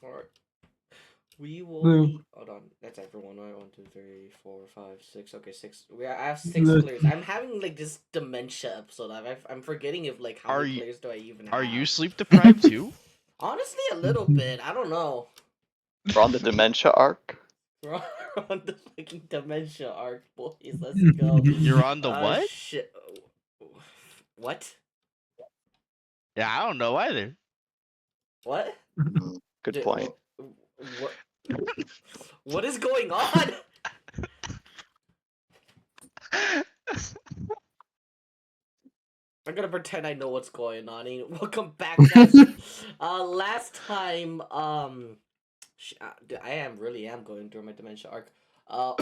Alright. We will So, be. Hold on. That's everyone, right? 1, 2, 3, 4, 5, 6. Okay, 6. I have 6 let players. I'm having like this dementia episode. I'm forgetting if like how Are many you players do I even are you have. sleep deprived too? Honestly, a little bit. I don't know. We're on the dementia arc. We're on the fucking dementia arc, boys. Let's go. You're on the what? Shit. What? Yeah, I don't know either. What? Good Did, point. what? What is going on? I'm gonna pretend I know what's going on. Welcome back, guys. Last time, I really am going through my dementia arc. Uh,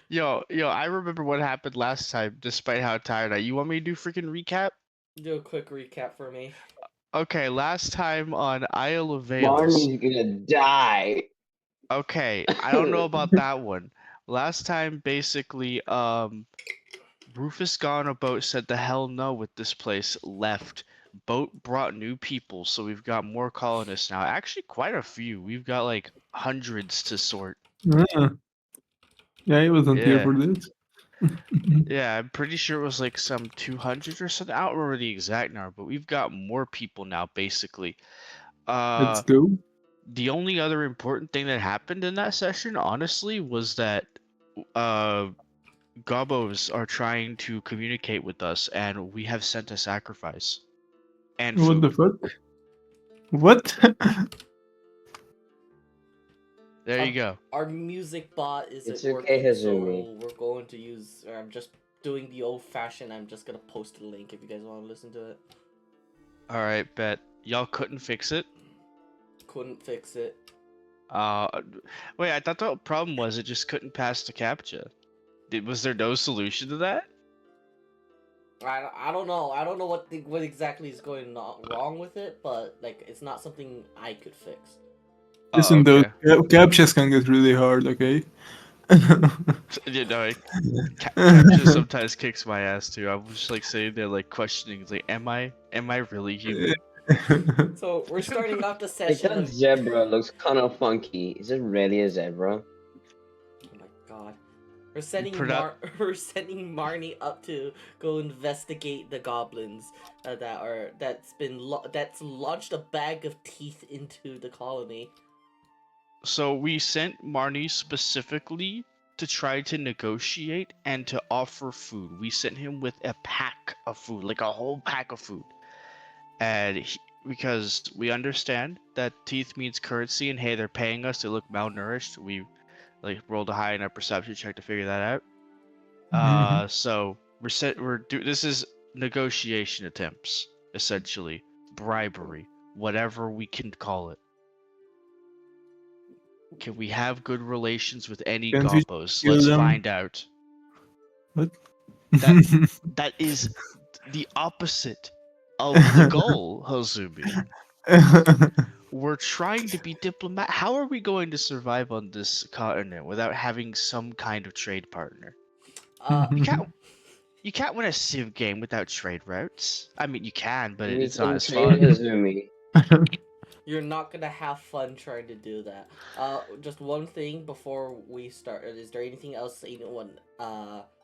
Yo, I remember what happened last time, despite how tired I. You want me to do freaking recap? do a quick recap for me. Okay, last time on Isle of Vales. Marnie's gonna die. Okay, I don't know about that one. Last time, basically, Rufus got on a boat, said the hell no with this place, left. Boat brought new people, so we've got more colonists now. Actually, quite a few. We've got like hundreds to sort. Ah, yeah, I wasn't here Yeah. for this. Yeah, I'm pretty sure it was like some 200 or something. I don't remember the exact number, but we've got more people now, basically. Let's go. The only other important thing that happened in that session, honestly, was that uh, Gobos are trying to communicate with us, and we have sent a sacrifice and What the food. fuck? What? There you go. Our music bot isn't It's okay, working, so Hazumi. we're going to use. I'm just doing the old fashioned. I'm just gonna post a link if you guys want to listen to it. All right, bet y'all couldn't fix it. Couldn't fix it. Uh, wait, I thought the problem was it just couldn't pass the captcha. Was there no solution to that? I don't know. I don't know what exactly is going wrong with it, but like it's not something I could fix. Oh, Listen, those okay. captchas can get really hard, okay? You know, captcha sometimes kicks my ass too. I was just like sitting there, like questioning, like, am I really human? So we're starting off the Like session that of. zebra looks kind of funky. Is it really a zebra? Oh my god. We're sending Produ- we're sending Marnie up to go investigate the goblins that's launched a bag of teeth into the colony. So we sent Marnie specifically to try to negotiate and to offer food. We sent him with a pack of food, like a whole pack of food. And because we understand that teeth means currency, and hey, they're paying us to look malnourished. We like rolled a high in our perception check to figure that out. So this is negotiation attempts, essentially bribery, whatever we can call it. Can we have good relations with any Can't we gobbos? kill Let's them? find out. What? That is the opposite of the goal, Hozumi. We're trying to be diplomat. How are we going to survive on this continent without having some kind of trade partner? Uh You can't. You can't win a Civ game without trade routes. I mean, you can, but We it's not can as trade fun. Hazumi. you're not gonna have fun trying to do that. Just one thing before we start. Is there anything else anyone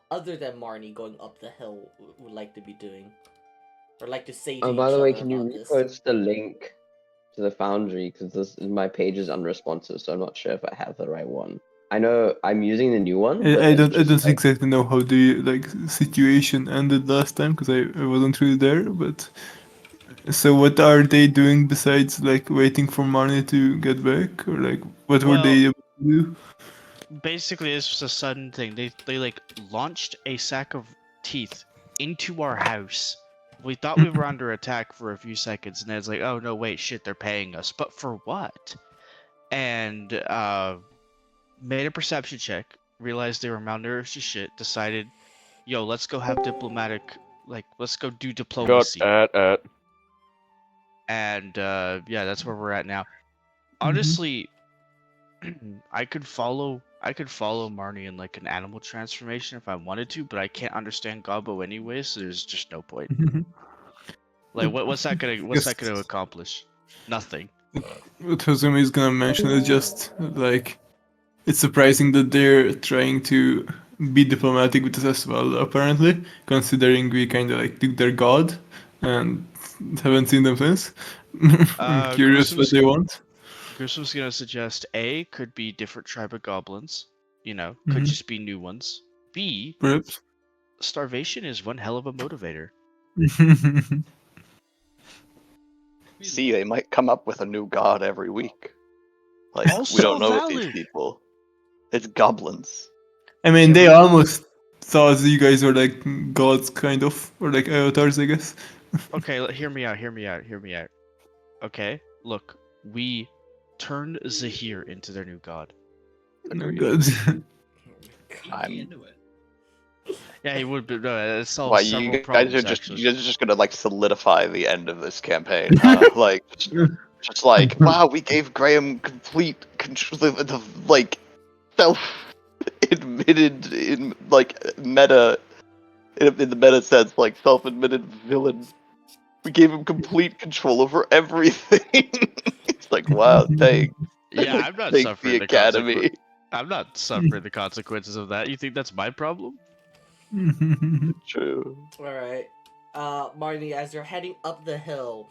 other than Marnie going up the hill would like to be doing? Or like to say to Oh, by each the way, other can you about this? repost the link to the Foundry? Because my page is unresponsive, so I'm not sure if I have the right one. I know I'm using the new one, but I it's don't just like exactly know how the like situation ended last time because I wasn't really there. But so what are they doing besides like waiting for money to get back, or like what were Well, they able to do? basically, this was a sudden thing. They like launched a sack of teeth into our house. We thought we were under attack for a few seconds, and then it's like, oh no, wait, shit, they're paying us. But for what? And made a perception check, realized they were malnourished as shit, decided, yo, let's go have diplomatic, like, let's go do diplomacy. And yeah, that's where we're at now. Honestly, I could follow Marnie in like an animal transformation if I wanted to, but I can't understand Gobbo anyway, so there's just no point. Like what's that gonna Yes. accomplish? Nothing. What Hosumi is gonna mention is just like it's surprising that they're trying to be diplomatic with us as well, apparently, considering we kind of like took their god and haven't seen them since. I'm curious what Gruesome's they want. Gruesome's gonna suggest A could be different tribe of goblins. You know, could Hmm. just be new ones. B, Perhaps. starvation is one hell of a motivator. See, they might come up with a new god every week. Like, we Also don't know with these valid. people. It's goblins. I mean, Yeah, they but- almost thought you guys were like gods, kind of, or like avatars, I guess. Okay, hear me out. Hear me out. Hear me out. Okay, look, we turned Zahir into their new god. Oh Agreed. god. I'm. Yeah, he would, but no, it solves Why several you guys problems. are just Actually, you guys are just gonna like solidify the end of this campaign, huh? Like, just like wow, we gave Graham complete control, the like self admitted in like meta in the meta sense, like self admitted villain. We gave him complete control over everything. It's like wow, thanks. yeah, I'm not Thanks the suffering the academy. consequence. I'm not suffering the consequences of that. You think that's my problem? True. All right. Marnie, as you're heading up the hill,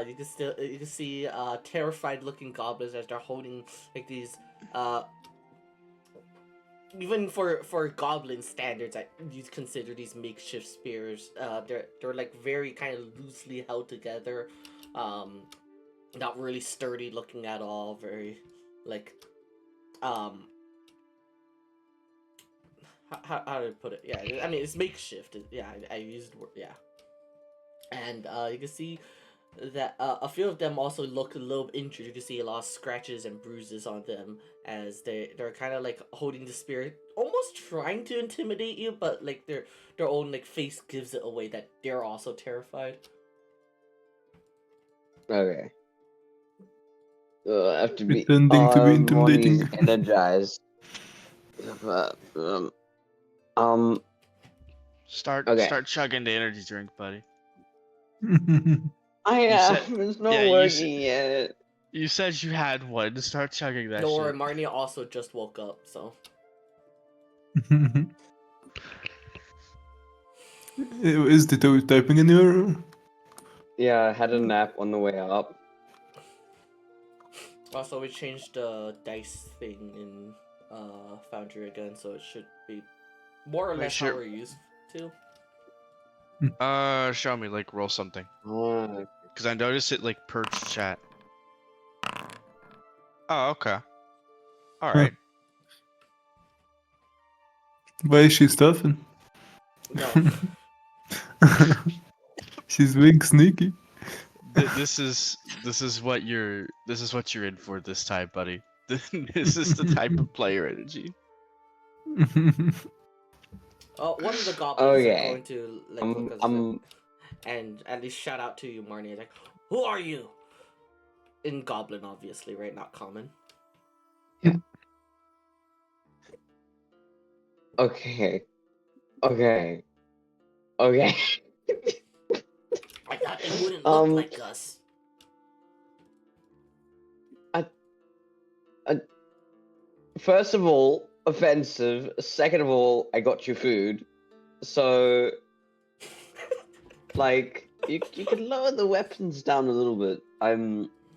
you can see terrified looking goblins as they're holding like these even for goblin standards, you'd consider these makeshift spears. They're like very kind of loosely held together, not really sturdy looking at all. Very like um. How to put it? Yeah, I mean it's makeshift. Yeah, I used the word. Yeah, and you can see that a few of them also look a little injured. You can see a lot of scratches and bruises on them as they're kind of like holding the spear, almost trying to intimidate you, but like their own like face gives it away that they're also terrified. Okay. I have to be Pretending to be Monty's intimidating. energized. But, Start Okay. chugging the energy drink, buddy. I You said- it's not yeah, you working yet. You said you had one. Start chugging that No, shit. Marnie also just woke up, so Is the toad typing in your? Yeah, I had a nap on the way up. also we changed the dice thing in Foundry again, so it should be more or Wait, less sure. how we're used to. Show me, like, roll something. Oh, Because I noticed it, like, purged chat. Oh, okay. Alright. Why is she stuffing? No. She's being sneaky. This is what you're in for this time, buddy. This is the type of player energy. One of the goblins are Okay. going to like look at I'm and at least shout out to you, Marnie. Like, who are you? In goblin, obviously, right? Not common. okay. Okay. Okay. I thought they wouldn't look Um, like us. First of all, offensive. Second of all, I got you food. So, like, you can lower the weapons down a little bit.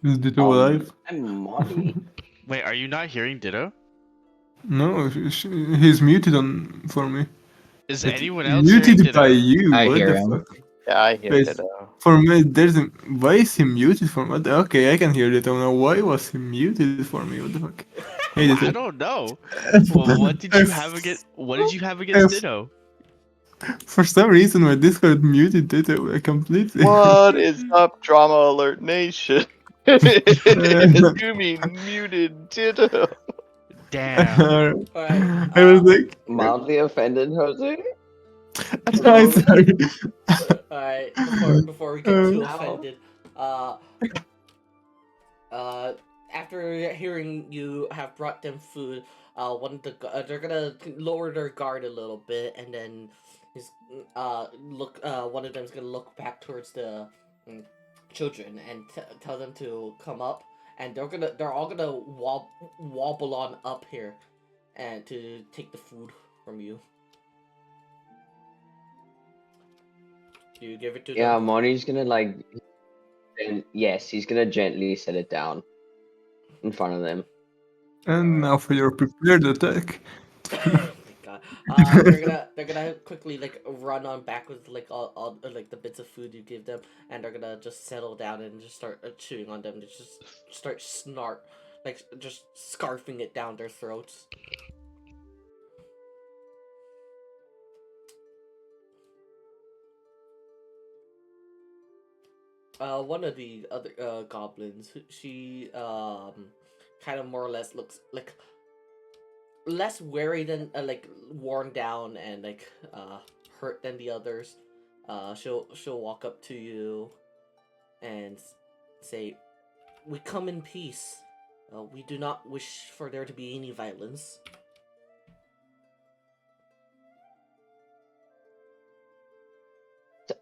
Is Ditto alive? I'm Monty. Wait, are you not hearing Ditto? No, he's muted on for me. Is Like, anyone else hearing muted by Ditto? you? I What hear the him. fuck? Yeah, I hear Guys, it. For me, there's a. Why is he muted for me? Okay, I can hear it now. Why was he muted for me? What the fuck? Hey, I Ditto. don't know. Well, what did you have against Ditto? For some reason, my Discord muted Ditto completely. What is up, Drama Alert Nation? Yumi muted Ditto. Damn. Alright, I was like, Mildly offended, Jose? I'm sorry. alright. Before we get too offended, after hearing you have brought them food, one of they're gonna lower their guard a little bit, and then one of them's gonna look back towards the children and tell them to come up, and they're all gonna wobble on up here, and to take the food from you. Do you give it to Yeah, them? Marnie's gonna like, and yes, he's gonna gently set it down in front of them. And now for your prepared attack. Oh my god. They're gonna quickly like run on back with like all like the bits of food you give them, and they're gonna just settle down and just start chewing on them. They just start like just scarfing it down their throats. One of the other goblins, she kind of more or less looks like less wary than like worn down and like hurt than the others. She'll walk up to you and say, "We come in peace. We do not wish for there to be any violence."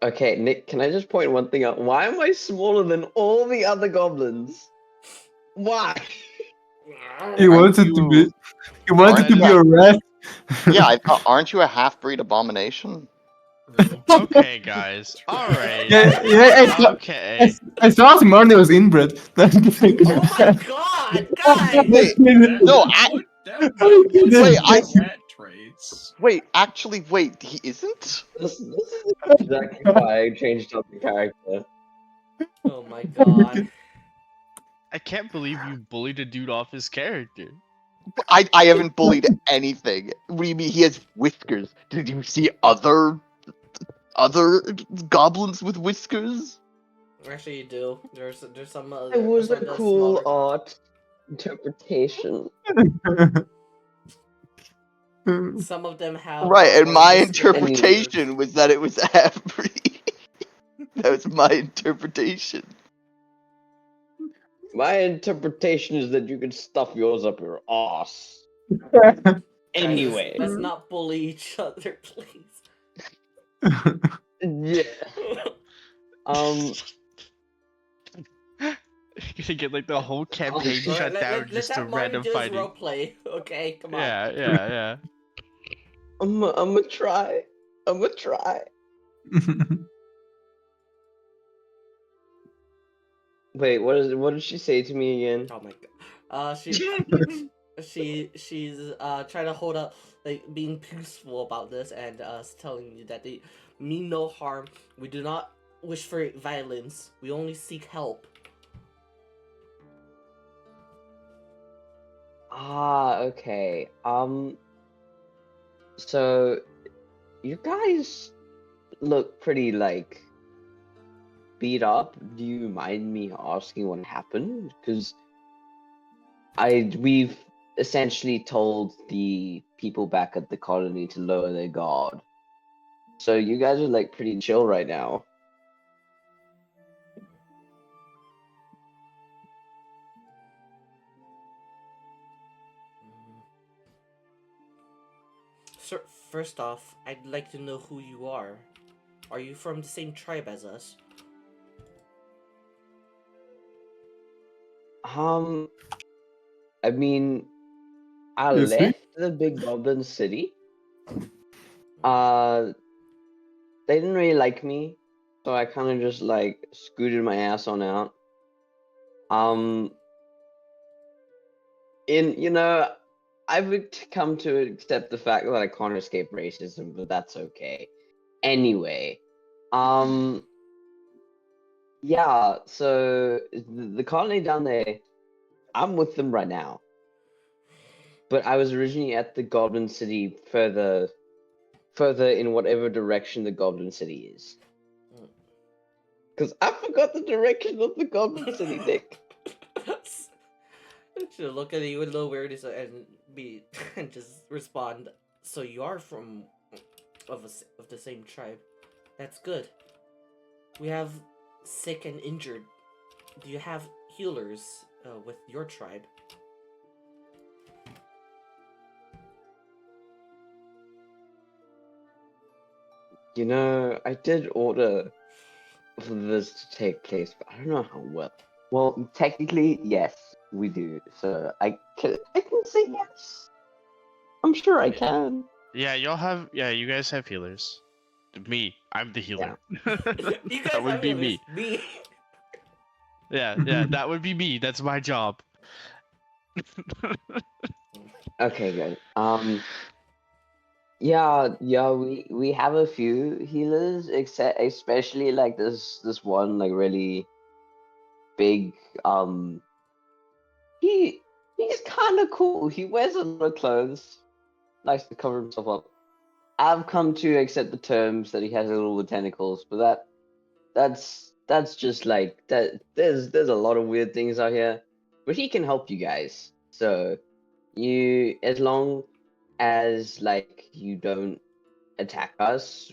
Okay, Nick, can I just point one thing out? Why am I smaller than all the other goblins? Why? He Aren't wanted to you? be. He wanted Aren't to you? be a rat. Yeah, I thought. Aren't you a half-breed abomination? Okay, guys. All right. Yeah, Okay. I thought Marnie was inbred. Oh my god, guys! Wait, That, no, that would that would wait, suggest rat traits. actually, wait, he isn't? This is exactly why I changed up the character. Oh my god. I can't believe you bullied a dude off his character. I haven't bullied anything. What do you mean? He has whiskers. Did you see other goblins with whiskers? Actually, you do. There's some other. It was some a of the cool smaller. art interpretation. Some of them have Right, and more my whisker than interpretation was that it was half-breed. That was my interpretation. My interpretation is that you can stuff yours up your ass. Guys, Anyway. let's not bully each other, please. Yeah. You're gonna get like the whole campaign Alright, shut down Let's just to have Martin random do his fighting. roleplay. Okay, come on. Yeah. I'm gonna try. I'm gonna try. Wait, what did she say to me again? Oh my god. She's trying to hold up, like being peaceful about this, and telling you that they mean no harm. We do not wish for violence. We only seek help. Ah, okay. So you guys look pretty like beat up. Do you mind me asking what happened? Because we've essentially told the people back at the colony to lower their guard. So you guys are like pretty chill right now. Sir, first off, I'd like to know who you are. Are you from the same tribe as us? I mean, I You see? left the big goblin city. Uh, they didn't really like me, so I kind of just like scooted my ass on out. Um, I've come to accept the fact that I can't escape racism, but that's okay. Anyway, um, yeah. So the colony down there, I'm with them right now. But I was originally at the Goblin City, further in whatever direction the Goblin City is. Because I forgot the direction of the Goblin City, Nick. She'll look at you a little weird and be and just respond. So you are from of the same tribe. That's good. We have sick and injured. Do you have healers with your tribe? I did order for this to take place, but I don't know how well. Well, technically, yes, we do. So I can say yes. I'm sure I can. Yeah, you guys have healers. Me, I'm the healer. You guys That would have be healers. me. Me. Yeah, that would be me. That's my job. Okay, good. Yeah, we have a few healers, except especially like this one like really big. He's kind of cool. He wears a lot of clothes, likes to cover himself up. I've come to accept the terms that he has a little with tentacles, but that's just like that. There's a lot of weird things out here, but he can help you guys. So you, as long as like you don't attack us,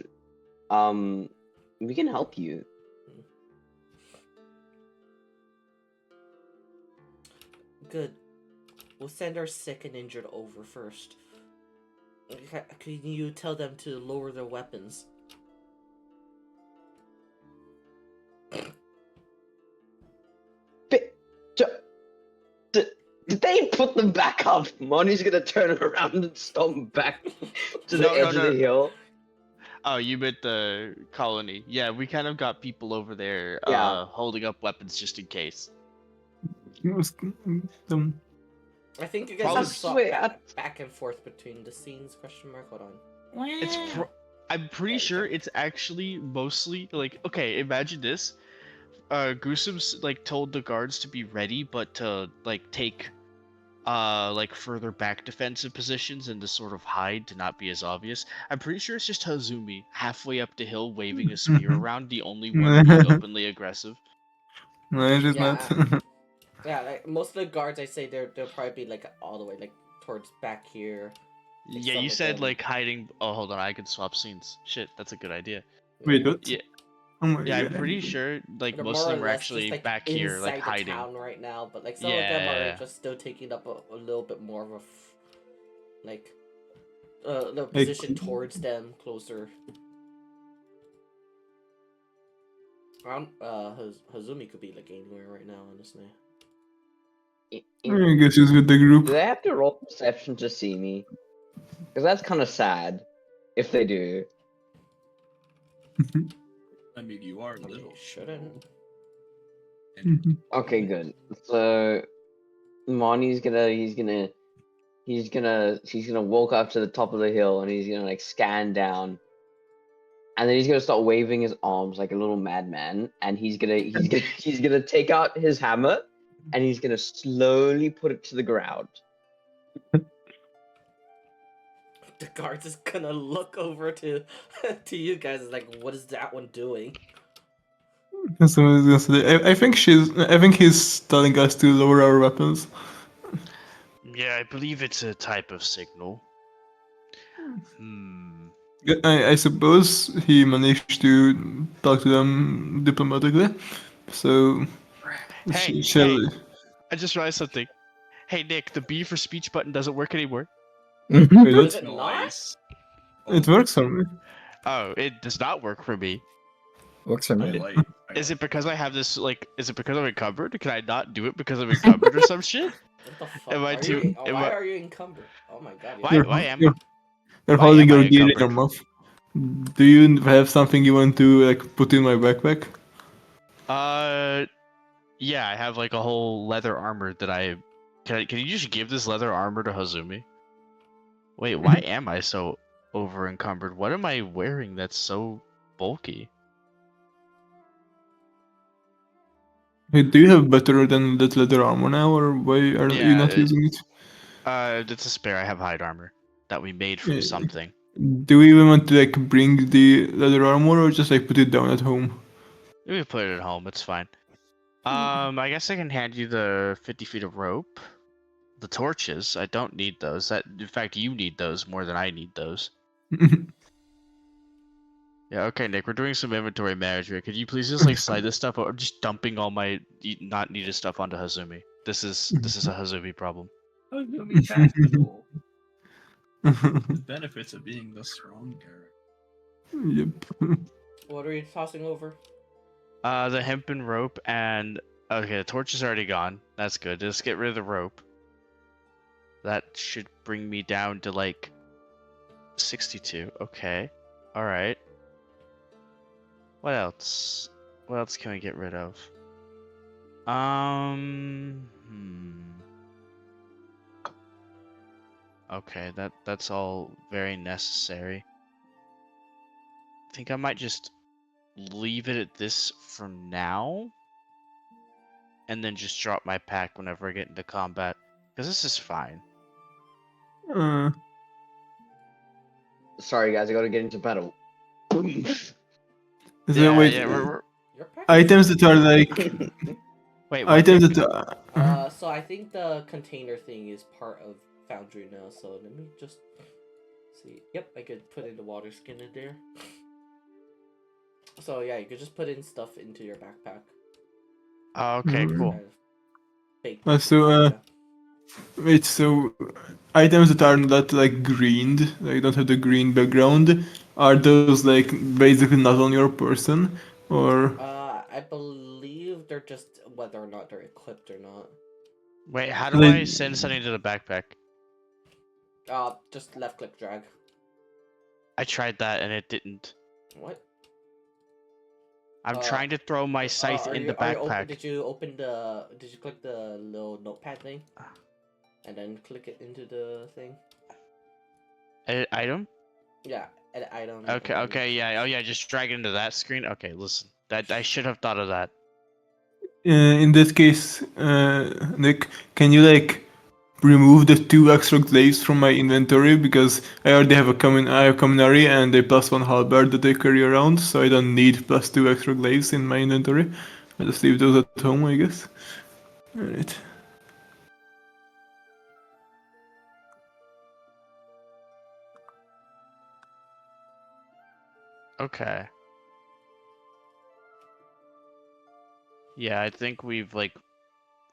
we can help you. Good. We'll send our sick and injured over first. Can you tell them to lower their weapons? But, did they put them back up? Monty's gonna turn around and stomp back to the No, edge of the hill. Oh, you meant the colony. Yeah, we kind of got people over there Yeah. holding up weapons just in case. It was I think you guys Probably- have swap swear- back and forth between the scenes. Question mark. Hold on. I'm pretty sure it's actually mostly like, okay, imagine this. Gruesom's like told the guards to be ready, but to like take like further back defensive positions and to sort of hide to not be as obvious. I'm pretty sure it's just Hazumi halfway up the hill waving a spear around, the only one being openly aggressive. No, it is Yeah. not. Yeah, like most of the guards, I say they'll probably be like all the way like towards back here. Like, Yeah, some you of said them- like hiding. Oh, hold on, I can swap scenes. Shit, that's a good idea. Wait, what? Yeah. Oh my Yeah, I'm god. pretty sure like They're most more of or them are less actually just like back here, like inside the hiding. town right now, but like some of them are just still taking up a little bit more of a like the position towards them closer. Hazumi could be like anywhere right now, honestly. I guess he's with the Do group. they have to roll perception to see me? Because that's kind of sad if they do. I mean, you are I mean, little. you shouldn't. And Okay, good. So Monty's he's gonna walk up to the top of the hill and he's gonna like scan down, and then he's gonna start waving his arms like a little madman, and he's gonna take out his hammer and he's gonna slowly put it to the ground. The guards is gonna look over to to you guys like, what is that one doing? So I was gonna say, I think he's telling us to lower our weapons. Yeah, I believe it's a type of signal. Hmm. I suppose he managed to talk to them diplomatically. So, Hey, shall hey. I just realized something. Hey Nick, the B for speech button doesn't work anymore. wait, Does what? it not? nice. It works for me. Oh, it does not work for me. Works for I me. like. Is it because I have this like? Is it because I'm encumbered? Can I not do it because I'm encumbered or some shit? What the fuck? Am I Are too- you, am why I- are you encumbered? Oh my god. Why? You're, Why am you're, you're why holding am I your deal in your encumbered? mouth. Do you have something you want to like put in my backpack? Yeah, I have like a whole leather armor that I. Can you just give this leather armor to Hazumi? Wait, why am I so over encumbered? What am I wearing that's so bulky? Hey, do you have better than that leather armor now, or why are you Yeah, not using it? It's a spare. I have hide armor that we made from Yeah. something. Do we even want to like bring the leather armor, or just like put it down at home? We can put it at home. It's fine. I guess I can hand you the 50 feet of rope. The torches. I don't need those. In fact, you need those more than I need those. Yeah, okay, Nick, we're doing some inventory management. Could you please just like slide this stuff? I'm just dumping all my not needed stuff onto Hazumi. This is a Hazumi problem. Oh, you'll be tactical. The benefits of being the strong character. Yep. What are you tossing over? The hempen rope and okay, the torch is already gone. That's good. Just get rid of the rope. That should bring me down to like 62. Okay. All right. What else? What else can we get rid of? Hmm. Okay, that's all very necessary. I think I might just leave it at this for now, and then just drop my pack whenever I get into combat, because this is fine. Uh, Sorry, guys, I gotta get into battle. so wait, Your pack is items that are like Wait, what? items that are. So I think the container thing is part of Foundry now. So let me just see. Yep, I could put in the water skin in there. So yeah, you could just put in stuff into your backpack. Okay, Mm. cool. Kind of baked So into it, wait, so items that are not like greened, like don't have the green background, are those like basically not on your person, or? I believe they're just whether or not they're equipped or not. Wait, how do Like, I send something to the backpack? Just left click drag. I tried that and it didn't. What? I'm trying to throw my scythe in the backpack. Did you open the? Did you click the little notepad thing? And then click it into the thing. Edit item? Yeah, edit item. Okay, and okay, yeah. Oh yeah, just drag it into that screen. Okay, listen. That I should have thought of that. in this case, Nick, can you like remove the 2 extra glaives from my inventory because I already have I have communary and a +1 halberd that I carry around, so I don't need +2 extra glaives in my inventory. I just leave those at home, I guess. Alright. Okay. Yeah, I think we've like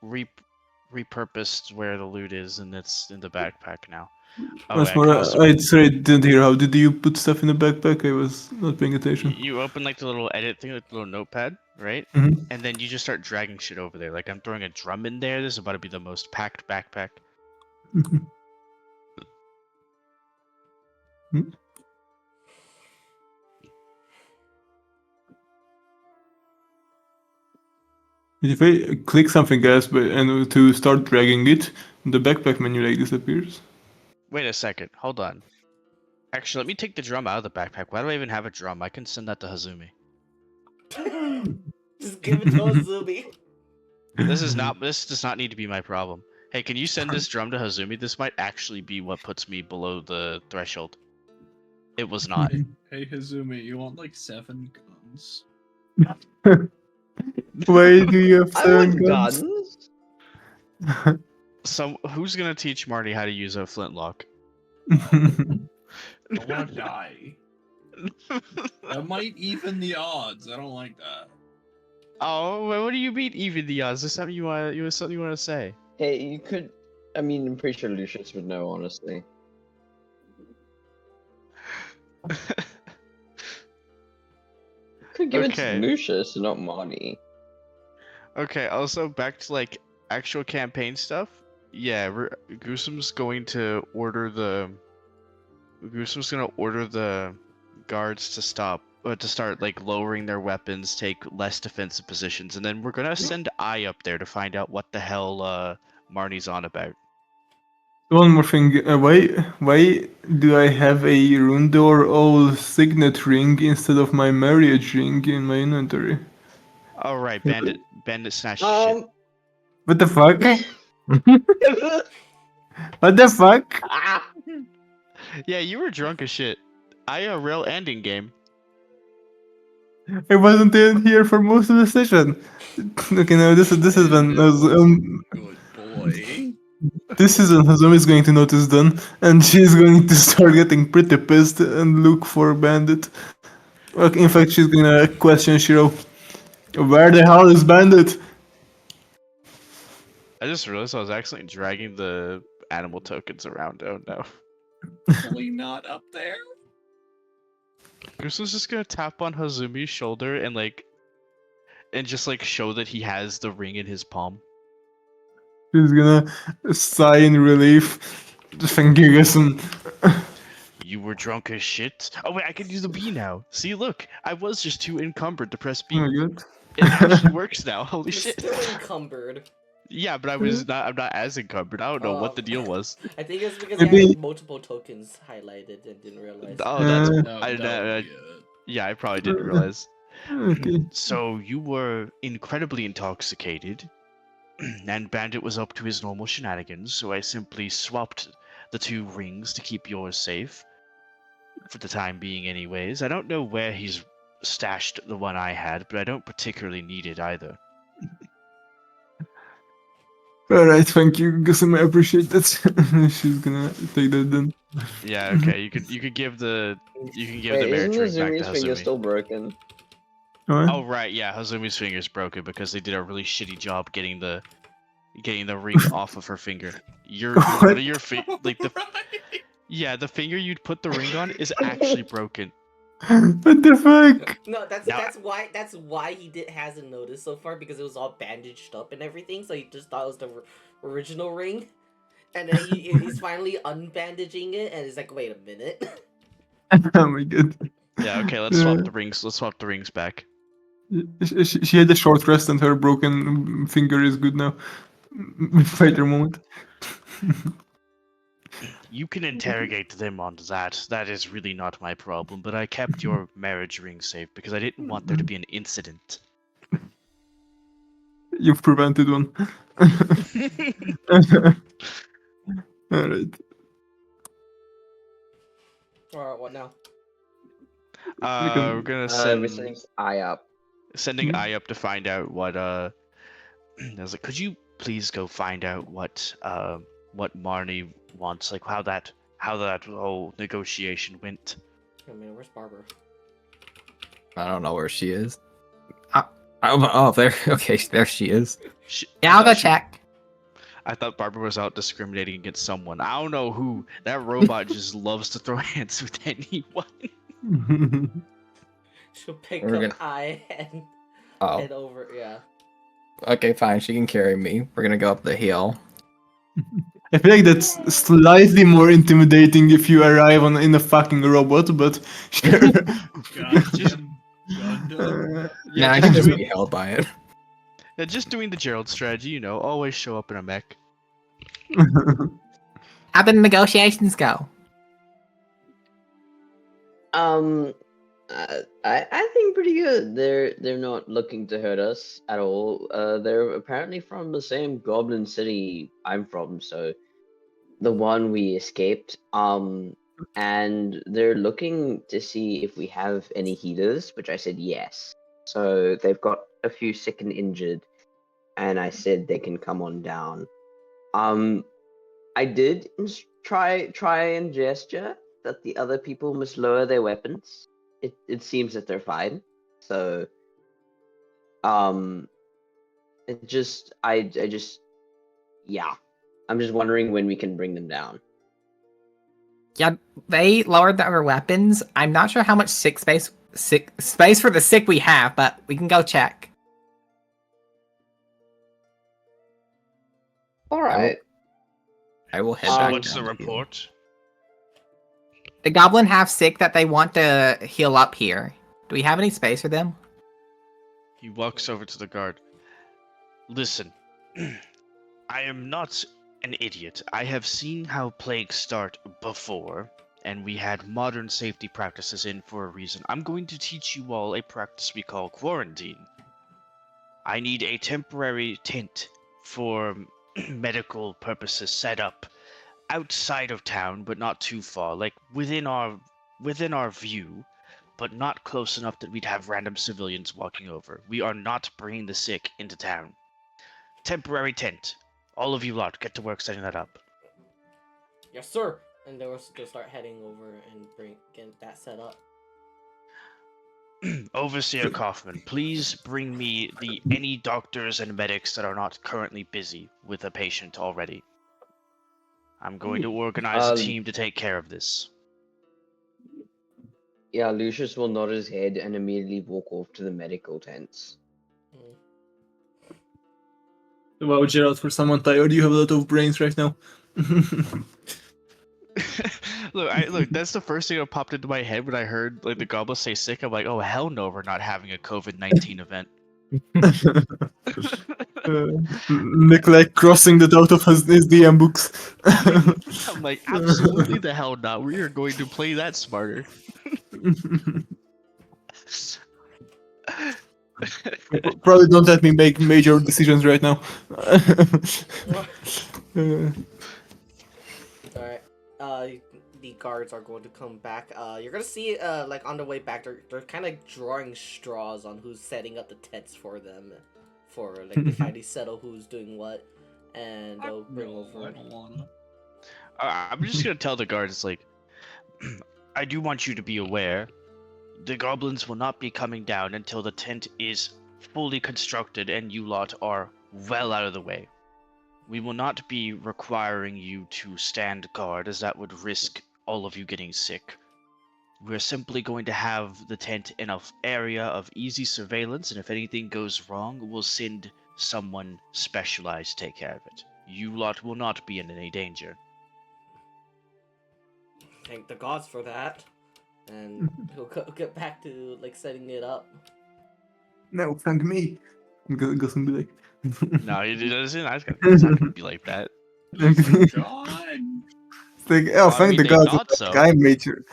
repurposed where the loot is, and it's in the backpack now. Oh, Once I more, can also I sorry, didn't hear. How did you put stuff in the backpack? I was not paying attention. you open like the little edit thing, like the little notepad, right? Mhm. And then you just start dragging shit over there. Like I'm throwing a drum in there. This is about to be the most packed backpack. Mhm. Mhm. If I click something else and to start dragging it, the backpack menu like disappears. Wait a second. Hold on. Actually, let me take the drum out of the backpack. Why do I even have a drum? I can send that to Hazumi. Just give it to Azumi. This does not need to be my problem. Hey, can you send this drum to Hazumi? This might actually be what puts me below the threshold. It was not. Hey Hazumi, you want like 7 guns? Why do you have I 7 want guns? guns. So who's gonna teach Marty how to use a flintlock? I wanna die. That might even the odds. I don't like that. Oh, what do you mean even the odds? Is this something you want to say? Hey, you could. I mean, I'm pretty sure Lucius would know, honestly. Could give it to Okay. Lucius, and not Marty. Okay, also back to like actual campaign stuff. Yeah, Goosum's going to order the guards to start like lowering their weapons, take less defensive positions, and then we're gonna send I up there to find out what the hell Marnie's on about. One more thing, why do I have a Rundor old signet ring instead of my marriage ring in my inventory? All right, bandit snatch shit. What the fuck? What the fuck? Yeah, you were drunk as shit. IRL ending game. I wasn't in here for most of the session. Okay, now this is when Good boy. this is when Hazumi is going to notice done, and she's going to start getting pretty pissed and look for Bandit. Okay, in fact, she's gonna question Shiro. Where the hell is Bandit? I just realized I was accidentally dragging the animal tokens around. Oh no. Probably not up there. Goose was just gonna tap on Hazumi's shoulder and like and just like show that he has the ring in his palm. She's gonna sigh in relief. Thank you, Gesson. You were drunk as shit. Oh wait, I can use the B now. See, look, I was just too encumbered to press Oh B. my god. It actually works now. Holy You're shit. still encumbered. Yeah, but I'm not as encumbered. I don't know what the deal was. I think it's because you Maybe. had multiple tokens highlighted and didn't realize. Oh, that's Uh, That would be it. yeah, I probably didn't realize. Okay. So you were incredibly intoxicated, and Bandit was up to his normal shenanigans, so I simply swapped the two rings to keep yours safe. For the time being, anyways. I don't know where he's stashed the one I had, but I don't particularly need it either. Alright, thank you, Gesson. I appreciate that. She's gonna take that then. Yeah, okay. You could give the Wait, isn't marriage ring back to Hazumi's finger Hazumi. still broken? Alright. Oh right, yeah, Hazumi's finger's broken because they did a really shitty job getting the ring off of her finger. One What? of your like the Right. yeah, the finger you'd put the ring on is actually broken. What the fuck? No, that's Now- that's why he hasn't noticed so far, because it was all bandaged up and everything. So he just thought it was the original ring, and then he's finally unbandaging it, and he's like, wait a minute. Oh my god. Yeah, okay, let's swap the rings. Let's swap the rings back. She had a short rest and her broken finger is good now. Fighter moment. You can interrogate them on that. That is really not my problem, but I kept your marriage ring safe because I didn't want there to be an incident. You've prevented one. Alright. Or what now? We're gonna send We're sending eye up. sending I up to find out what I was like, could you please go find out what Marnie wants, like how that whole negotiation went. I mean, where's Barbara? I don't know where she is. Oh, there. Okay, there she is. I Yeah, I'll go thought she- check. I thought Barbara was out discriminating against someone. I don't know who. That robot just loves to throw hands with anyone. She'll pick We're up gonna- I and Oh, head over. Yeah. okay, fine. She can carry me. We're gonna go up the hill. I feel like that's slightly more intimidating if you arrive in a fucking robot, but sure. Gundam. Gundam. Yeah, I just can just doing- be held by it. Yeah, just doing the Gerald strategy, you know, always show up in a mech. How did the negotiations go? I think pretty good. They're not looking to hurt us at all. They're apparently from the same goblin city I'm from, so the one we escaped. And they're looking to see if we have any healers, which I said yes. So they've got a few sick and injured, and I said they can come on down. I did try and gesture that the other people must lower their weapons. It seems that they're fine. So it just I just yeah. I'm just wondering when we can bring them down. Yeah, they lowered their weapons. I'm not sure how much sick space for the sick we have, but we can go check. All right. I will head So back. what's the down to you. report? The goblin have sick that they want to heal up here. Do we have any space for them? He walks over to the guard. Listen, I am not an idiot. I have seen how plagues start before, and we had modern safety practices in for a reason. I'm going to teach you all a practice we call quarantine. I need a temporary tent for medical purposes set up outside of town, but not too far, like within our view, but not close enough that we'd have random civilians walking over. We are not bringing the sick into town. Temporary tent. All of you lot, get to work setting that up. Yes, sir. And they'll start heading over and get that set up. Overseer Kaufman, please bring me any doctors and medics that are not currently busy with a patient already. I'm going to organize a team to take care of this. Yeah, Lucius will nod his head and immediately walk off to the medical tents. Wow, Gerald, for someone tired, you have a lot of brains right now. Look. That's the first thing that popped into my head when I heard like the goblins say sick. I'm like, oh hell no, we're not having a COVID-19 event. Nick like crossing that out of his DM books. I'm like, absolutely the hell not. We are going to play that smarter. Probably don't let me make major decisions right now. Alright. The guards are going to come back. You're gonna see, like on the way back, they're kind of drawing straws on who's setting up the tents for them, for like to finally settle who's doing what, and they'll bring over. I don't wanna. I'm just gonna tell the guards like, I do want you to be aware, the goblins will not be coming down until the tent is fully constructed and you lot are well out of the way. We will not be requiring you to stand guard, as that would risk all of you getting sick. We're simply going to have the tent in an area of easy surveillance, and if anything goes wrong, we'll send someone specialized to take care of it. You lot will not be in any danger. Thank the gods for that, and he'll get back to like setting it up. No, thank me. Goes and be like. No, he doesn't. It's not gonna be like that. God. It's like, oh, I thank mean, the they gods. thought so. I made sure.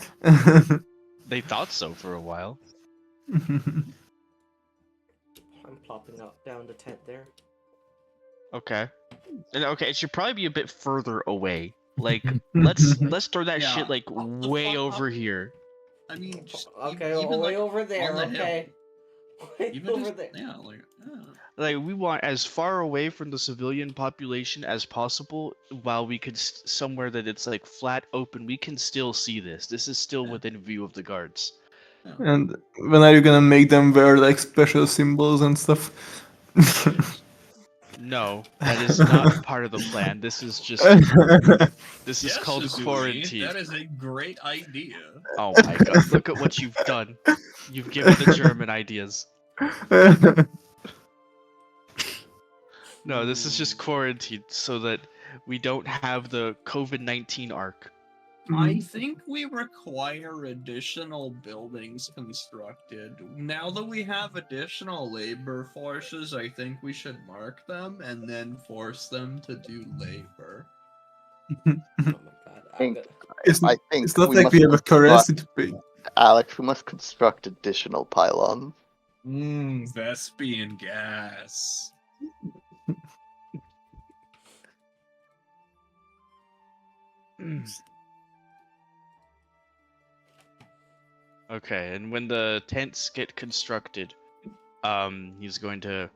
They thought so for a while. I'm plopping down the tent there. Okay. And okay, it should probably be a bit further away. Like, let's throw that Yeah, shit like up the way fuck over up. here. I mean, just Okay, even way like over there. on the hill. Okay, way Even over just there. yeah, like Like, we want as far away from the civilian population as possible, while we could somewhere that it's like flat open. We can still see this. This is still Yeah. within view of the guards. And when are you gonna make them wear like special symbols and stuff? No, that is not part of the plan. This is just this is Yes, called Azuli, quarantine. that is a great idea. Oh my god, look at what you've done. You've given the German ideas. No, this is just quarantine so that we don't have the COVID-19 arc. I think we require additional buildings constructed. Now that we have additional labor forces, I think we should mark them and then force them to do labor. Oh my god. Think- It's, I think it's not we like must we have a construct- currency to pay. Alex, we must construct additional pylons. Vespian gas. Okay, and when the tents get constructed, he's going to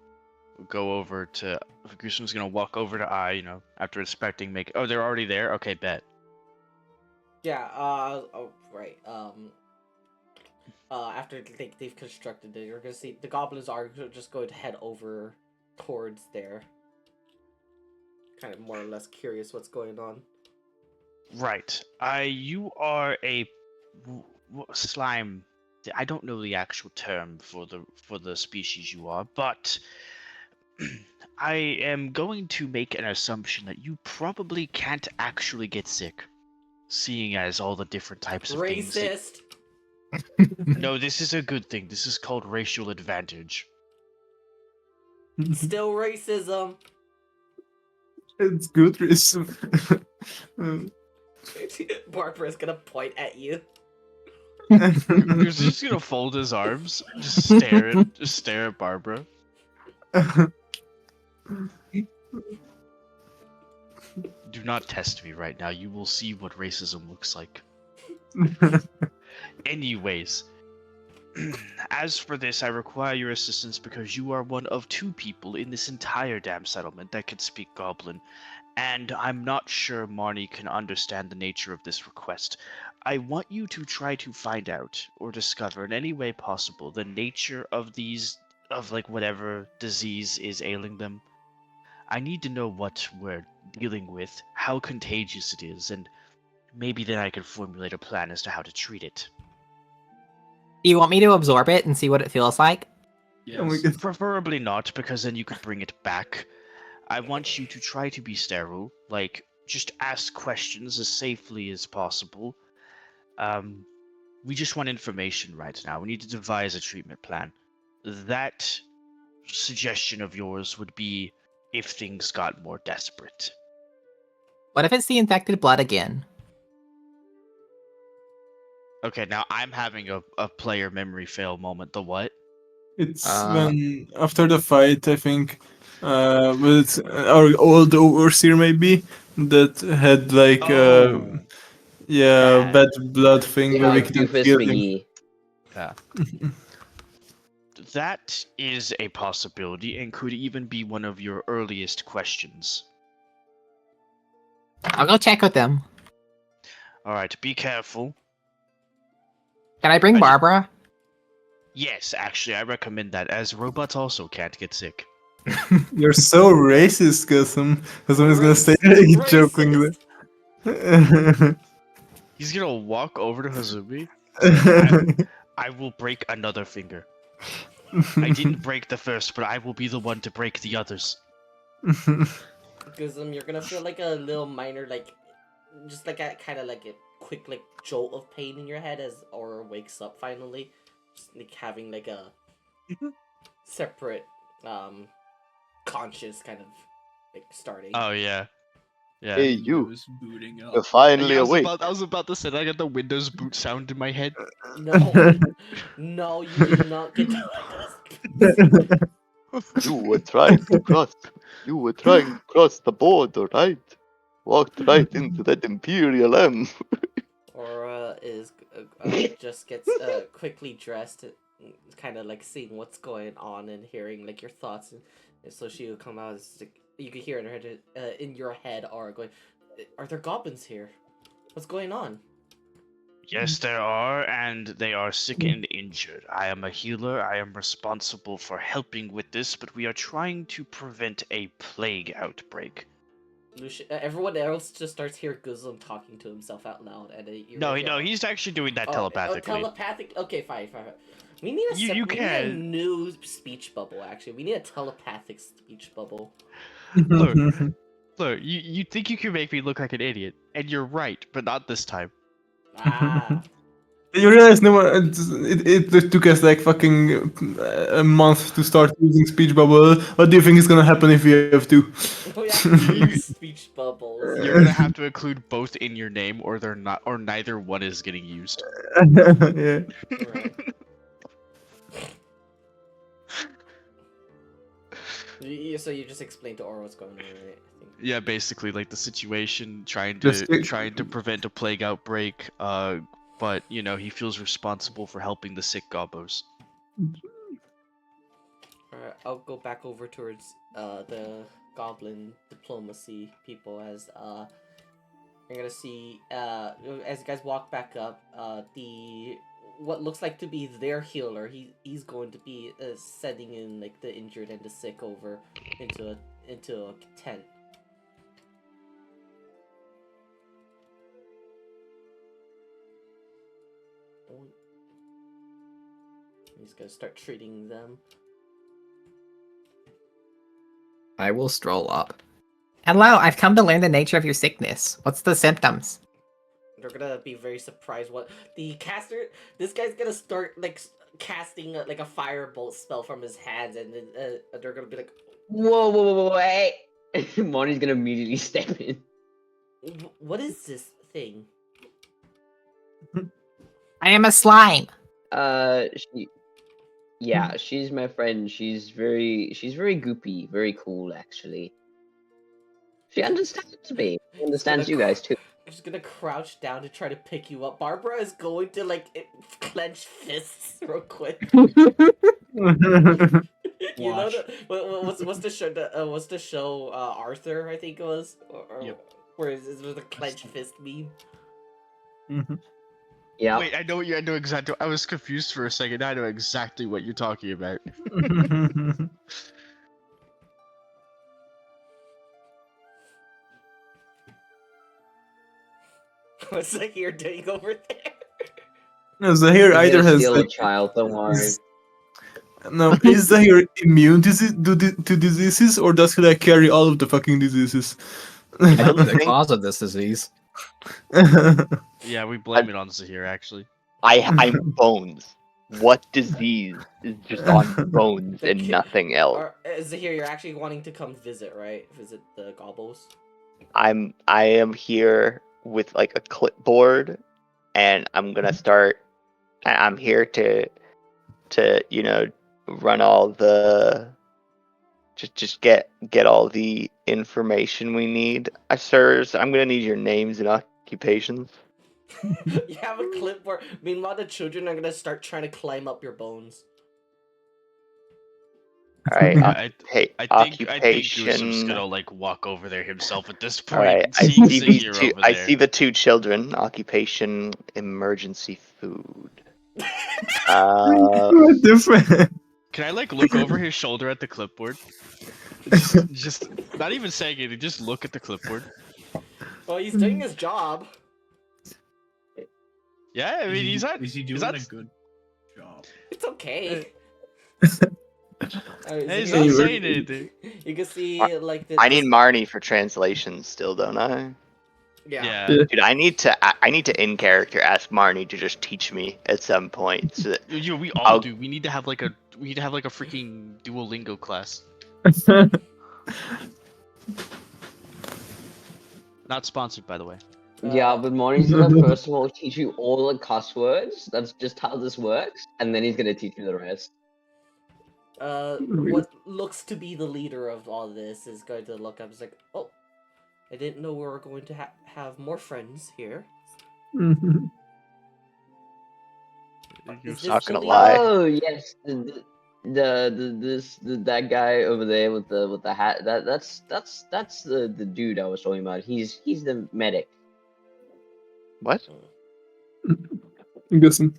go over to Gusum's gonna walk over to after inspecting, oh, they're already there? Okay, bet. Yeah. Oh, right. After they've constructed it, you're gonna see the goblins are just going to head over towards there. Kind of more or less curious what's going on. Right. You are a slime. I don't know the actual term for the species you are, but I am going to make an assumption that you probably can't actually get sick, seeing as all the different types of things. Racist. No, this is a good thing. This is called racial advantage. Still racism. It's good reason. Barbara's gonna point at you. He's just gonna fold his arms, just stare at Barbara. Do not test me right now. You will see what racism looks like. Anyways, as for this, I require your assistance because you are one of 2 people in this entire damn settlement that can speak Goblin, and I'm not sure Marnie can understand the nature of this request. I want you to try to find out or discover in any way possible the nature of whatever disease is ailing them. I need to know what we're dealing with, how contagious it is, and maybe then I can formulate a plan as to how to treat it. Do you want me to absorb it and see what it feels like? Yes. Oh my god. Preferably not, because then you could bring it back. I want you to try to be sterile. Like, just ask questions as safely as possible. We just want information right now. We need to devise a treatment plan. That suggestion of yours would be if things got more desperate. What if it's the infected blood again? Okay, now I'm having a player memory fail moment. The what? It's when after the fight, I think, with our old overseer maybe that had like Oh, yeah, that. bad blood thing where Yeah, we couldn't Doofus heal him. McGee. Yeah. That is a possibility and could even be one of your earliest questions. I'll go check with them. Alright, be careful. Can I bring I just- Barbara? Yes, actually, I recommend that, as robots also can't get sick. You're so racist, Gusum. Someone's gonna say Racist, jokingly. He's gonna walk over to Hazumi. I will break another finger. I didn't break the first, but I will be the one to break the others. Because you're gonna feel like a little minor, like, just like a kind of like a quick like jolt of pain in your head as Aura wakes up finally, just like having like a separate conscious kind of like starting. Oh yeah, yeah. Hey, you. Windows booting up. You're finally I awake. was about to say that. I got the Windows boot sound in my head. No, you did not get to. You were trying to cross. You were trying to cross the border, right? Walked right into that Imperial M. Aura is just gets quickly dressed, kind of like seeing what's going on and hearing like your thoughts, and so she will come out. Like, you can hear in her head, in your head, Aura going, "Are there goblins here? What's going on?" Yes, there are, and they are sick and injured. I am a healer. I am responsible for helping with this, but we are trying to prevent a plague outbreak. Everyone else just starts hearing Guzlum talking to himself out loud, and No, he's actually doing that telepathically. Telepathic. Okay, fine. We need You we need a can. new speech bubble. Actually, we need a telepathic speech bubble. Look, you think you can make me look like an idiot, and you're right, but not this time. Ah, You realize no one. It took us like fucking a month to start using speech bubble. What do you think is gonna happen if we have to? we have to use speech bubbles. You're gonna have to include both in your name, or they're not, or neither one is getting used. Yeah. Right. So you just explained to Aura what's going on, right? I think. Yeah, basically, like the situation, trying Just to prevent a plague outbreak. But you know he feels responsible for helping the sick gobbos. Alright, I'll go back over towards the goblin diplomacy people as you're gonna see as you guys walk back up, the what looks like to be their healer, he's going to be sending in like the injured and the sick over into a tent. He's gonna start treating them. I will stroll up. Hello, I've come to learn the nature of your sickness. What's the symptoms? They're gonna be very surprised what the caster. This guy's gonna start like casting like a firebolt spell from his hands, and then they're gonna be like, Whoa, hey! Monty's gonna immediately step in. "What is this thing?" I am a slime. She's my friend. She's very goopy, very cool actually. She understands me. She understands you guys too. I'm just gonna crouch down to try to pick you up. Barbara is going to like clench fists real quick. You know what's the show? What's the show? Arthur, I think it was. Yep. Where is the clench fist meme? Yeah. Wait, I know exactly. I was confused for a second. I know exactly what you're talking about. What's Zahir doing over there? No, Zahir He's either gonna has steal like, a child. Don't worry. Now, is Zahir immune to diseases, or does he like carry all of the fucking diseases? I don't think the think- cause of this disease. Yeah, we blame it on Zahir, actually. I'm bones. What disease is just on bones The and ki- nothing else? Or Zahir, you're actually wanting to come visit, right? Visit the gobbles. I am here with like a clipboard, and I'm gonna start. I'm here to run all the just get all the information we need. Sirs, I'm gonna need your names and occupations. You have a clipboard. Meanwhile, the children are gonna start trying to climb up your bones. All right, I think occupation. Goosum's gonna like walk over there himself at this All point. right, I Seeing see these Zahir two. over I there. see the two children. Occupation, emergency food. What the fuck? Can I like look over his shoulder at the clipboard? Just not even saying anything. Just look at the clipboard. Well, he's doing his job. Yeah, I mean he's not. Is he doing not- a good job? It's okay. Hey, he's Zahir, not saying anything. You can see like the. I need Marnie for translation still, don't I? Yeah. Dude, I need to in character ask Marnie to just teach me at some point. So that, We all I'll- do. We need to have like a freaking Duolingo class. Not sponsored, by the way. Yeah, but Moni's gonna first of all teach you all the cuss words. That's just how this works, and then he's gonna teach you the rest. What looks to be the leader of all this is going to look up. It's like, oh, I didn't know we were going to have more friends here. Is Not this gonna the lie. Oh yes, that guy over there with the hat. That's the dude I was talking about. He's the medic. what? Gusum.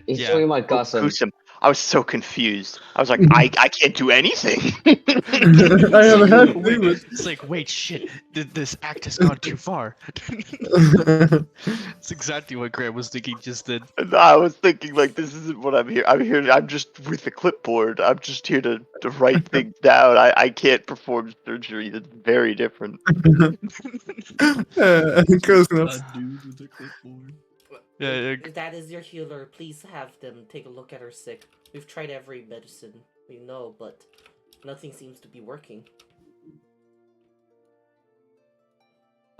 He's Yeah. talking about Gossam. Gruesome. I was so confused. I was like, I can't do anything. I have a hat Wait, too, it's like, wait, shit, this act has gone too far. but It's exactly what Graham was thinking just then. And I was thinking like, this isn't what I'm here. I'm just with the clipboard. I'm just here to write things down. I can't perform surgery. That's very different. close enough. A dude with a clipboard. Yeah, If that is your healer, please have them take a look at her sick. We've tried every medicine we know, but nothing seems to be working.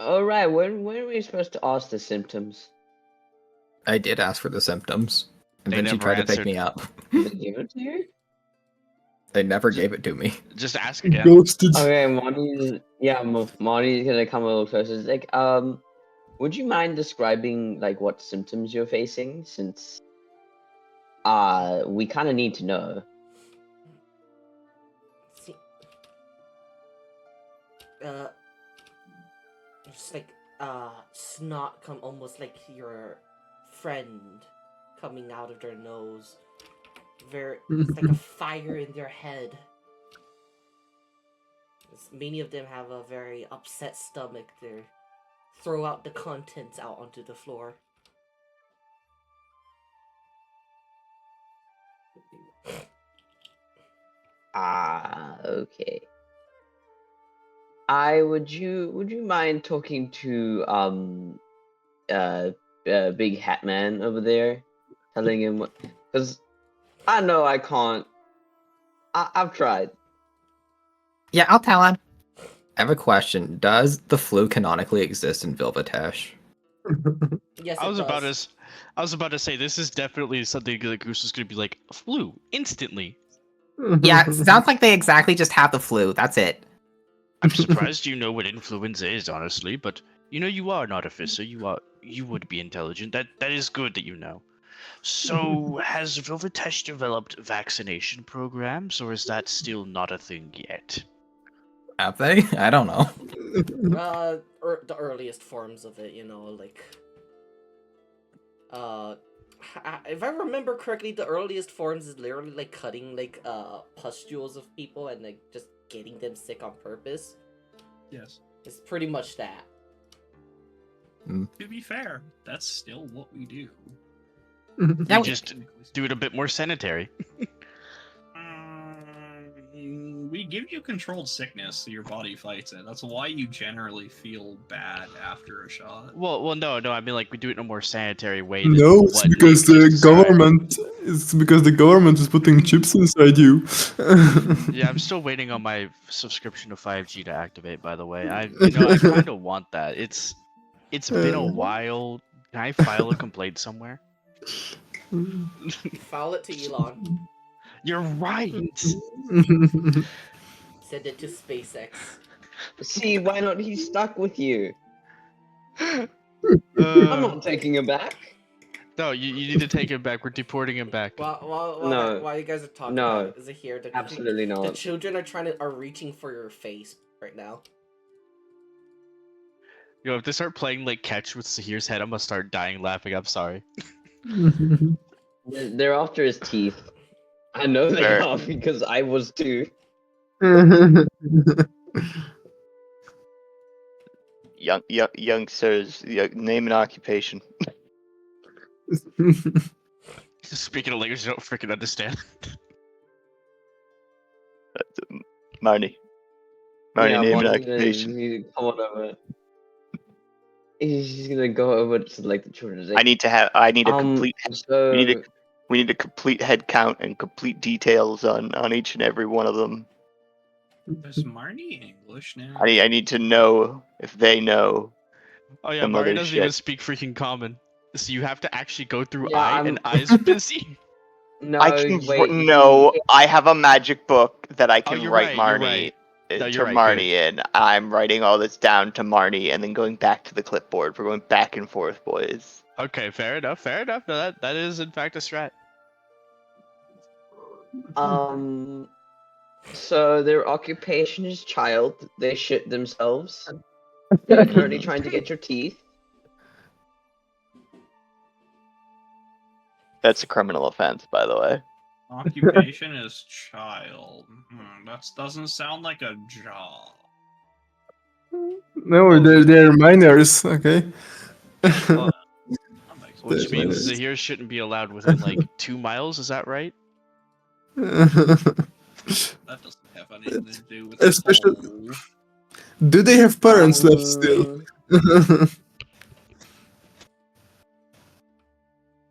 All right, when are we supposed to ask the symptoms? I did ask for the symptoms, and They then she never tried to answered. pick me up. Did they give it to you? They never gave it to me. just ask again. Ghosted. Okay, Marty's gonna come a little closer. It's like, would you mind describing like what symptoms you're facing, since we kind of need to know. See, just like snot come almost like your friend coming out of their nose. It's like a fire in their head. Many of them have a very upset stomach. They throw out the contents out onto the floor. Okay. Would you mind talking to Big Hat Man over there, telling him what? Because I know I can't. I've tried. Yeah, I'll tell him. I have a question. Does the flu canonically exist in Vilvatesh? Yes, I was about does. to, I was about to say this is definitely something that Goose is gonna be like flu instantly. Yeah, it sounds like they exactly just have the flu. That's it. I'm surprised you know what influenza is, honestly, but you know you are an artificer. You would be intelligent. That is good that you know. So has Vilvatesh developed vaccination programs, or is that still not a thing yet? Have they? I don't know. The earliest forms of it, like if I remember correctly, the earliest forms is literally like cutting like pustules of people and like just getting them sick on purpose. Yes. It's pretty much that. To be fair, that's still what we do. Yeah, We just do it a bit more sanitary. we give you controlled sickness, so your body fights it. That's why you generally feel bad after a shot. Well, no. I mean, like we do it in a more sanitary way. Than No, it's what because Nick the just described. government. It's because the government is putting chips inside you. Yeah, I'm still waiting on my subscription to 5G to activate. By the way, I kind of want that. It's been a while. Can I file a complaint somewhere? File it to Elon. You're right. Send it to SpaceX. See, why not? He's stuck with you. I'm Uh, not taking him back. no, you need to take him back. We're deporting him back. While you guys are talking No. about it, is it here? Absolutely The not. children are reaching for your face right now. Yo, if they start playing like catch with Sahir's head, I'm gonna start dying laughing. I'm sorry. They're after his teeth. I know they Fair. are because I was too. Youngsters, name and occupation. Speaking of language, I don't freaking understand. Marnie. Yeah, Name and Marty's gonna occupation. need to come on over. He's gonna go over to like the children's. I need a complete. So We need a complete head count and complete details on each and every one of them. Is Marnie English now? I need to know if they know. Oh yeah, Some Mario other doesn't shit. even speak freaking common. So you have to actually go through Yeah, I, I'm- and I's busy. no, I can wait. no. I have a magic book that I can you're write right, you're Marnie right. No, to you're right, Marnie in. I'm writing all this down to Marnie and then going back to the clipboard. We're going back and forth, boys. Okay, fair enough. No, that is in fact a strat. So their occupation is child. They shit themselves. They're currently trying to get your teeth. That's a criminal offense, by the way. Occupation is child. That doesn't sound like a job. No, they're minors. Okay. That makes Which That's means nice. Zahir shouldn't be allowed within like 2 miles, is that right? That doesn't have anything to do with Especially- the Do they have parents left still?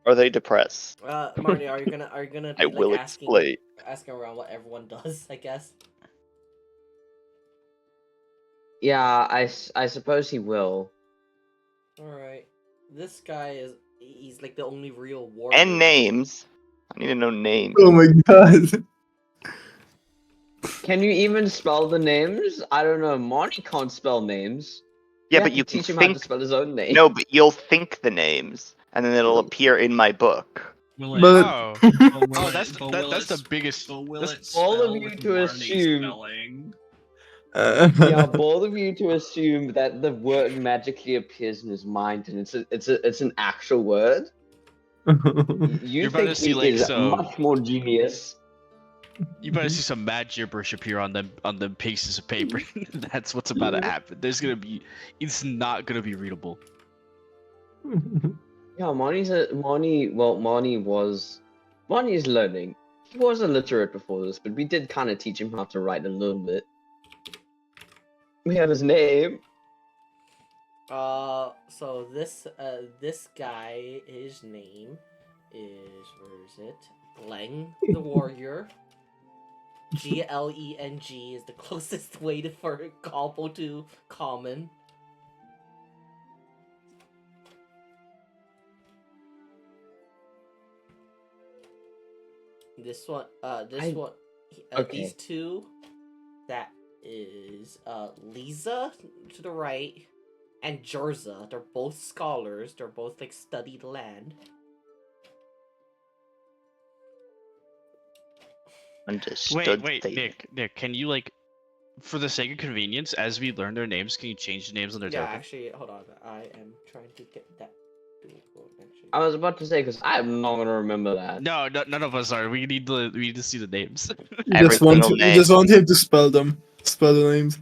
Are they depressed? Marty, are you gonna be I like will explain. asking around what everyone does? I guess. Yeah, I suppose he will. All right. This guy he's like the only real warrior. And names. I need to know names. Oh my god. Can you even spell the names? I don't know. Monty can't spell names. Yeah, have but to you can teach him how to think. spell his own name. No, but you'll think the names, and then it'll appear in my book. Will it, But- Oh, but will oh, it- that's but will that's it the biggest. But will that's- it all of spell you with to Marnie's assume- spelling? Yeah, both of you to assume that the word magically appears in his mind, and it's an actual word. You You're about to think see, he like, is some- much more genius. You better see some mad gibberish appear on them pieces of paper. That's what's about to happen. It's not gonna be readable. Yeah, Monty is learning. He was illiterate before this, but we did kind of teach him how to write a little bit. We have his name. So this guy, his name is, where is it? Gleng the warrior. Gleng is the closest way for combo to common. This one, Okay. these two, that is Lisa to the right, and Jorza. They're both scholars. They're both like studied land. Understood. Wait, statement. Nick, can you like, for the sake of convenience, as we learn their names, can you change the names on their Yeah, token? actually, hold on. I am trying to get that. Actually, I was about to say because I'm not gonna remember that. No, none of us are. We need to see the names. Every single You name. just want him to spell them. Spell the names.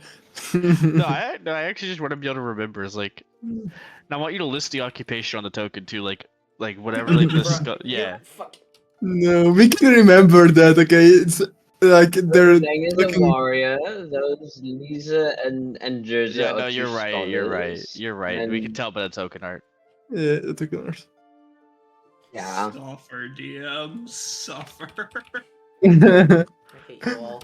no, I actually just want to be able to remember. It's like, and I want you to list the occupation on the token too, like whatever, like this. Bruh, Yeah. you fuck. No, we can remember that, okay? It's Like they're Dang is a looking. warrior. Those Lisa and Jerza Yeah, are no, two you're right. You're right. scholars. You're right. We can And tell by the token art. Yeah, the token art. yeah, Suffer, DM, suffer. I hate you all.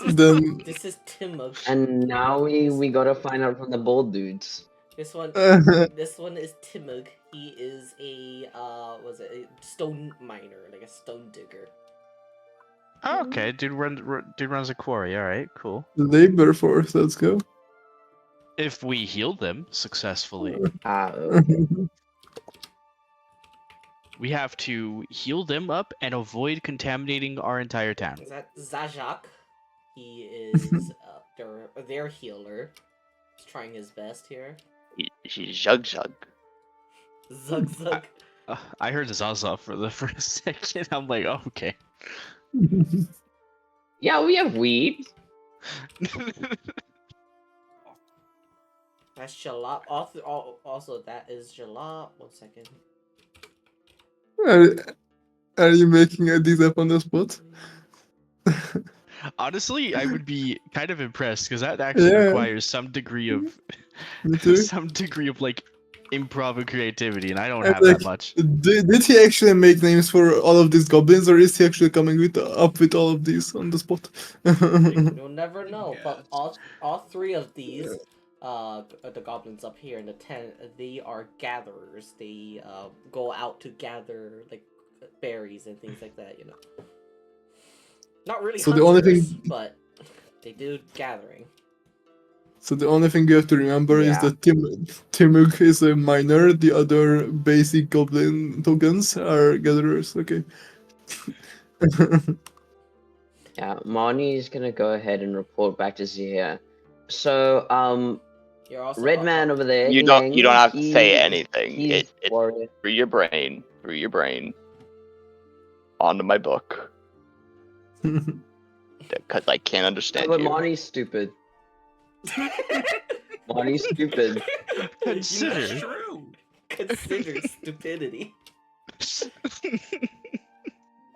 Then This is Timug. and now we gotta find out from the bold dudes. This one is Timug. He is a a stone miner, like a stone digger. Oh, okay, dude runs a quarry. All right, cool. labor force. Let's go. If we heal them successfully, Ah, okay. we have to heal them up and avoid contaminating our entire town. Is that Zajak? He is their healer. He's trying his best here. He's Zhug Zhug. Zug Zug. I heard Zaza for the first second. I'm like, oh, okay. Yeah, we have weed. That's Jalop. Also, that is Jalop. 1 second. Are you making these up on the spot? Honestly, I would be kind of impressed because that actually Yeah. requires some degree of Me too. some degree of like improv and creativity, and I don't And, have like, that much. Did he actually make names for all of these goblins, or is he actually coming up with all of these on the spot? You'll never know. But Yes. all three of these, the goblins up here in the tent, they are gatherers. They go out to gather like berries and things like that. You know, not really So hunters, the only thing- but they do gathering. So the only thing you have to remember is Yeah. that Timug is a miner. The other basic goblin tokens are gatherers. Okay. Yeah, Marnie is gonna go ahead and report back to Zia. So, You're also Red Man over there. You don't have to say he- anything. He's It warrior. through your brain, onto my book, because I can't No, understand but you. Marnie's stupid. Marnie's stupid. Consider. That's true. Consider stupidity.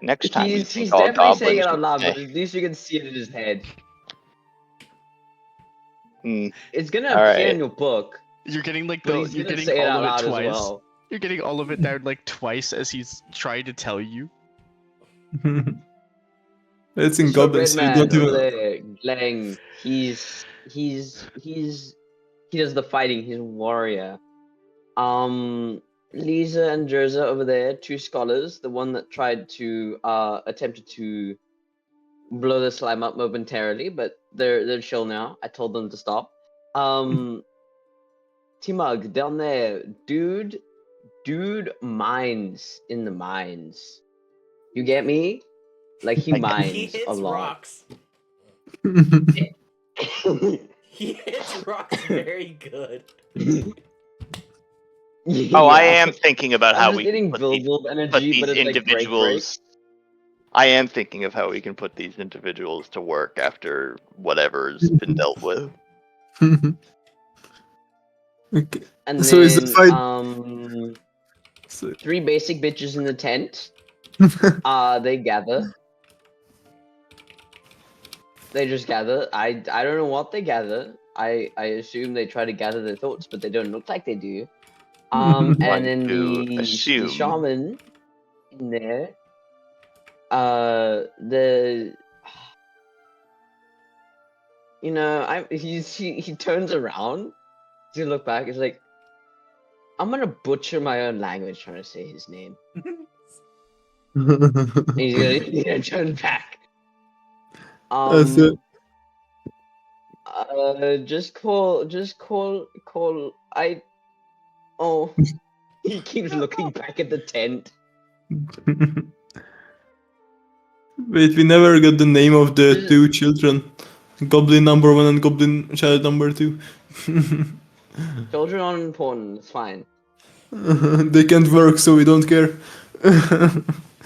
Next time you He's think all definitely saying goblins it out should loud, say, but at least you can see it in his head. "Hmm, It's gonna All appear right. in your book, You're getting like but the he's you're gonna getting say it all out of it loud as twice. well. You're getting all of it down like twice as he's trying to tell you. It's in So goblins, Red so you Man don't over even. there, Glenn, he does the fighting. He's a warrior. Lisa and Jerza over there, two scholars. The one that tried to attempted to blow the slime up momentarily, but they're chill now. I told them to stop. Timug down there, dude mines in the mines. You get me? Like he I get- mines He a hits lot. rocks. He hits rocks very good. Oh, I Yeah. am thinking about I'm how just we getting can put these, build energy, but these it's like break. individuals. I am thinking of how we can put these individuals to work after whatever's been dealt with. Okay. And So then is the fight? So, 3 basic bitches in the tent. They gather. They just gather. I don't know what they gather. I assume they try to gather their thoughts, but they don't look like they do. And One then to the assume. shaman in there. He turns around to look back. He's like, I'm gonna butcher my own language trying to say his name. And he's gonna turn back. so- Just call. Oh, he keeps looking back at the tent. Wait, we never got the name of the Just- two children. Goblin number 1 and Goblin child number 2. Children aren't important. It's fine. They can't work, so we don't care.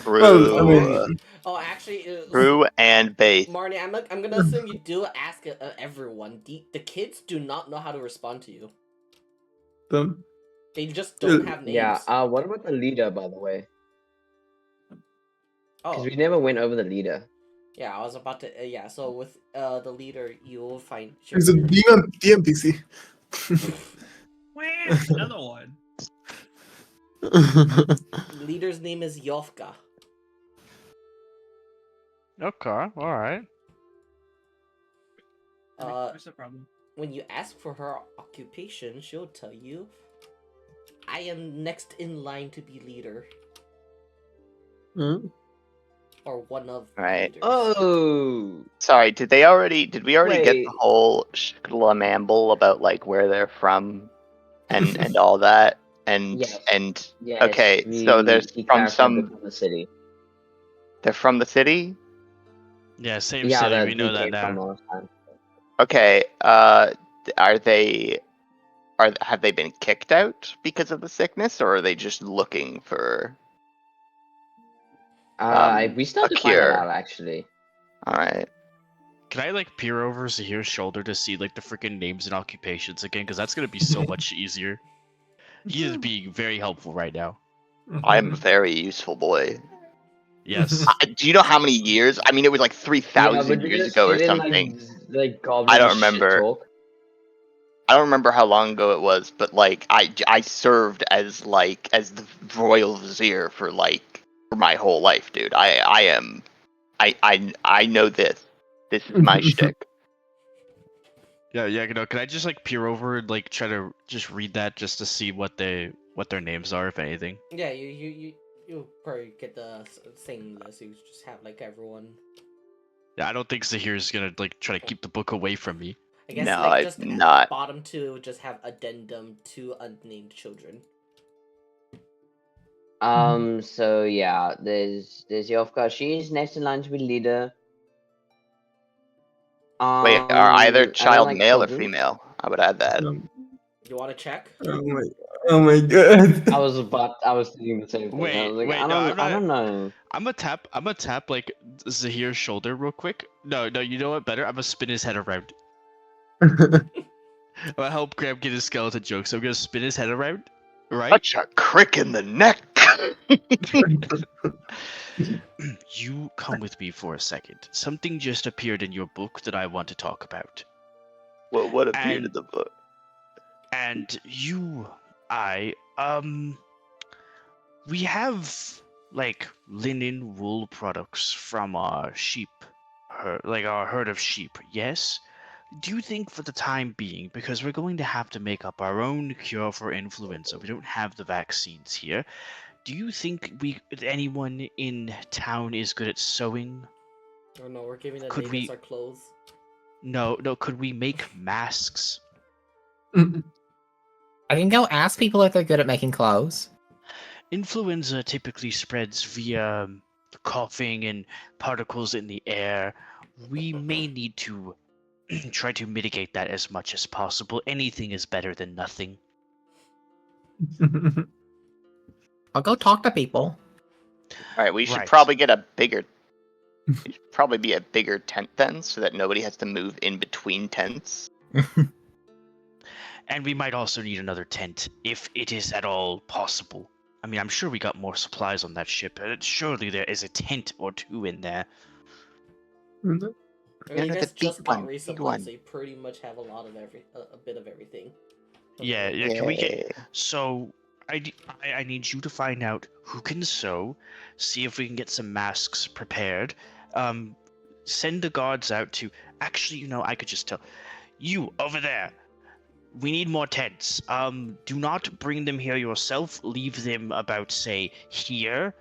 Well, I mean, Oh, actually, True and base. Marnie, I'm gonna assume you do ask everyone. The kids do not know how to respond to you. um, They just don't have names. Yeah. What about the leader, by the way? Because Oh, we never went over the leader. Yeah, I was about to. Yeah, so with the leader, you will find. He's a DMPC. Another one. Leader's name is Yofka. Okay, all right. What's the problem? When you ask for her occupation, she'll tell you, "I am next in line to be leader." Hmm? Or one of the Right. leaders. Oh, Sorry, did we already get the Wait. whole shlamamble about like where they're from and all that? And Yes. and yes. okay, so there's he from clarified from the city. they're from the city? Yeah, same Yeah, city. that We know he that came from now. last time. Okay, have they been kicked out because of the sickness, or are they just looking for We still a have to find that cure? out actually. Alright. Can I like peer over Zahir's shoulder to see like the freaking names and occupations again? Because that's gonna be so much easier. He is being very helpful right now. I'm a very useful boy. Yes. Do you know how many years? I mean, it was like Yeah, 3,000 but years just ago or fit in something. like I goblin don't shit remember. talk. I don't remember how long ago it was, but like I served as the royal vizier for my whole life, dude. I know this. This is my shtick. Yeah, yeah. No, can I just like peer over and like try to just read that just to see what their names are, if anything? Yeah, you probably get the same list. You just have like everyone. Yeah, I don't think Zahir's gonna like try to keep the book away from me. I guess No, like I'm just not. bottom two just have addendum to unnamed children. So yeah, there's Yovka. She's next in line to be leader. Wait, are either I don't child like male or children. female? I would add that. You want to check? Oh my god. I was thinking the same thing. I was like, Wait, no, I'm I not. don't know. I'm gonna tap like Zahir's shoulder real quick. No, you know what? Better. I'm gonna spin his head around. I'm gonna help Graham get his skeleton joke. So I'm gonna spin his head around. Right? Such a crick in the neck. You come with me for a second. Something just appeared in your book that I want to talk about. What appeared in And the book? and we have like linen wool products from our sheep like our herd of sheep, yes? Do you think for the time being, because we're going to have to make up our own cure for influenza, we don't have the vaccines here, do you think anyone in town is good at sewing? Or no, we're giving the Could natives we- our clothes. No, could we make masks? I can go ask people if they're good at making clothes. Influenza typically spreads via coughing and particles in the air. We may need to try to mitigate that as much as possible. Anything is better than nothing. I'll go talk to people. Alright, we should Right. probably get a bigger it should probably be a bigger tent then, so that nobody has to move in between tents. And we might also need another tent, if it is at all possible. I mean, I'm sure we got more supplies on that ship. Surely there is a tent or two in there. I mean, No, you no, guys the just big got one, big resupplies, one. so you pretty much have a lot of a bit of everything. Yeah, can we get... So, I need you to find out who can sew, see if we can get some masks prepared, send the guards out to... Actually, I could just tell... You, over there! We need more tents. Do not bring them here yourself. Leave them about, say, here,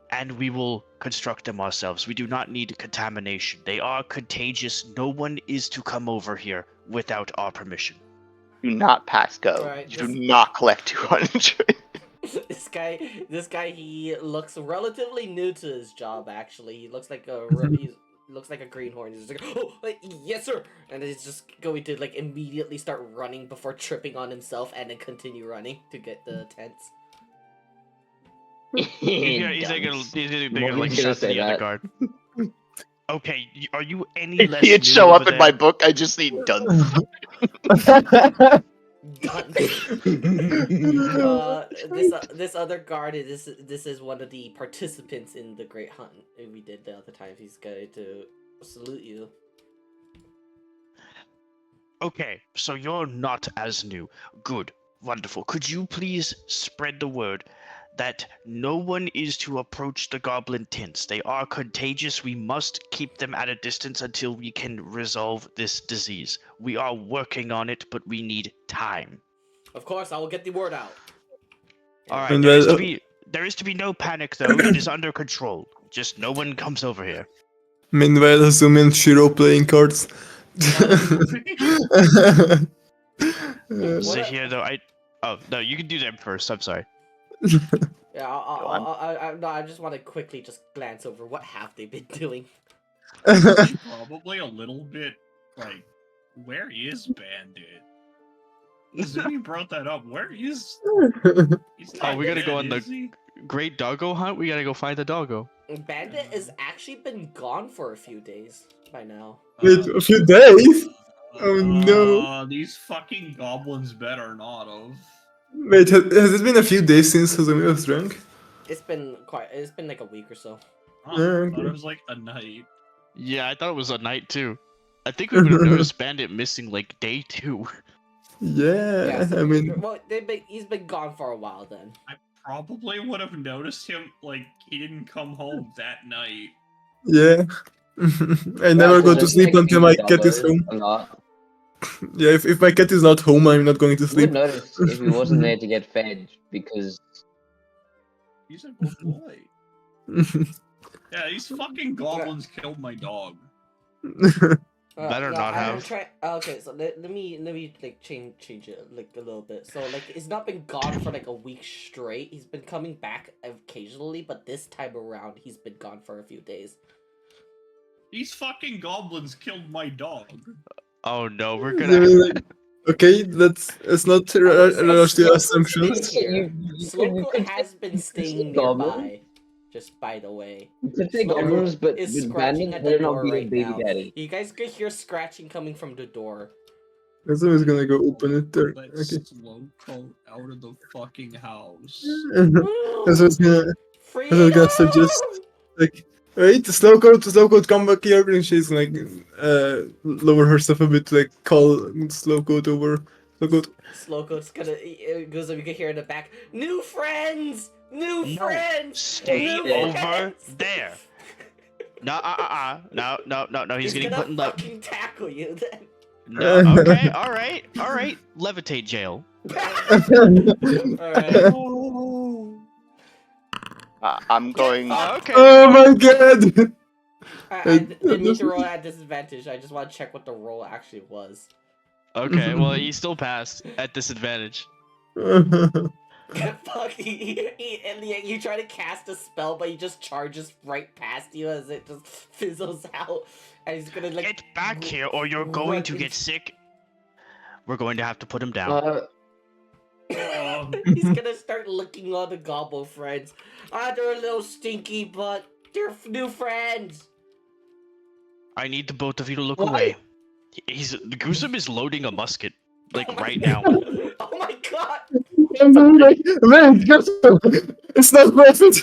and we will construct them ourselves. We do not need contamination. They are contagious. No one is to come over here without our permission. Do not pass go. Alright, You do not collect 200. This guy, he looks relatively new to his job. Actually, he looks like he looks like a greenhorn. He's just like, oh, like, yes, sir, and he's just going to like immediately start running before tripping on himself, and then continue running to get the tents. He's like gonna like shout to the other guard. Okay, are you any less You'd new show over up in my there? book. I just need dunce. Gun. This other guard this is one of the participants in the Great Hunt we did the other time. He's going to salute you. Okay, so you're not as new. Good, wonderful. Could you please spread the word that no one is to approach the goblin tents? They are contagious. We must keep them at a distance until we can resolve this disease. We are working on it, but we need time. Of course, I will get the word out. All right, And there is to be no panic though. It is under control. Just no one comes over here. Meanwhile, assume in Shiro playing cards. Sit here though. Oh no, you can do them first. I'm sorry. Yeah, I just want to quickly just glance over what have they been doing. Probably a little bit like, where is Bandit? Zumi brought that up. Where is? He's Oh, not we gotta dead, go on is the he? great doggo hunt. We gotta go find the doggo. Bandit has actually been gone for a few days by now. Wait, a few days? Oh no. These fucking goblins better not have. Wait, has it been a few days since Hazumi was drunk? It's been like a week or so. Huh, Yeah, I okay. thought it was like a night. Yeah, I thought it was a night too. I think we would have noticed Bandit missing like day 2. Yeah, so I mean, well, he's been gone for a while then. I probably would have noticed him, like, he didn't come home that night. yeah. I never go to sleep until my cat is home. A lot. Yeah, if my cat is not home, I'm not going to You sleep. would notice if he wasn't there to get fed because He's a good boy. Yeah, these fucking goblins killed my dog. Better not I'm have. okay, so let me like change it like a little bit. So like he's not been gone for like a week straight. He's been coming back occasionally, but this time around he's been gone for a few days. These fucking goblins killed my dog. Oh no, we're Yeah, gonna. like, okay, let's not rush the assumptions. Slowcoat has been staying nearby. Just by the way, you could say Slowcoat goblins, but is with scratching Bandit at better the not door be a right baby now. daddy. You guys could hear scratching coming from the door. Hazumi's gonna go open it there. Let Okay. Slowcoat out of the fucking house. Hazumi's gonna suggest, like, wait, Slowcoat, come back here, and she's like, lower herself a bit, like, call Slowcoat over. Slowcoat's gonna goes up. You can hear in the back. New friends, new No, friends. stay new over friends!" there. No, no. He's getting gonna put in the. fucking tackle you then. No, okay, all right. Levitate jail. Alright. I'm going. Okay. Oh my god! I didn't mean to roll at disadvantage. I just want to check what the roll actually was. Okay. Well, he still passed at disadvantage. Fuck, and you try to cast a spell, but he just charges right past you as it just fizzles out. And he's gonna like Get back here, or you're going run to in- get sick. We're going to have to put him down. He's gonna start licking all the gobble friends. They're a little stinky, but they're new friends. I need the both of you to look Why? away. Goosum is loading a musket, like Oh my right now. God. Oh my god! I'm like, man, it's not worth it.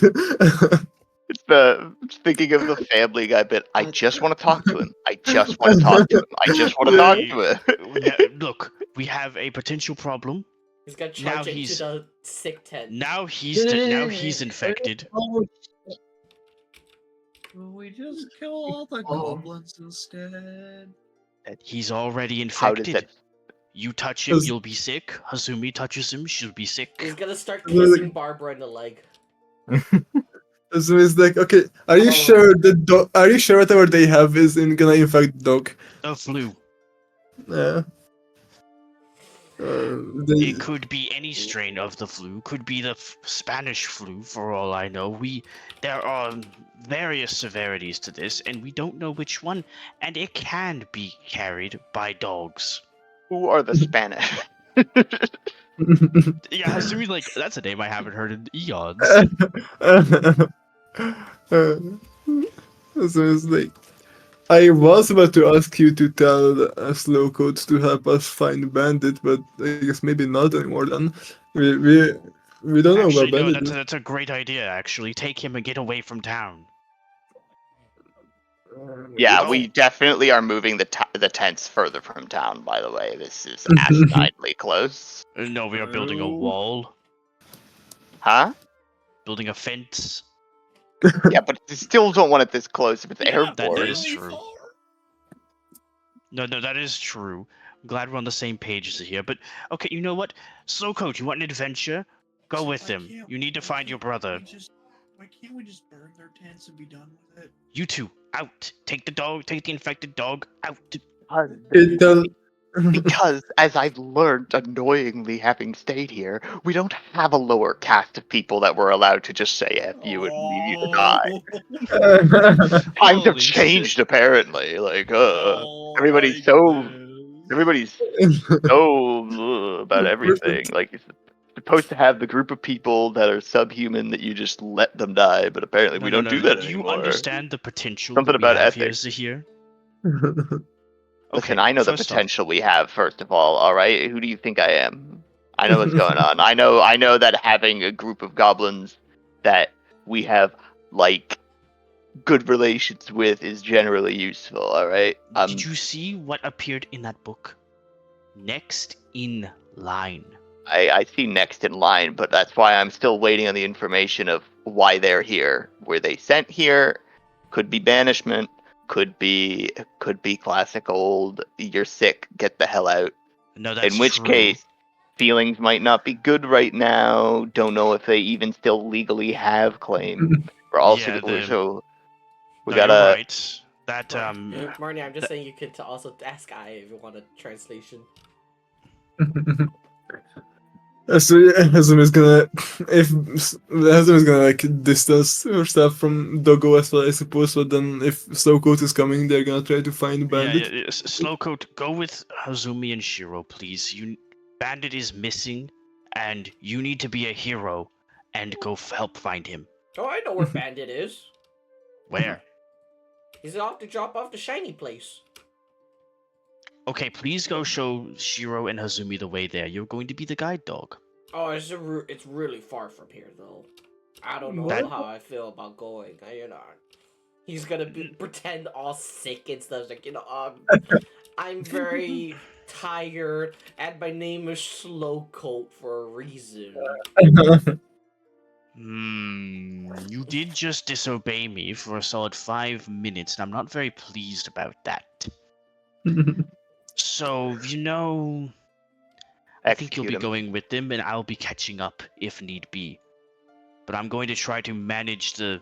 It's the thinking of the Family Guy bit. I just want to talk to him. I just want to talk to him. I just want to talk to him. Look, we have a potential problem. He's gonna Now charge it he's- to the sick tent. Now he's infected. Will we just kill all the goblins instead? He's already How does infected. that? You touch him, Does- you'll be sick. Hazumi touches him, she'll be sick. He's gonna start Really? kissing Barbara in the leg. So it's like, okay, are you sure are you sure whatever they have is gonna infect the dog? The flu. Yeah. It could be any strain of the flu. Could be the Spanish flu, for all I know. There are various severities to this, and we don't know which one. And it can be carried by dogs. Who are the Spanish? Yeah, Hazumi, like that's a name I haven't heard in eons. So it's like, I was about to ask you to tell Slowcoat to help us find Bandit, but I guess maybe not anymore. Then we we we don't know where Actually, no, Bandit is. that's a great idea. Actually, take him and get away from town. Yeah, Oh. we definitely are moving the tents further from town. By the way, this is asininely close. No, we are building a Oh. wall, Huh? building a fence. Yeah, but you still don't want it this close if it's Yeah, That airborne. is really true. far. No, that is true. I'm glad we're on the same page here. But okay, you know what? Slowcoat, you want an adventure? Go with Why them. can't- You need to why find your can't we brother. Why can't we just burn their tents and be done with it? You two, out. Take the dog. Take the infected dog out. Okay, tell. Because, as I've learned annoyingly having stayed here, we don't have a lower caste of people that we're allowed to just say F you and leave you to die. Times have Holy changed, apparently. Like, Oh, everybody's my so goodness. about everything. Like, you're supposed to have the group of people that are subhuman that you just let them die, but apparently we don't do that Do you anymore. understand the potential Something that we about have ethics. here, Listen, I know the first off, potential we have. First of all right. Who do you think I am? I know what's going on. I know that having a group of goblins that we have like good relations with is generally useful. All right. Did you see what appeared in that book? Next in line. I see next in line, but that's why I'm still waiting on the information of why they're here. Were they sent here? Could be banishment. Could be classic old. You're sick. Get the hell out. No, that's In which true. case, feelings might not be good right now. Don't know if they even still legally have claim. We're also Yeah, we no, gotta. you're right. That Marnie, I'm just saying you could also ask I if you want a translation. So Hazem is gonna if Hazem is gonna like distance herself from Doggo as well, I suppose. But then if Slowcoat is coming, they're gonna try to find Bandit. yeah. Slowcoat, go with Hazumi and Shiro, please. Bandit is missing, and you need to be a hero and go help find him. Oh, I know where Bandit is. Where? He's off to drop off the shiny place. Okay, please go show Shiro and Hazumi the way there. You're going to be the guide dog. Oh, it's really far from here though. I don't know What? how I feel about going. He's gonna pretend all sick and stuff. Like I'm very tired, and my name is Slowcoat for a reason. You did just disobey me for a solid 5 minutes, and I'm not very pleased about that. So, I think you'll be Execute 'em. going with them, and I'll be catching up if need be. But I'm going to try to manage the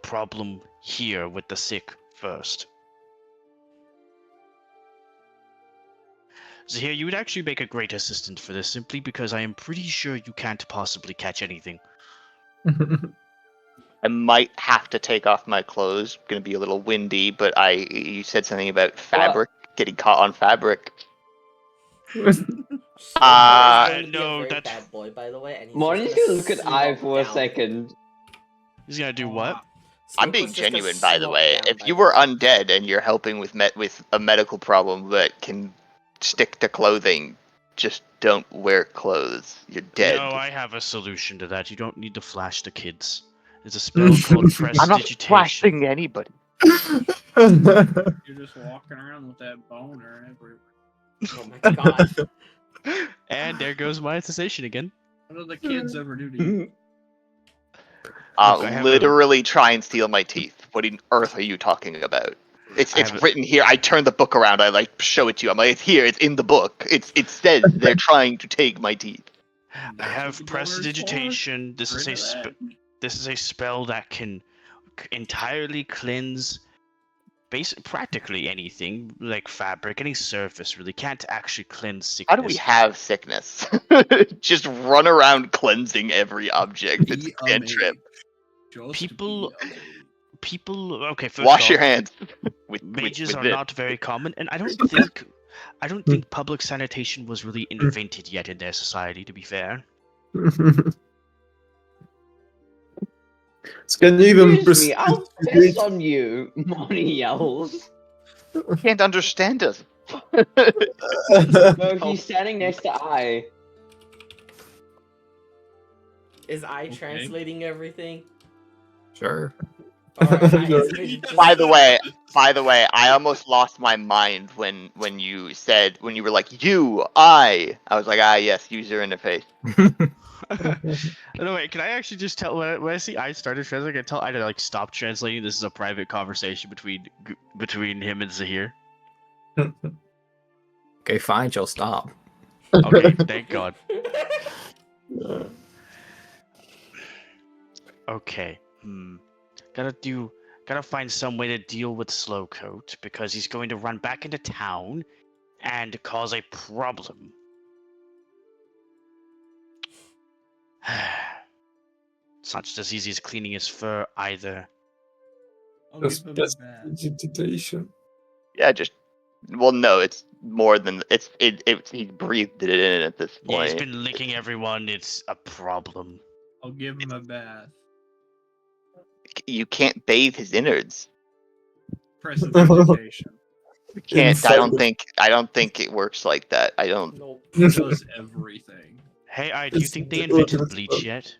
problem here with the sick first. Zahir, you would actually make a great assistant for this, simply because I am pretty sure you can't possibly catch anything. I might have to take off my clothes. Gonna be a little windy, but you said something about fabric getting caught on fabric. No, that's bad boy, by the way. And he's Marty's just gonna look at I for a down. second. he's gonna do what? I'm Slowcoat's being just gonna genuine, by the slump way. down, If by you the were way. undead and you're helping with a medical problem that can stick to clothing, just don't wear clothes. You're dead. No, I have a solution to that. You don't need to flash the kids. There's a spell called I'm not Prestidigitation. flashing anybody. You're just walking around with that boner everywhere. Oh my god. And there goes monetization again. What do the kids ever do to you? Look, I have Literally try and steal my teeth. What on earth are you talking about? It's written here. I turn the book around. I show it to you. I'm like, it's here. It's in the book. It says they're trying to take my teeth. I have That's what the boner's Prestidigitation. This for. is Rid of that. this is a spell that can entirely cleanse practically anything, like fabric, any surface really. Can't actually cleanse sickness. How do we have sickness? Just run around cleansing every object. It's Be a cantrip. Just People- be amazed. people? Okay, first Wash off, your hands. mages with are it. not very common, and I don't think public sanitation was really invented yet in their society. To be fair. So can you even Excuse me, I'll piss on you, Monty yells. Can't understand us. No, he's standing next to I. Is I Okay. translating everything? Sure. Alright, I Sure. is just By the way, I almost lost my mind when you were like I was like, ah, yes, user interface. No, wait, can I actually just tell when I see I started translating, I tell I to like stop translating. This is a private conversation between him and Zahir. Okay, fine, Joe, stop. Okay, thank God. Okay, gotta find some way to deal with Slowcoat because he's going to run back into town and cause a problem. It's not just as easy as cleaning his fur either. I'll Just give him a bath. prestidigitation. Yeah, well, no, it's more than he breathed it in at this Yeah, he's point. been licking everyone. It's a problem. I'll give him a bath. You can't bathe his innards. Prestidigitation. You can't. Inside I don't think it works like that. I don't. Nope. He does everything. Hey, do you It's think they the invented ultimate bleach spell. yet?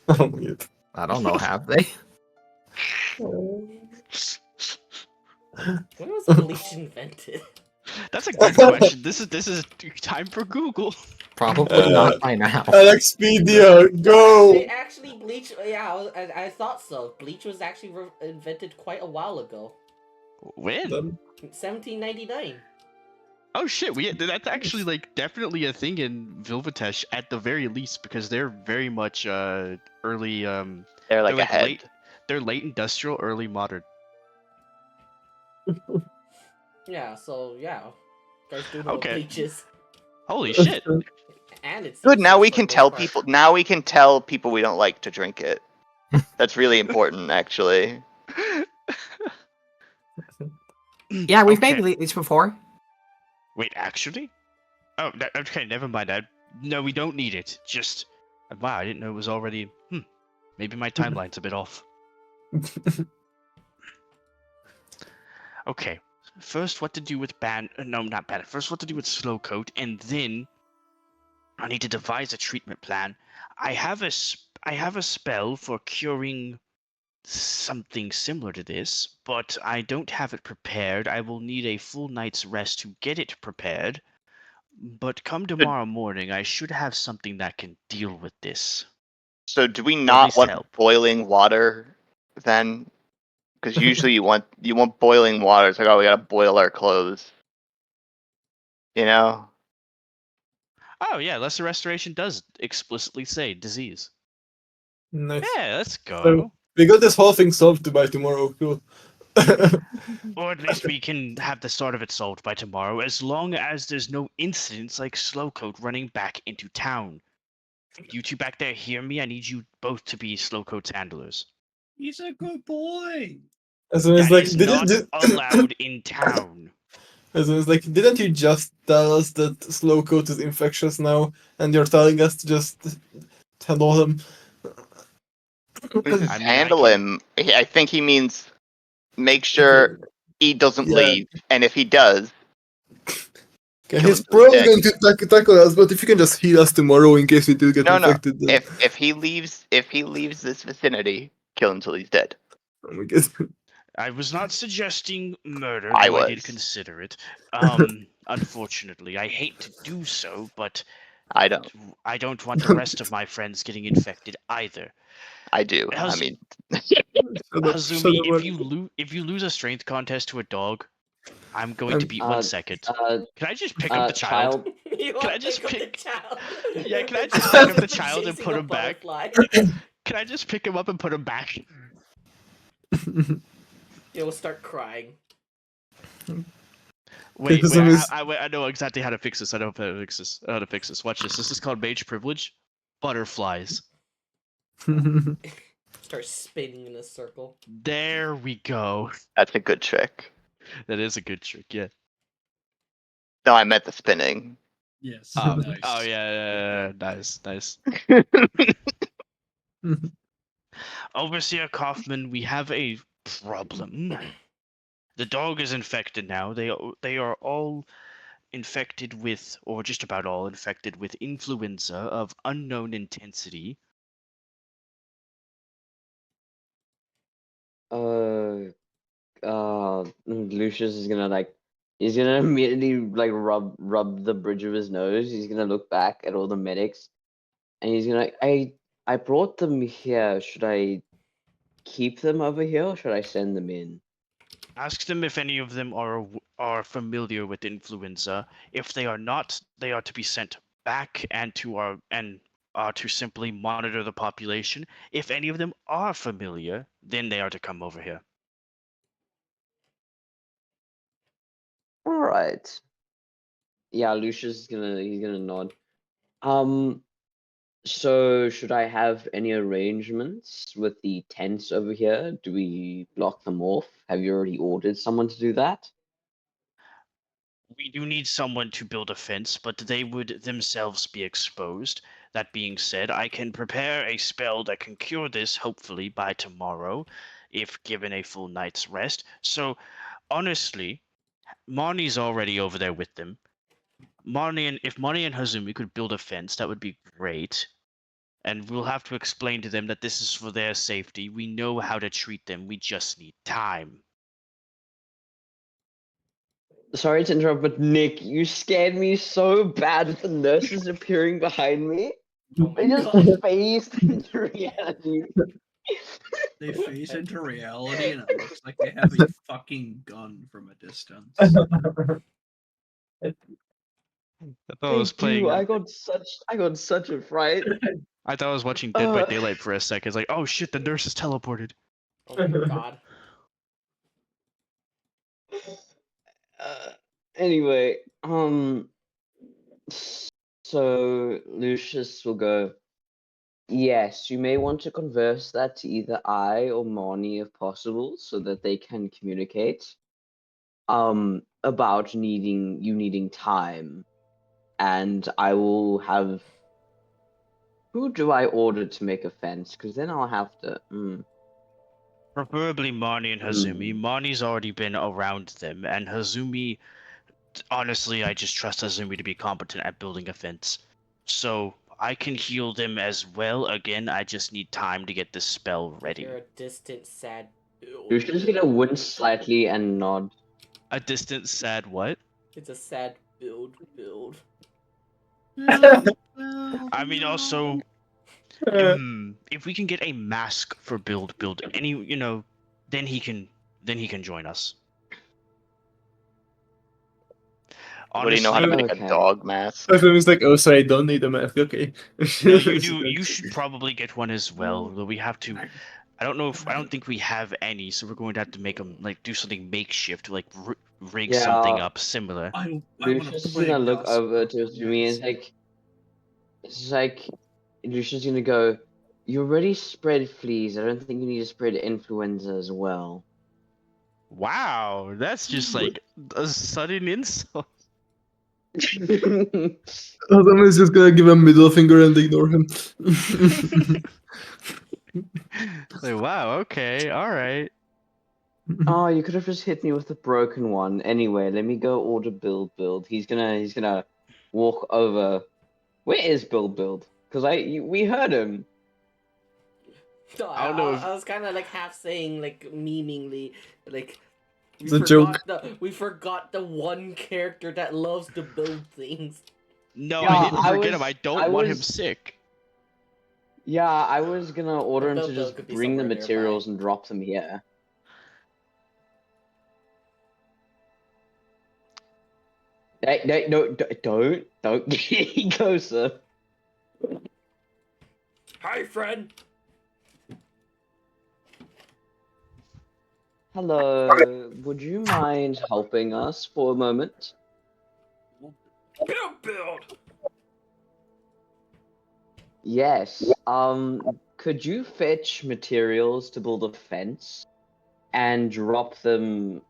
Oh my god. I don't know, have they? When was bleach invented? That's a good question. This is time for Google. Probably not by now. Alexpedia, go! Actually, bleach. Yeah, I thought so. Bleach was actually invented quite a while ago. When? Done. 1799. Oh shit, that's actually like definitely a thing in Vilvatesh at the very least because they're very much early They're like like ahead. they're late industrial, early modern. Yeah, so yeah. Guys do know what Okay. bleach is. Holy shit. And it's Good. Now useless we for can the most tell part. people. Now we can tell people we don't like to drink it. That's really important, actually. Yeah, we've Okay. made these before. Wait, actually? Oh, okay, never mind. No, we don't need it. Just wow, I didn't know it was already. Maybe my timeline's a bit off. Okay. First, what to do with no, not Bandit. First, what to do with Slowcoat, and then I need to devise a treatment plan. I have a spell for curing something similar to this, but I don't have it prepared. I will need a full night's rest to get it prepared. But come tomorrow morning, I should have something that can deal with this. So, do we Or at not least want help. boiling water then? Because usually you want boiling water. It's like, oh, we gotta boil our clothes. You know? Oh yeah, Lesser Restoration does explicitly say disease. Nice. Yeah, let's go. So, we got this whole thing solved by tomorrow, cool. Or at least we can have the start of it solved by tomorrow, as long as there's no incidents like Slowcoat running back into town. You two back there hear me? I need you both to be Slowcoat's handlers. He's a good boy. As soon as That like, is not didn't allowed in town. as soon as like, didn't you just tell us that Slowcoat is infectious now, and you're telling us to just handle him? This is I mean, handle him. I think he means make sure he doesn't Yeah. leave, and if he does, Okay, kill he's him till he's probably dead. going to tackle us, but if you can just heal us tomorrow in case we do get No. infected, then If he leaves this vicinity, kill him till he's dead. oh my god. I was not suggesting murder, I though I did was. consider it. Unfortunately, I hate to do so, but I don't. I don't want the rest of my friends getting infected either. I do. I How's- mean, Shut up, Hazumi, shut up. if you lose a strength contest to a dog, I'm going to beat 1 second. Can I just pick up the child? You Can I want to just pick up pick- the child? Yeah, can I just pick up the child and Chasing put a him back? butterfly. Can I just pick him up and put him back? You'll start crying. Wait, Hazumi is- I know exactly how to fix this. I know how to fix this. Watch this. This is called mage privilege. Butterflies. Start spinning in a circle. There we go. that's a good trick. That is a good trick. Yeah. No, I meant the spinning. Yes. Oh, nice. oh yeah, nice. Overseer Kaufman, we have a problem. The dog is infected now. They are all infected with, or just about all infected with influenza of unknown intensity. Lucius is gonna he's gonna immediately rub the bridge of his nose. He's gonna look back at all the medics, and he's gonna I brought them here. Should I keep them over here, or should I send them in? Ask them if any of them are familiar with influenza. If they are not, they are to be sent back and to simply monitor the population. If any of them are familiar, then they are to come over here. All right. Yeah, Lucius is he's gonna nod. So should I have any arrangements with the tents over here? Do we block them off? Have you already ordered someone to do that? We do need someone to build a fence, but they would themselves be exposed. That being said, I can prepare a spell that can cure this hopefully by tomorrow, if given a full night's rest. So, honestly, Marnie's already over there with them. If Marnie and Hazumi could build a fence, that would be great. And we'll have to explain to them that this is for their safety. We know how to treat them. We just need time. Sorry to interrupt, but Nick, you scared me so bad with the nurses appearing behind me. Oh my They just god. phased into reality. They phase into reality, and it looks like they have a fucking gun from a distance. I thought I was Thank you. playing. I got such a fright. I thought I was watching Dead by Uh. Daylight for a second. It's like, oh shit, the nurse is teleported. Oh my god. Anyway, so Lucius will go. Yes, you may want to converse that to either I or Marnie if possible, so that they can communicate. About needing time, and I will have. Who do I order to make a fence? Because then I'll have to. Preferably Marnie and Hazumi. Marnie's already been around them, and Hazumi. Honestly, I just trust Hazumi to be competent at building a fence. So I can heal them as well. Again, I just need time to get this spell ready. You're a distant, sad build. Lucius is gonna wince slightly and nod. A distant, sad what? It's a sad build. I mean, also, if we can get a mask for build, then he can join us. What do you know how to Honestly, make Okay. a dog mask? My friend was like, "Oh, sorry, I don't need a mask." Okay. no, you do. You should probably get one as well. Though we have to. I don't think we have any, so we're going to have to make them do something makeshift, rig something Yeah. up similar. Lucius is gonna look over to me and it's like, Lucius is gonna go. You already spread fleas. I don't think you need to spread influenza as well. Wow, that's just like a sudden insult. Someone's just gonna give a middle finger and ignore him. Like, wow, okay, all right. Oh, you could have just hit me with the broken one. Anyway, let me go order build. He's gonna walk over. Where is build? Because we heard him. No, I don't know if- I was kind of like half saying, like meaningly, like It's a joke. we forgot the one character that loves to build things. No, Yeah, I didn't I forget him. was- I don't I want him was- sick. Yeah, I was gonna order him to Build just could be bring the somewhere materials nearby. and drop them here. Hey, no, don't go, sir. Hi, friend. Hello, would you mind helping us for a moment? Build. Yes. Could you fetch materials to build a fence and drop them?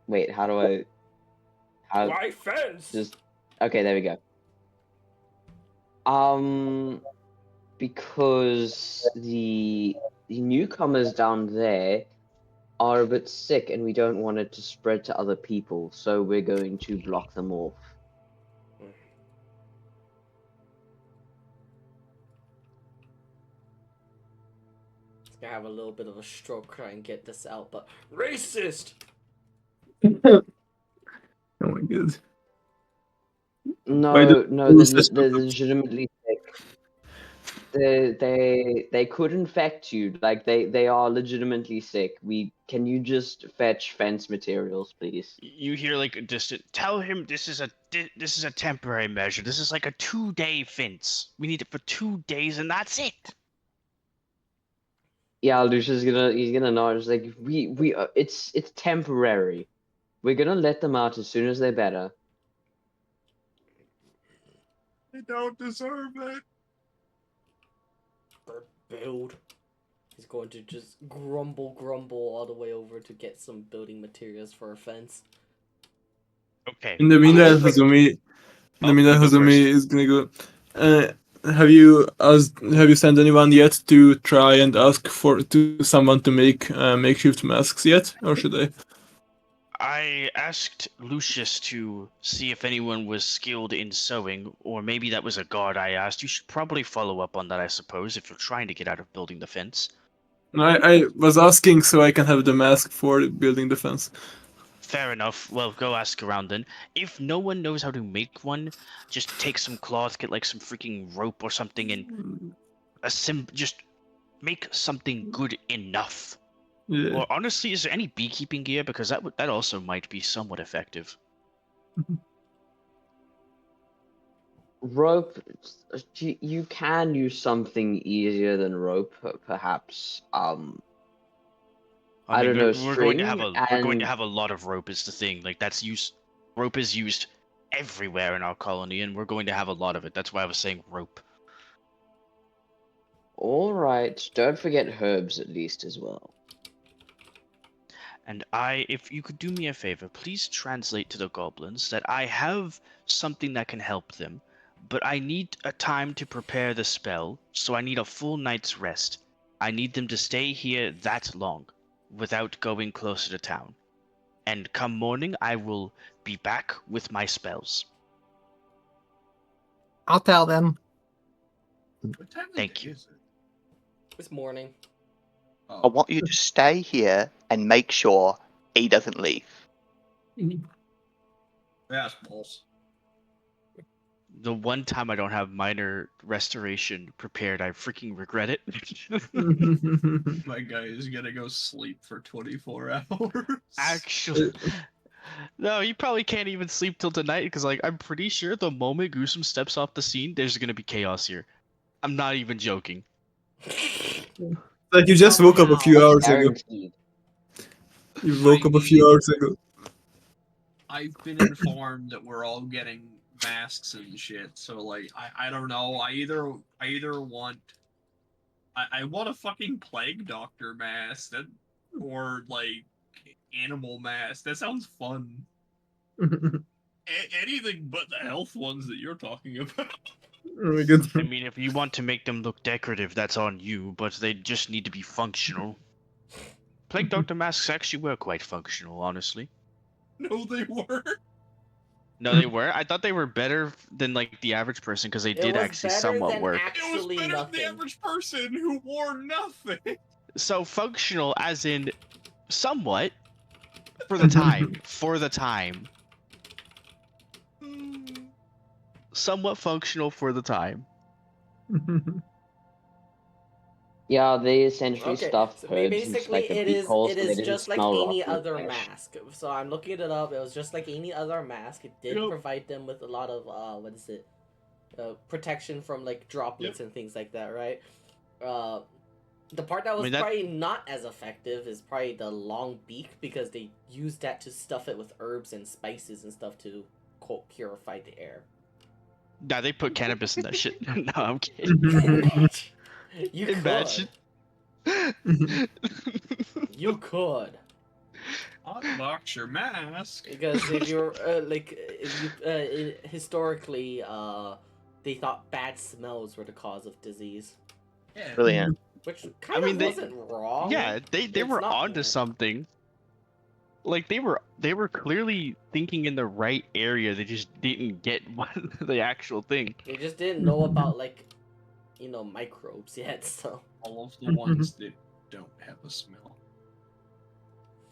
Wait, how do I? How? Why fence? Just okay. There we go. Because the newcomers down there are a bit sick and we don't want it to spread to other people, so we're going to block them off. It's gonna have a little bit of a stroke trying to get this out, but racist. Oh my god. Why No, do no, rules they're just- legitimately sick. They could infect you. Like they are legitimately sick. Can you just fetch fence materials, please? You hear like a distant. Tell him this is a temporary measure. This is like a 2-day fence. We need it for 2 days, and that's it. Yeah, Lucia's he's gonna nod. It's like it's temporary. We're gonna let them out as soon as they're better. They don't deserve it. Build. He's going to just grumble all the way over to get some building materials for a fence. Okay. In the meanwhile, Like- Hazumi. In the Oh, meanwhile, you go Hazumi first. is gonna go. Have you sent anyone yet to try and ask to someone to make makeshift masks yet, or should I? I asked Lucius to see if anyone was skilled in sewing, or maybe that was a guard I asked. You should probably follow up on that, I suppose, if you're trying to get out of building the fence. No, I was asking so I can have the mask for building the fence. Fair enough. Well, go ask around then. If no one knows how to make one, just take some cloth, get like some freaking rope or something, and just make something good enough. Yeah. Or honestly, is there any beekeeping gear? Because that also might be somewhat effective. Rope. You can use something easier than rope, perhaps. I don't know, we're going to have string we're going to and have a lot of rope is the thing. Like rope is used everywhere in our colony, and we're going to have a lot of it. That's why I was saying rope. all right. Don't forget herbs at least as well. And if you could do me a favor, please translate to the goblins that I have something that can help them, but I need a time to prepare the spell, so I need a full night's rest. I need them to stay here that long, without going closer to town. And come morning, I will be back with my spells. I'll tell them. What time of Thank day you. is it? This morning. I Oh, want you to stay here and make sure he doesn't leave. that's pulse. The one time I don't have minor restoration prepared, I freaking regret it. My guy is gonna go sleep for 24 hours. Actually, no, you probably can't even sleep till tonight because, like, I'm pretty sure the moment Gruesome steps off the scene, there's gonna be chaos here. I'm not even joking. Like you just woke up a few hours ago. Guaranteed. You woke up a few hours ago. I've been informed that we're all getting masks and shit. So like, I don't know. I either want I want a fucking plague doctor mask that, or like animal mask. That sounds fun. Anything but the health ones that you're talking about. Oh my god. I mean, if you want to make them look decorative, that's on you, but they just need to be functional. Plague Doctor masks actually were quite functional, honestly. No, they weren't. No, they were. I thought they were better than like the average person because they did was actually better somewhat than work. It was actually better nothing. than the average person who wore nothing. So functional, as in somewhat, for the time. For the time. Somewhat functional for the time. Yeah, they essentially Okay, stuff so herbs basically into like a it beak is hole it so they is didn't just like smell any rotten other flesh. mask. So I'm looking it up. It was just like any other mask. It did Yep. provide them with a lot of what is it? Protection from like droplets and things like that, right? The part that was probably not as effective is probably the long beak because they used that to stuff it with herbs and spices and stuff to quote purify the air. Nah, they put cannabis in that shit. No, I'm kidding. You Imagine. You could. Unbox your mask. Because if you're historically they thought bad smells were the cause of disease. Yeah. Brilliant. Which kind of wasn't wrong. Yeah, they It's were not onto wrong. something. Like they were clearly thinking in the right area. They just didn't get what the actual thing. They just didn't know about like, microbes yet. So All of the ones that don't have a smell.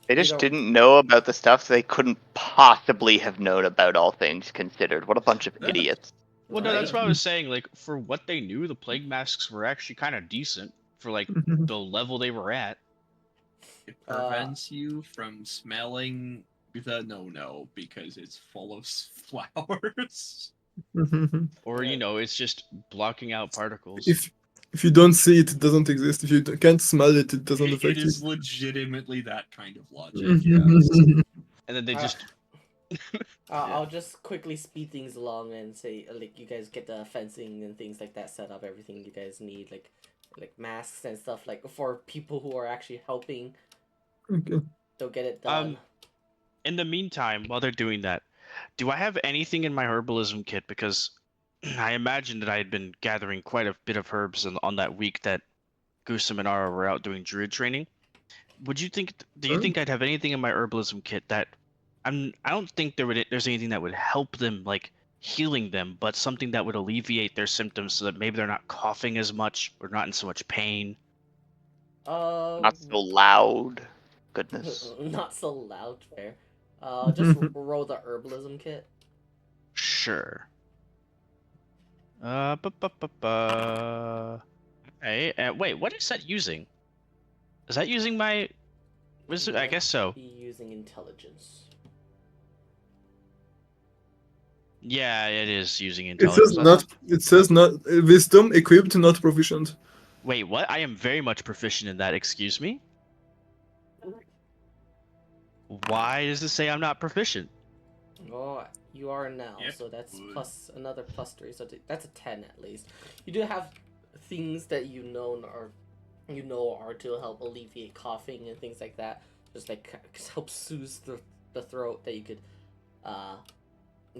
They You just don't- didn't know about the stuff they couldn't possibly have known about, all things considered. What a bunch of idiots. Well, no, that's Right? what I was saying. Like for what they knew, the plague masks were actually kind of decent for like the level they were at. It prevents you from smelling the no because it's full of flowers. Or Yeah. it's just blocking out particles. If you don't see it, it doesn't exist. If you can't smell it, it doesn't affect It you. is legitimately that kind of logic, yes. And then they Uh, just I'll just quickly speed things along and say, like, you guys get the fencing and things like that set up, everything you guys need, like masks and stuff, like, for people who are actually helping. Okay. They'll get it done. in the meantime, while they're doing that, do I have anything in my herbalism kit? Because I imagine that I had been gathering quite a bit of herbs on that week that Gusum and Ara were out doing druid training. Do you think I'd have anything in my herbalism kit that I don't think there's anything that would help them, like healing them, but something that would alleviate their symptoms so that maybe they're not coughing as much or not in so much pain. Not so loud. Goodness. Not so loud, fair. Just roll the herbalism kit. Sure. Hey, wait, what is that using? Is that using my wisdom? I guess so. Be using intelligence. Yeah, it is using It intelligence. says not. It says not wisdom equipped, not proficient. Wait, what? I am very much proficient in that. Excuse me. Why does it say I'm not proficient? Oh, you are now, Yep. so that's another +3, so that's a 10 at least. You do have things that are to help alleviate coughing and things like that. Just like help soothe the throat that you could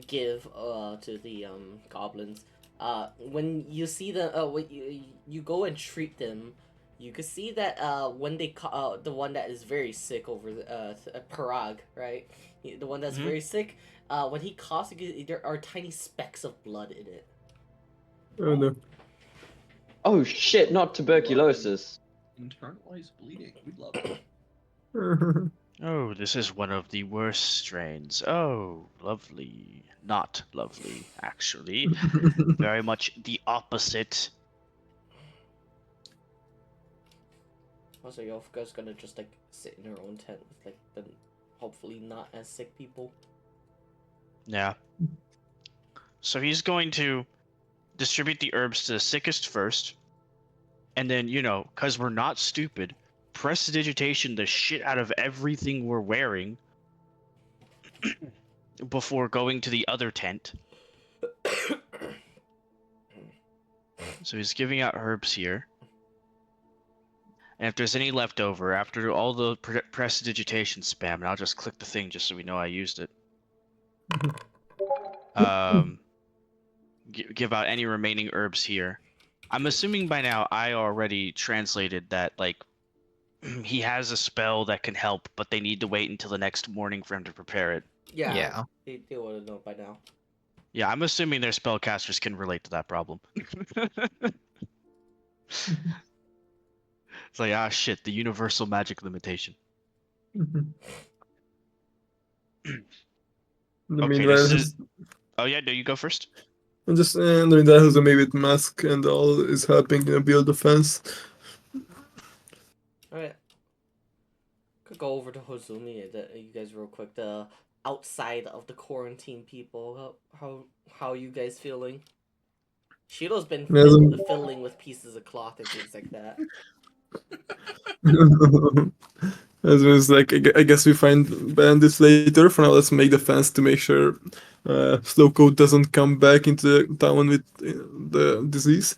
give to the goblins. When you see when you go and treat them, you can see that when they the one that is very sick over Parag, right? The one that's very sick. When he coughs, there are tiny specks of blood in it. Oh no. Oh shit! Not tuberculosis. Internalized bleeding. We love it. Oh, this is one of the worst strains. Oh, lovely. Not lovely, actually. Very much the opposite. Also, you guys gonna just like sit in your own tent with like the hopefully not as sick people. Yeah. So he's going to distribute the herbs to the sickest first, and then, because we're not stupid, prestidigitation the shit out of everything we're wearing before going to the other tent. So he's giving out herbs here. And if there's any left over after all the prestidigitation spam, and I'll just click the thing just so we know I used it. Give out any remaining herbs here. I'm assuming by now I already translated that, like, he has a spell that can help, but they need to wait until the next morning for him to prepare it. Yeah. They would know by now. Yeah, I'm assuming their spellcasters can relate to that problem. It's like, shit, the universal magic limitation. Meanwhile, Oh yeah, no, you go first. and just and meanwhile, Huzumi with mask and all is helping build the fence. Alright. Could go over to Hozumi, you guys real quick. The outside of the quarantine people. How you guys feeling? Shido's been filling with pieces of cloth and things like that. As was like, I guess we find bandits later. For now, let's make the fence to make sure Slowcoat doesn't come back into the town with the disease.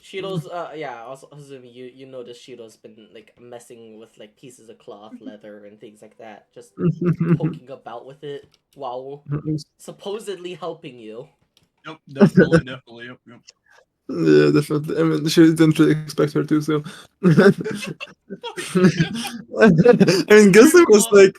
Shido's also Hozumi, you notice Shido's been like messing with like pieces of cloth, leather, and things like that, just poking about with it while supposedly helping you. Yep, definitely, yep. Yeah, definitely. I mean, she didn't really expect her to, so. I mean, Gustav was like,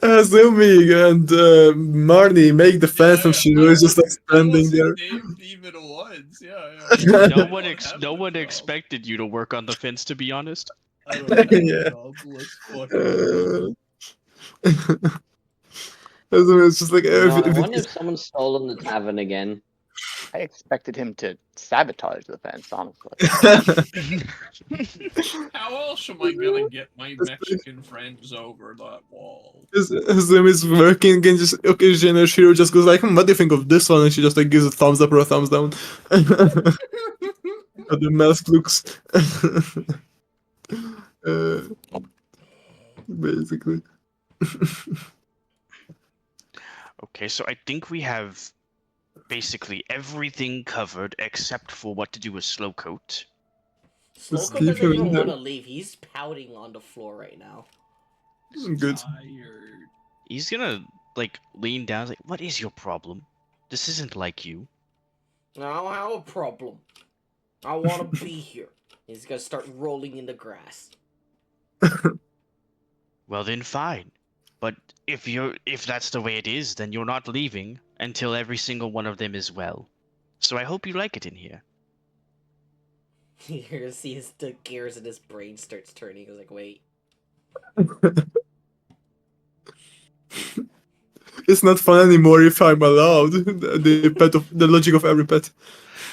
Zumi and Marnie make the fence, and she was just like I standing wasn't there. named even once. Yeah. I No don't one have a job. expected you to work on the fence, to be honest. I don't have a Yeah. job. Let's fucking go. It's just like, I wonder if someone's stolen the tavern again. I expected him to sabotage the fence, honestly. How else am I gonna get my Mexican friends over that wall? Zoom is working, and just occasionally Shiro just goes like, what do you think of this one? And she just like gives a thumbs up or a thumbs down. How the mask looks. uh, basically. Okay, so I think we have basically everything covered except for what to do with Slowcoat. Slowco keep doesn't him even in want there. to leave. He's pouting on the floor right now. Good. Tired. He's gonna like lean down, like, "What is your problem? This isn't like you." I don't have a problem. I want to be here. He's gonna start rolling in the grass. Well then, fine. But if that's the way it is, then you're not leaving until every single one of them is well. So I hope you like it in here. You're gonna see the gears in his brain starts turning. He's like, wait. It's not fun anymore if I'm allowed. The logic of every pet.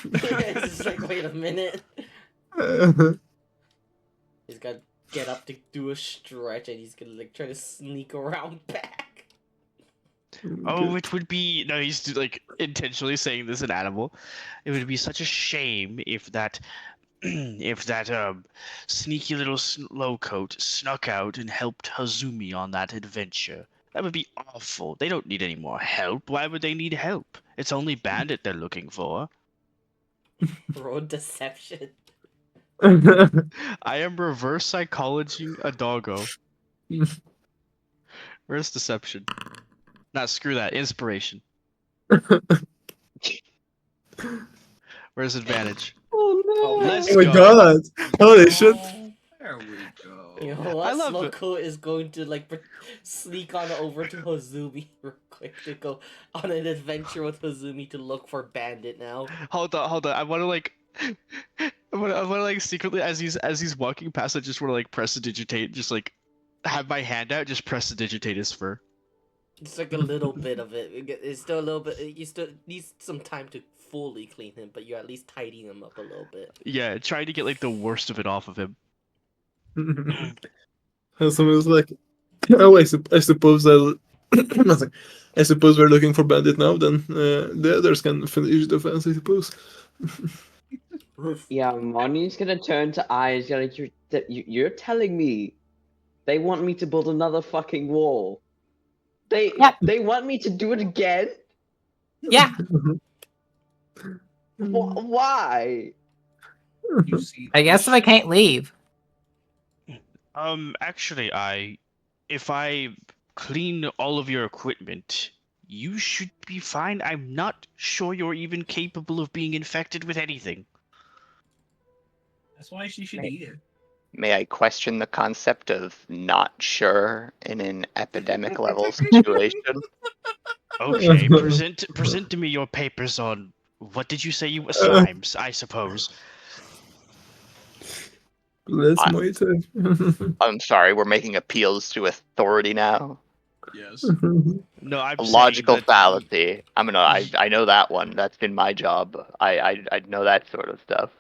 It's just like, wait a minute. He's gotta get up to do a stretch, and he's gonna like try to sneak around back. Oh, it would be no. He's like intentionally saying this an animal. It would be such a shame if that, if that sneaky little Slowcoat snuck out and helped Hazumi on that adventure. That would be awful. They don't need any more help. Why would they need help? It's only Bandit they're looking for. Road deception. I am reverse psychology a doggo. Where's deception? Nah, screw that. Inspiration. Where's advantage? Oh no! Let's Oh my go. god! Holy shit! There we go. You know what? I love it. Slowco is going to like sneak on over to Hazumi real quick to go on an adventure with Hazumi to look for Bandit now. Hold on. I want to like, I want to like secretly as he's walking past, I just want to like prestidigitate, just like have my hand out, just prestidigitate his fur. It's like a little bit of it. It's still a little bit. You still need some time to fully clean him, but you're at least tidying him up a little bit. Yeah, trying to get like the worst of it off of him. And someone was like, "Oh, I suppose I'll." I was like, I suppose we're looking for Bandit now. Then the others can finish the fence, I suppose. Yeah, Marnie's gonna turn to eyes. You're telling me they want me to build another fucking wall? Yep. They want me to do it again? Yeah, Why? You see, I guess if I can't leave. Actually, if I clean all of your equipment, you should be fine. I'm not sure you're even capable of being infected with anything. That's why she should eat it. May I question the concept of not sure in an epidemic level situation? Okay, present to me your papers on what did you say you were slimes, I suppose. Let's I- my time. I'm sorry, we're making appeals to authority now. Yes. No, I'm A saying logical that- fallacy. I know that one. That's been my job. I know that sort of stuff.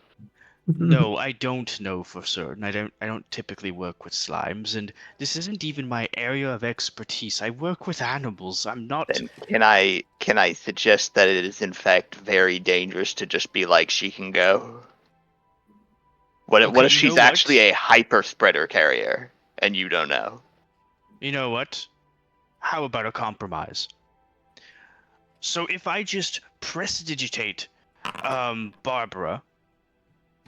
No, I don't know for certain. I don't typically work with slimes, and this isn't even my area of expertise. I work with animals. I'm not. Then can I suggest that it is in fact very dangerous to just be like she can go? What Okay, if you she's know what? actually a hyper spreader carrier and you don't know? You know what? How about a compromise? So if I just prestidigitate, Barbara.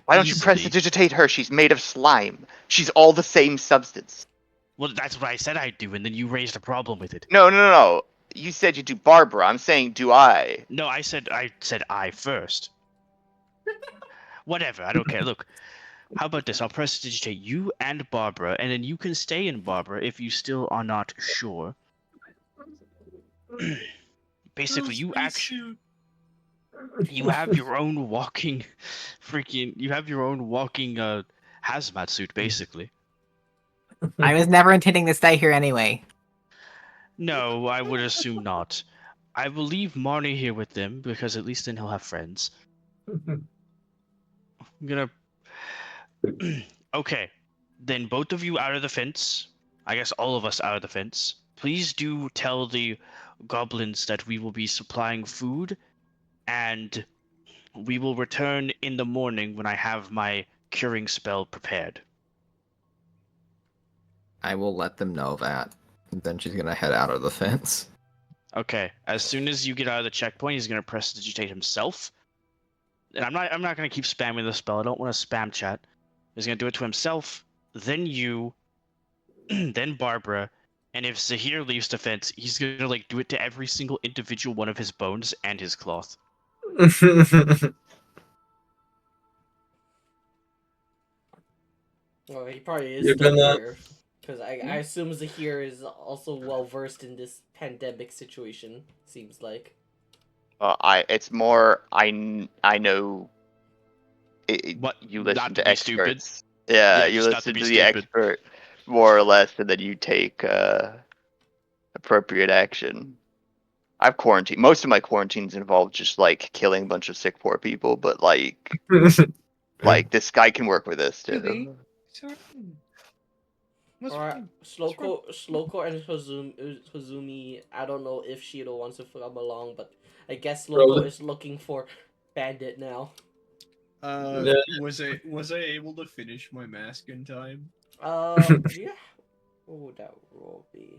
Why don't you Easily. prestidigitate her? She's made of slime. She's all the same substance. Well, that's what I said I'd do, and then you raised a problem with it. No. You said you do Barbara. I'm saying do I. No, I said I first. Whatever, I don't care. Look, how about this? I'll prestidigitate you and Barbara, and then you can stay in Barbara if you still are not sure. Basically, you actually you have your own walking hazmat suit, basically. I was never intending to stay here anyway. No, I would assume not. I will leave Marnie here with them because at least then he'll have friends. I'm gonna. Okay, then both of you out of the fence. I guess all of us out of the fence. Please do tell the goblins that we will be supplying food, and we will return in the morning when I have my curing spell prepared. I will let them know that. And then she's gonna head out of the fence. Okay. As soon as you get out of the checkpoint, he's gonna prestidigitate himself. And I'm not gonna keep spamming the spell. I don't want to spam chat. He's gonna do it to himself, then you, then Barbara, and if Zahir leaves the fence, he's gonna like do it to every single individual one of his bones and his cloth. Well, he probably is You're still gonna- here. Because I assume Zahir is also well versed in this pandemic situation, seems like. It's more I know. What? You listen Not to to be stupid? experts. Yeah, Yeah, you just not listen to to be the stupid. expert more or less, and then you take appropriate action. I've quarantined. Most of my quarantines involve just like killing a bunch of sick poor people, but like this guy can work with this Really? too. Sorry. What's Alright, wrong? Sloko and Hozumi, I don't know if Shido wants to come along, but I guess Sloko Probably. is looking for Bandit now. Yeah. Was I able to finish my mask in time? Yeah. What would that roll be?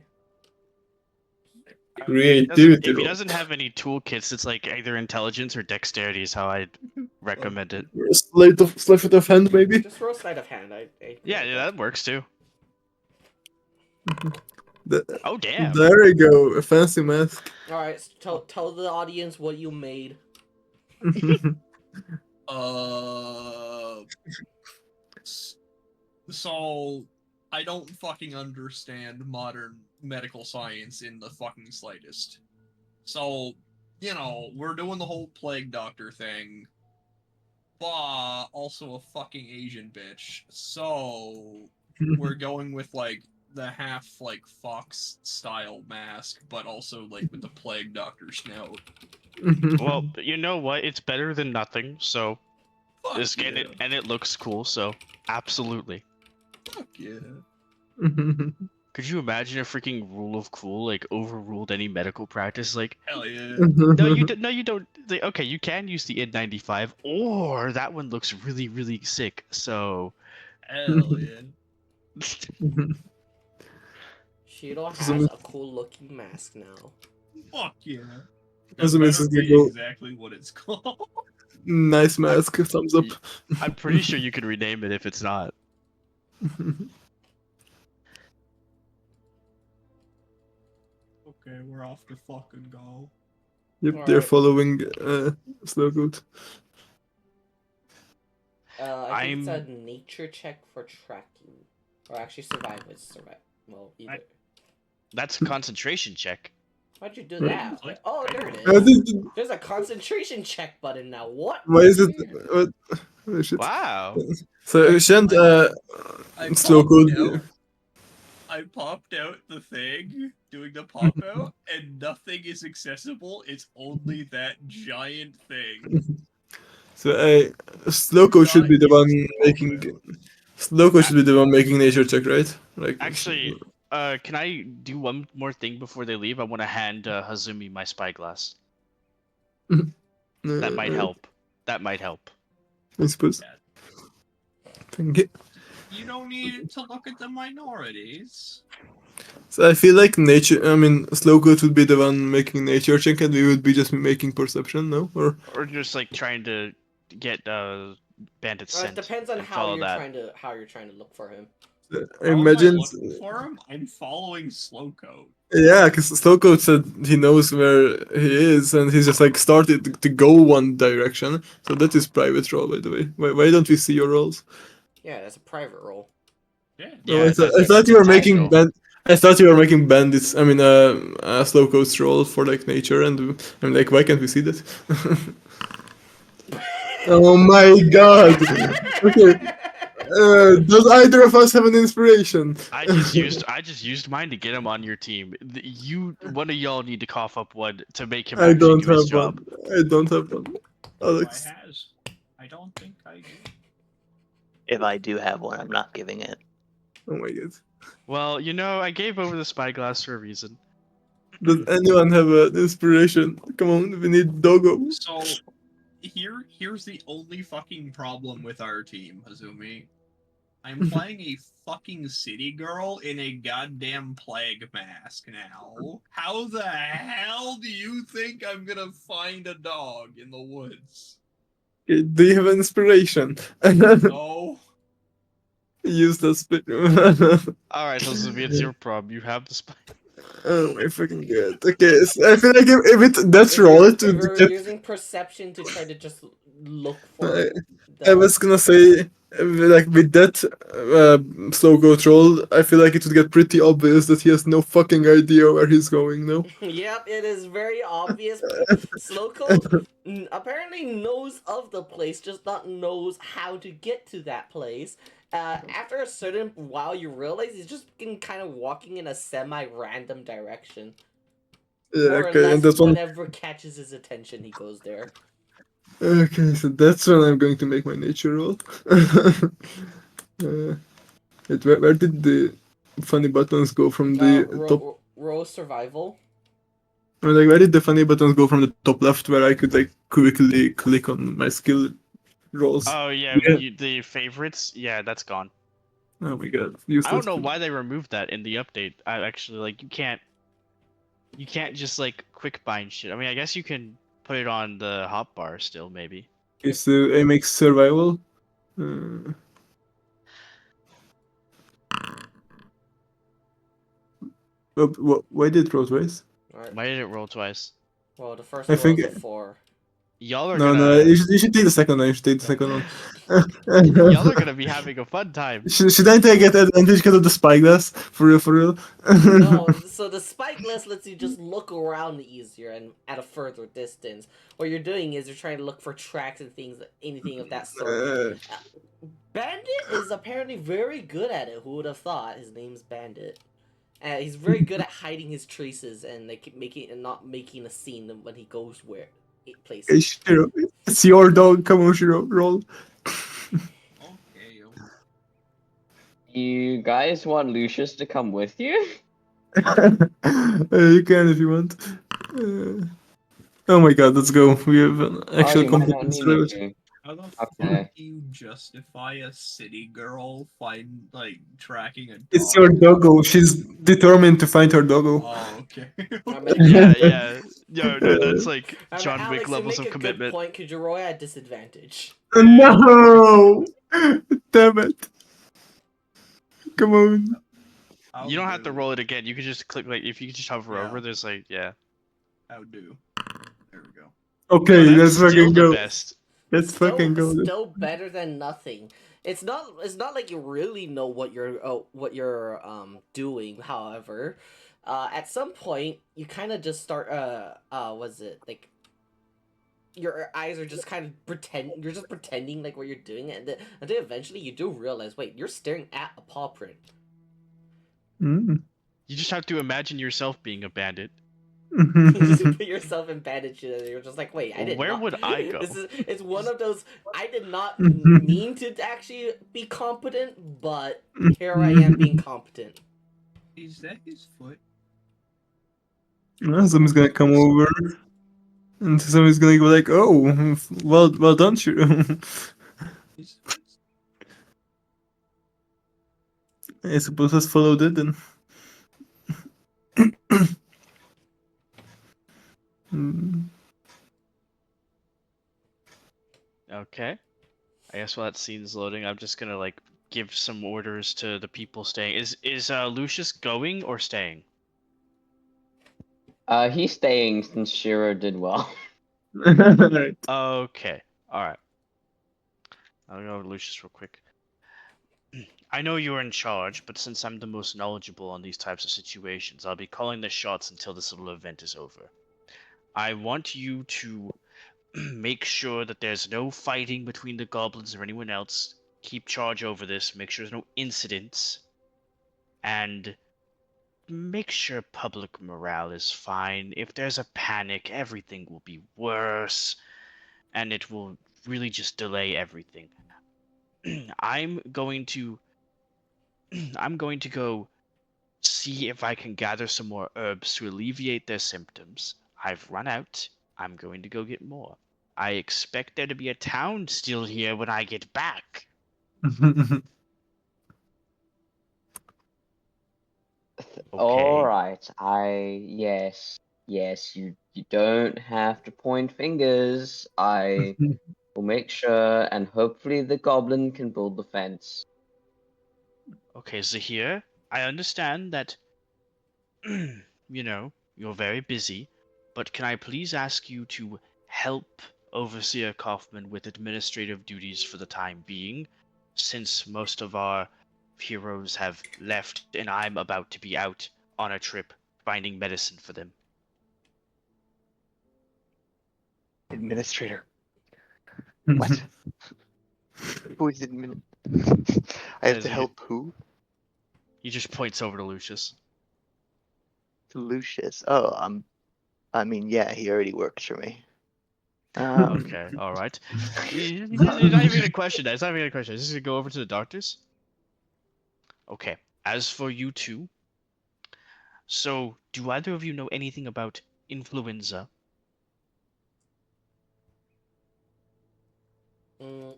Creativity If he roll. doesn't have any toolkits, it's like either intelligence or dexterity is how I'd recommend it. Sleight of hand, maybe? Just roll sleight of hand. Yeah, that works too. Oh damn! There you go, a fancy mask. Alright, tell the audience what you made. So I don't fucking understand modern medical science in the fucking slightest. So, we're doing the whole plague doctor thing. Bah, also a fucking Asian bitch. So we're going with like the half like fox style mask, but also like with the plague doctor snout. Well, you know what? It's better than nothing. So, Fuck this yeah. and it looks cool. So, absolutely. Fuck yeah. Could you imagine a freaking rule of cool like overruled any medical practice? Like, Hell yeah. no, you don't. No, you don't. Like, okay, you can use the N95, or that one looks really, really sick. So, Hell yeah. Shido has a cool looking mask now. Fuck yeah. As a That Mrs. better be Giggle. exactly what it's called. Nice mask, thumbs up. I'm pretty sure you could rename it if it's not. Okay, we're off to fucking go. Yep, they're Alright. following Slowgoat. I think it's a nature check for tracking. Or actually survival. Well, either. That's a concentration check. Why'd you do that? Oh, there it Uh, is. this- There's a concentration check button now. What? Why is it? What? Oh, shit. Wow. So shouldn't I Slowgoat? popped out the thing, doing the pop out, and nothing is accessible. It's only that giant thing. So Slowgoat should be the one making. Slowgoat should be the one making nature check, right? Like Actually, can I do one more thing before they leave? I want to hand Hazumi my spyglass. That might help. That might help. I suppose. Thank you. You don't need to look at the minorities. So I feel like Slowgoat would be the one making nature check, and we would be just making perception, no? Or Or just like trying to get bandits It sent. depends on and how follow you're that. trying to look for him. I How am imagine. I looking for him? I'm following Slowcoat. Yeah, because Slowcoat said he knows where he is, and he's just like started to go one direction. So that is private role, by the way. Why don't we see your roles? Yeah, that's a private role. Yeah. No, Yeah, I thought it's you were making intentional. I thought you were making bandits. I mean, Slowcoat's role for like nature, and I'm like, why can't we see that? Oh my god! Okay, does either of us have an inspiration? I just used mine to get him on your team. One of y'all need to cough up one to make him I actually don't do his have job. one. I don't have one. Do I Alex. has? I don't think I do. If I do have one, I'm not giving it. Oh my god. Well, you know, I gave over the spyglass for a reason. Does anyone have an inspiration? Come on, we need Doggo. So here's the only fucking problem with our team, Hazumi. I'm playing a fucking city girl in a goddamn plague mask now. How the hell do you think I'm gonna find a dog in the woods? Do you have an inspiration? No. Use the spit. All right, Elizabeth, it's your problem. You have the spy. Oh my fucking god. Okay, so I feel like if it that's If roll you're, it if to you're get. using perception to try to just look for I, the. I was gonna say, like with that slow go troll, I feel like it would get pretty obvious that he has no fucking idea where he's going now. Yep, it is very obvious. Slowcoat apparently knows of the place, just not knows how to get to that place. After a certain while, you realize he's just been kind of walking in a semi-random direction. Yeah, More or okay, less, and that's one. whatever catches his attention, he goes there. Okay, so that's when I'm going to make my nature roll. Wait, where did the funny buttons go from the top? Row survival. I mean, like, where did the funny buttons go from the top left, where I could like quickly click on my skill rolls? Oh yeah, Yeah. the favorites. Yeah, that's gone. Oh my god, I useless. don't know why they removed that in the update. I actually like you can't just like quick bind shit. I mean, I guess you can put it on the hotbar still, maybe. Is AMX survival? Uh, why did it roll twice? Alright. Why did it roll twice? Well, the first I one think- was a 4. Y'all are No, gonna you should take the second one. You should take the second one. y'all are gonna be having a fun time. Should I get advantage because of the spyglass? For real, for real? No, so the spyglass lets you just look around easier and at a further distance. What you're doing is you're trying to look for tracks and things, anything of that sort. Bandit is apparently very good at it. Who would have thought? His name's Bandit. He's very good at hiding his traces and like not making a scene when he goes where Hey, places. Shiro, it's your dog. Come on, Shiro, roll. Okay. You guys want Lucius to come with you? You can if you want. Oh my god, let's go. We have an actual you might not competence need me road. to. How the Okay. fuck do you justify a city girl tracking a dog? It's your doggo. She's determined to find her doggo. Oh, okay. Yeah. No, that's like John Alex, Wick you levels make of a good commitment. point because you're Roy at disadvantage. No! Damn it. Come on. How You don't have to do? roll it again. You can just click like if you just hover Yeah. over. There's like How do? There we go. Okay, No, let's that's still fucking the go. best. Let's fucking go. then. Still better than nothing. It's not like you really know what you're doing. However, at some point you kind of just start was it like your eyes are just kind of you're just pretending like what you're doing, and then until eventually you do realize, wait, you're staring at a paw print. Mm. You just have to imagine yourself being a bandit. You just put yourself in bandages and you're just like, wait, I did Where not. would I go? It's one of those, I did not mean to actually be competent, but here I am being competent. Is that his foot? Somebody's gonna come over, and somebody's gonna go like, "Oh, well done, Shiro." His I suppose let's follow that then. Mm. Okay. I guess while that scene's loading, I'm just gonna like give some orders to the people staying. Is Lucius going or staying? He's staying since Shiro did well. Right. Okay. All right. I'll go with Lucius real quick. I know you're in charge, but since I'm the most knowledgeable on these types of situations, I'll be calling the shots until this little event is over. I want you to make sure that there's no fighting between the goblins or anyone else. Keep charge over this, make sure there's no incidents, and make sure public morale is fine. If there's a panic, everything will be worse, and it will really just delay everything. I'm going to I'm going to go see if I can gather some more herbs to alleviate their symptoms. I've run out. I'm going to go get more. I expect there to be a town still here when I get back. All Okay. right. Yes. You don't have to point fingers. I will make sure, and hopefully the goblin can build the fence. Okay, Zahir, I understand that, you're very busy, but can I please ask you to help Overseer Kaufman with administrative duties for the time being, since most of our heroes have left and I'm about to be out on a trip finding medicine for them? Administrator. What? Who is I have As to he, help who? he just points over to Lucius. Lucius. Oh, I mean, yeah, he already works for me. Um, Okay, all right. He's not even gonna question that. He's not even gonna question. He's just gonna go over to the doctors. Okay. As for you two, so do either of you know anything about influenza? Mm,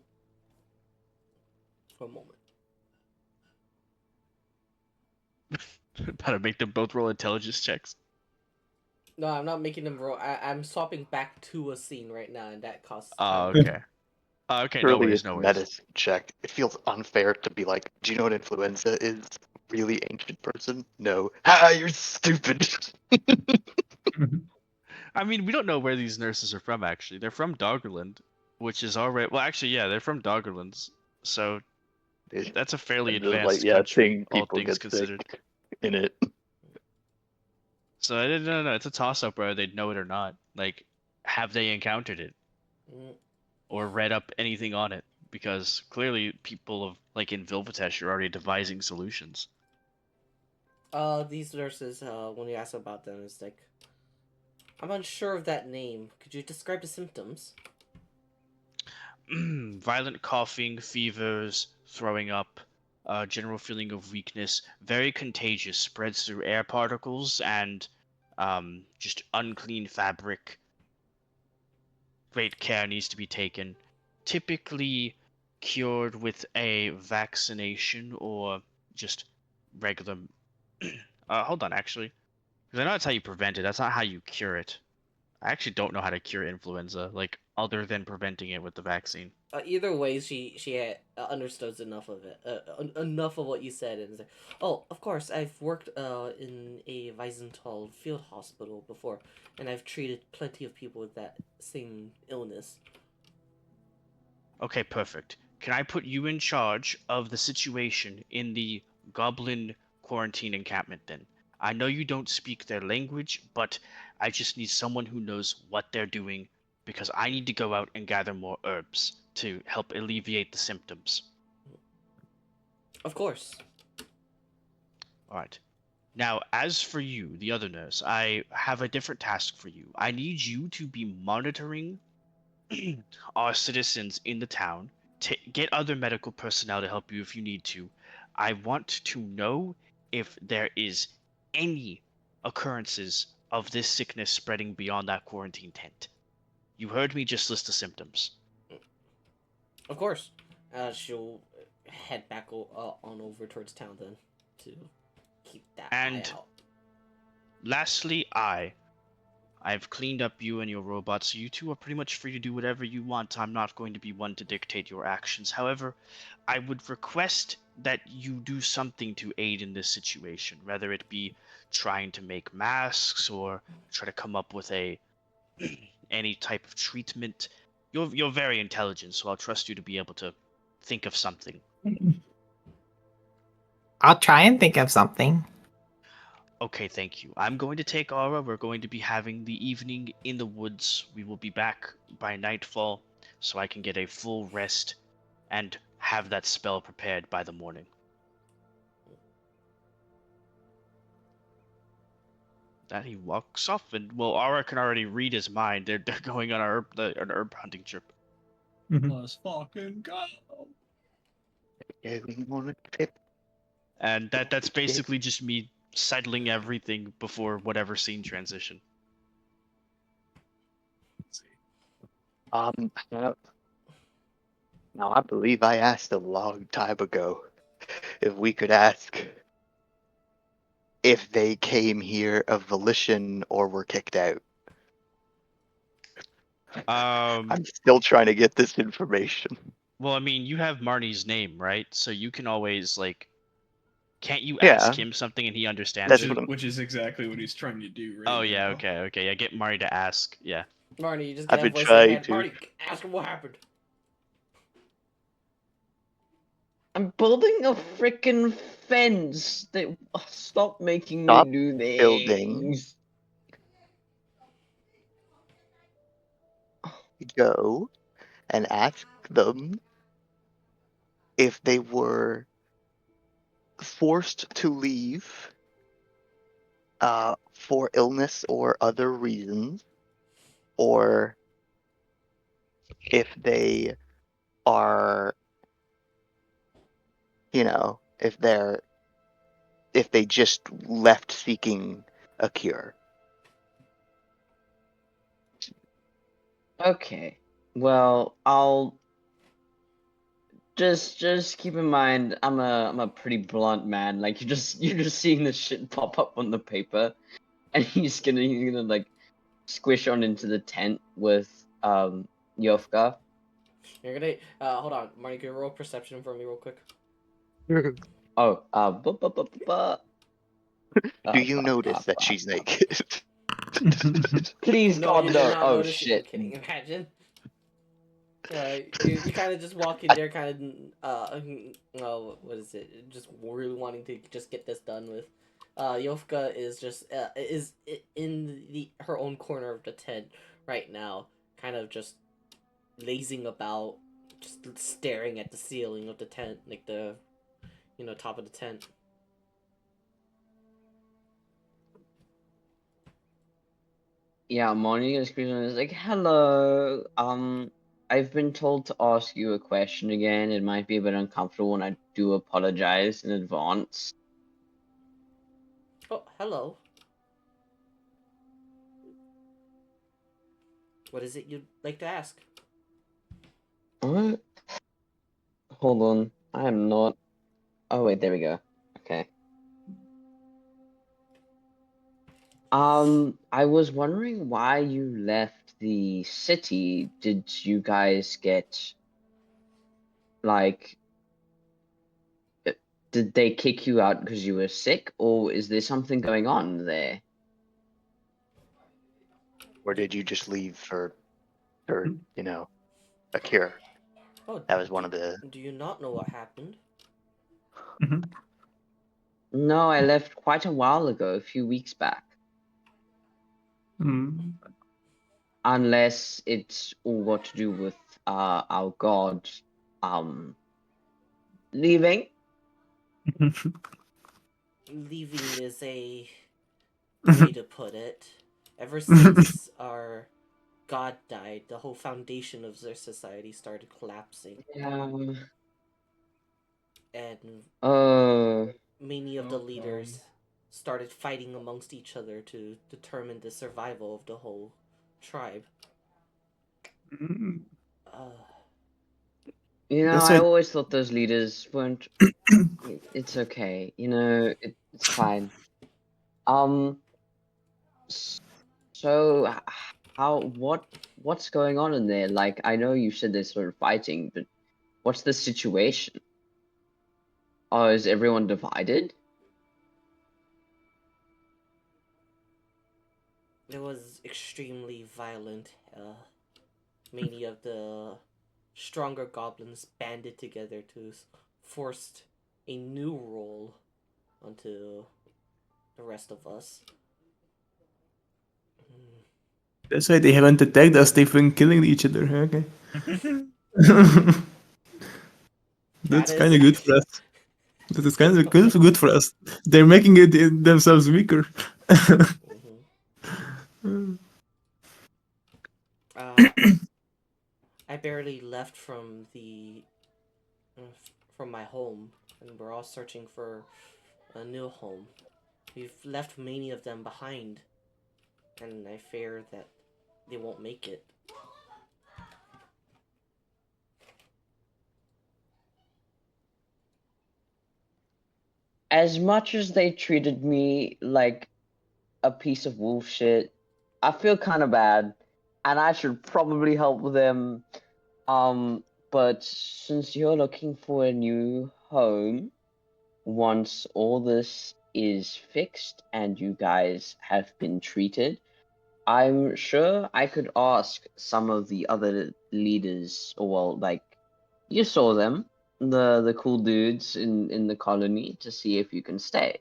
for a moment. About to make them both roll intelligence checks. No, I'm not making them roll. I'm swapping back to a scene right now, and that costs Oh, time. okay. Okay, no surely worries, it's no worries. medicine check. It feels unfair to be like, do you know what influenza is? Really ancient person? No. Ha! You're stupid. I mean, we don't know where these nurses are from, actually. They're from Doggerland, which is already... Well, actually, yeah, they're from Doggerlands. So, that's a fairly And just like, advanced yeah, country, seeing all people things get sick considered. in it. So, I didn't know. It's a toss-up whether they'd know it or not. Like, have they encountered it? Mm, Or read up anything on it? Because clearly people of, like, in Vilvatesh are already devising solutions. these nurses, when you ask about them, it's like, I'm unsure of that name. Could you describe the symptoms? Violent coughing, fevers, throwing up, general feeling of weakness, very contagious, spreads through air particles and just unclean fabric. Great care needs to be taken. Typically cured with a vaccination or just regular. Hold on, actually. Because I know that's how you prevent it, that's not how you cure it. I actually don't know how to cure influenza, like, other than preventing it with the vaccine. Either way, she had, understood enough of it, enough of what you said, and said, "Oh, of course, I've worked in a Wiesenthal field hospital before, and I've treated plenty of people with that same illness." Okay, perfect. Can I put you in charge of the situation in the goblin quarantine encampment then? I know you don't speak their language, but I just need someone who knows what they're doing because I need to go out and gather more herbs to help alleviate the symptoms. Of course. All right. Now, as for you, the other nurse, I have a different task for you. I need you to be monitoring our citizens in the town, to get other medical personnel to help you if you need to. I want to know if there is any occurrences of this sickness spreading beyond that quarantine tent. You heard me just list the symptoms. Of course. She'll head back on over towards town then to keep that eye And out. lastly, I've cleaned up you and your robots, so you two are pretty much free to do whatever you want. I'm not going to be one to dictate your actions. However, I would request that you do something to aid in this situation, whether it be trying to make masks or try to come up with a any type of treatment. You're very intelligent, so I'll trust you to be able to think of something. I'll try and think of something. Okay, thank you. I'm going to take Aura. We're going to be having the evening in the woods. We will be back by nightfall, so I can get a full rest and have that spell prepared by the morning. That he walks off, and well, Aura can already read his mind. They're going on an herb hunting trip. Let's fucking go. Going on a trip. And that's basically just me settling everything before whatever scene transition. Now I believe I asked a long time ago if we could ask if they came here of volition or were kicked out. I'm still trying to get this information. Well, I mean, you have Marnie's name, right? So you can always like, can't you Yeah. ask him something and he understands That's it? what I'm- Which is exactly what he's trying to do right Oh now. yeah, okay. Yeah, get Marnie to ask. Yeah. Marnie, you just I've get a been voice in your trying head. to. Marnie, ask him what happened. I'm building a freaking fence. Stop making Stop me do building. things. Go and ask them if they were forced to leave for illness or other reasons, or if they are, if they just left seeking a cure. Okay. Well, I'll just keep in mind I'm a pretty blunt man. Like you're just seeing this shit pop up on the paper, and he's gonna like squish on into the tent with Yofka. You're gonna hold on, Marnie. Can you roll perception for me real quick? Oh, Do you notice that she's naked? Please, No, God, you did no. not Oh notice it. I'm shit. kidding. Imagine. You kind of just walk in there, kind of what is it? Just really wanting to just get this done with. Yofka is just is in her own corner of the tent right now, kind of just lazing about, just staring at the ceiling of the tent, like the top of the tent. Yeah, Monica is like, hello. I've been told to ask you a question again. It might be a bit uncomfortable, and I do apologize in advance. Oh, hello. What is it you'd like to ask? What? Hold on. I am not. Oh wait, there we go. Okay. I was wondering why you left the city. Did you guys get like? Did they kick you out because you were sick, or is there something going on there? Or did you just leave for a cure? Oh, That was one of the. do you not know what happened? No, I left quite a while ago, a few weeks back. Unless it's all got to do with our god leaving. Leaving is a way to put it. Ever since our god died, the whole foundation of their society started collapsing. Yeah. And Oh. many of the leaders started fighting amongst each other to determine the survival of the whole tribe. I always thought those leaders weren't. It's okay, it's fine. So what's going on in there? Like, I know you said they're sort of fighting, but what's the situation? Oh, is everyone divided? It was extremely violent. Many of the stronger goblins banded together to force a new role onto the rest of us. That's why they haven't attacked us. They've been killing each other. Okay. That's That kind is of good for us. That is kind of good for us. They're making it themselves weaker. Mhm. Uh, I barely left from from my home, and we're all searching for a new home. We've left many of them behind, and I fear that they won't make it. As much as they treated me like a piece of wolf shit, I feel kind of bad, and I should probably help them. But since you're looking for a new home, once all this is fixed and you guys have been treated, I'm sure I could ask some of the other leaders, or well, like you saw them, the cool dudes in the colony, to see if you can stay.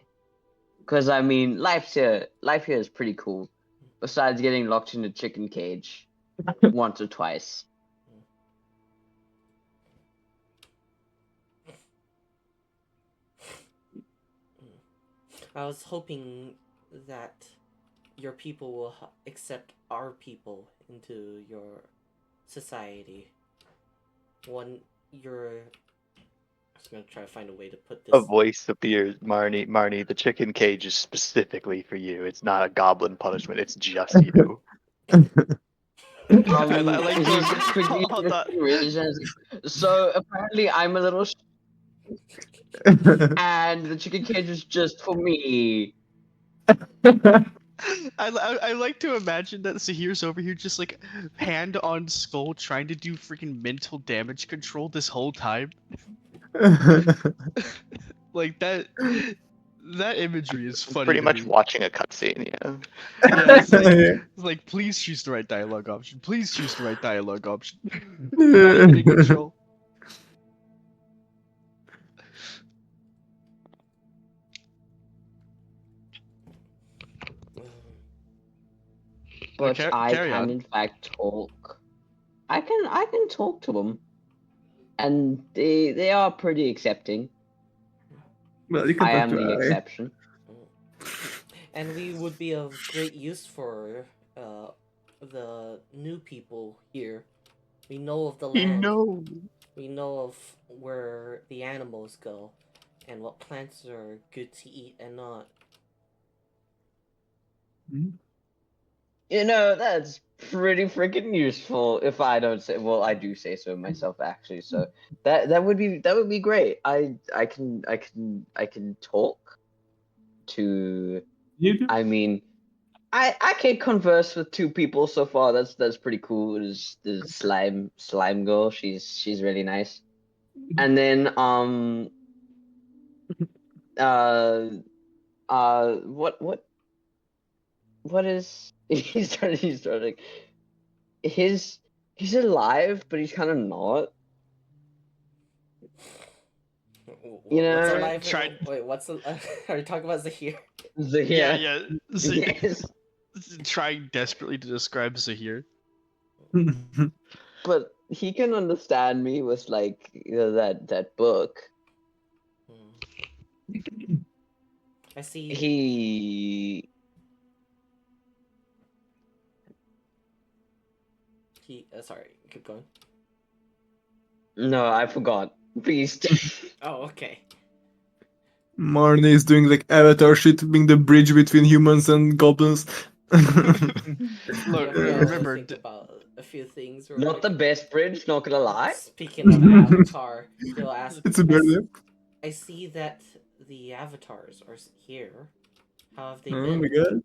Because I mean, life here is pretty cool. Besides getting locked in a chicken cage once or twice. I was hoping that your people will accept our people into your society. One, you're. I was gonna try to find a way to put A this. voice appears, Marnie. Marnie, the chicken cage is specifically for you. It's not a goblin punishment. It's just you. I like He's the just quickly hold on. so apparently I'm a little and the chicken cage is just for me. I like to imagine that Zahir's over here just like hand on skull trying to do freaking mental damage control this whole time. Like that imagery is It's funny pretty to much me. watching a cutscene, yeah. Yeah, it's like please choose the right dialogue option. Please choose the right dialogue option. Not even in control. But I Carry can on. in fact talk. I can talk to them. And they are pretty accepting. Well, you can I talk am to the I. exception. And we would be of great use for the new people here. We know of the land. No. We know of where the animals go, and what plants are good to eat and not. You know, that's pretty freaking useful if I don't say well, I do say so myself actually, so that would be great. I can talk to You do? I mean I can converse with two people so far. That's pretty cool. There's the slime girl. She's really nice. And then uh what is he's starting his he's alive, but he's kind of not. You What's know, alive? Tried. Wait, what's the? Are you talking about Zahir? Yeah, yeah, yeah. yes, Trying desperately to describe Zahir. but he can understand me with like that book. I see. He Sorry, keep going. no, I forgot. Beast. Oh, okay. Marnie is doing like Avatar shit, being the bridge between humans and goblins. Look, Yeah, we all remember, think about a few things real Not the quick. best bridge, not gonna lie. Speaking of Avatar, he'll ask. It's a better. I see that the avatars are here. How have they Oh been? my god.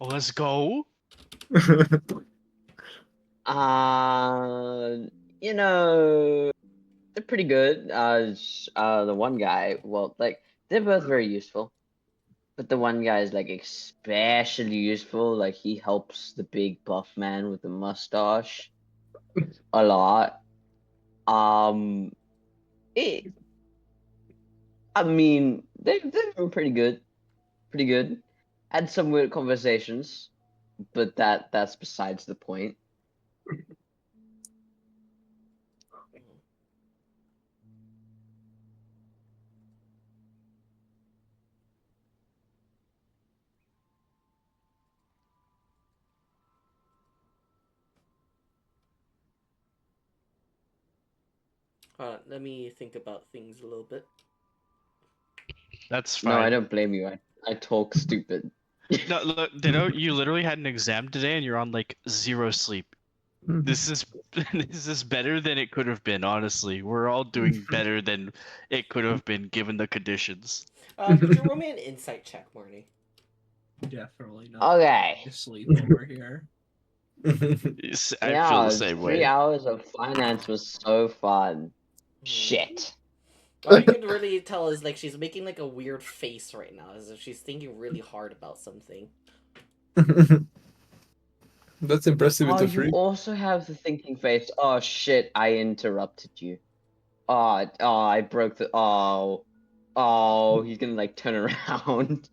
let's go. Uh, you know, they're pretty good. The one guy, well, like they're both very useful, but the one guy is like especially useful. Like he helps the big buff man with the mustache a lot. Um, it, I mean, they're pretty good, pretty good. Had some weird conversations, but that's besides the point. Let me think about things a little bit. That's No, I fine. don't blame you. I talk stupid. No, look, Ditto, you literally had an exam today and you're on like 0 sleep. This is this is better than it could have been, honestly. We're all doing better than it could have been given the conditions. Could you roll me an insight check, Marnie? Definitely not Okay. sleep over here. I feel the Yeah, same 3 way. hours of finance was so fun. Shit. All you can really tell is like she's making like a weird face right now, as if she's thinking really hard about something. That's impressive with Oh, a you 3. also have the thinking face. Oh shit, I interrupted you. I broke the. Oh, he's gonna like turn around.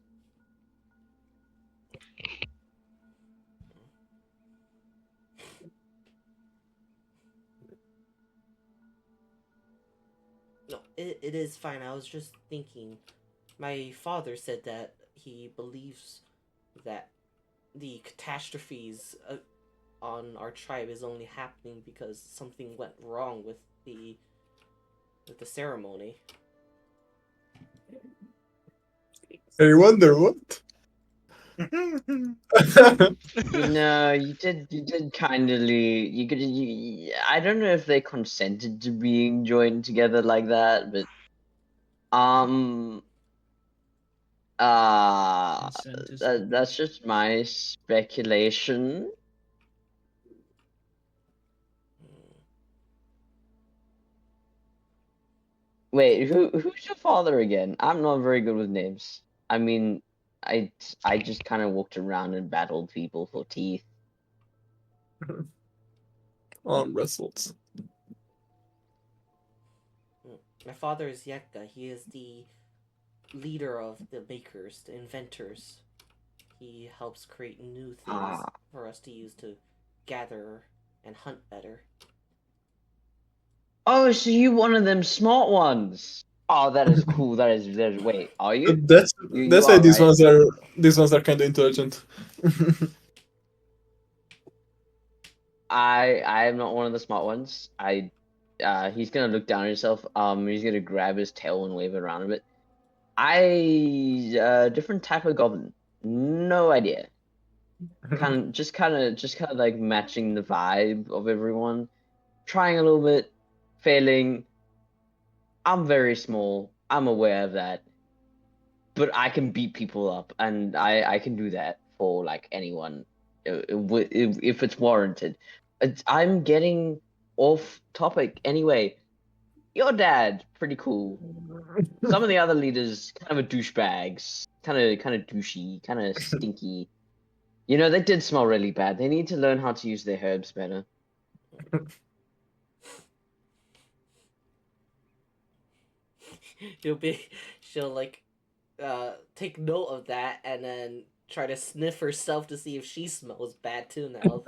No, it is fine. I was just thinking. My father said that he believes that the catastrophes on our tribe is only happening because something went wrong with the ceremony. I wonder what? You did kindly. I don't know if they consented to being joined together like that, but um, Consent is that's just my speculation. Wait, who's your father again? I'm not very good with names. I mean, I just kind of walked around and battled people for teeth. Arm wrestles. My father is Yekka. He is the leader of the makers, the inventors. He helps create new things Ah. for us to use to gather and hunt better. Oh, so you one of them smart ones? Oh, that is cool. That is. Wait, are you? That's You that's why are, right? these ones are kind of intelligent. I am not one of the smart ones. He's gonna look down at himself. He's gonna grab his tail and wave it around a bit. Different type of goblin. No idea. Just kind of like matching the vibe of everyone. Trying a little bit, failing. I'm very small. I'm aware of that, but I can beat people up, and I can do that for like anyone, if it's warranted. I'm getting off topic anyway. Your dad, pretty cool. Some of the other leaders, kind of a douchebags, kind of douchey, kind of stinky. You know, they did smell really bad. They need to learn how to use their herbs better. She'll like take note of that and then try to sniff herself to see if she smells bad too now.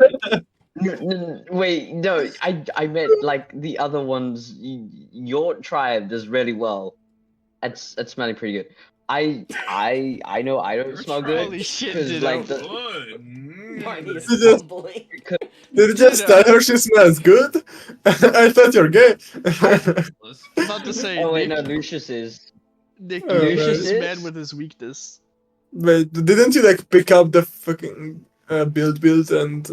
Wait, no, I meant like the other ones. Your tribe does really well. It's smelling pretty good. I know I don't Your smell tribe good Holy shit, because Ditto. like the good. Marnie is Did it- fumbling. Did you just tell her she smells good? I thought you're gay. I'm about to say, oh wait, Nick, no, Lucius is. Nick, you hit Lucius this Alright. man is. with his weakness. But didn't you like pick up the fucking build and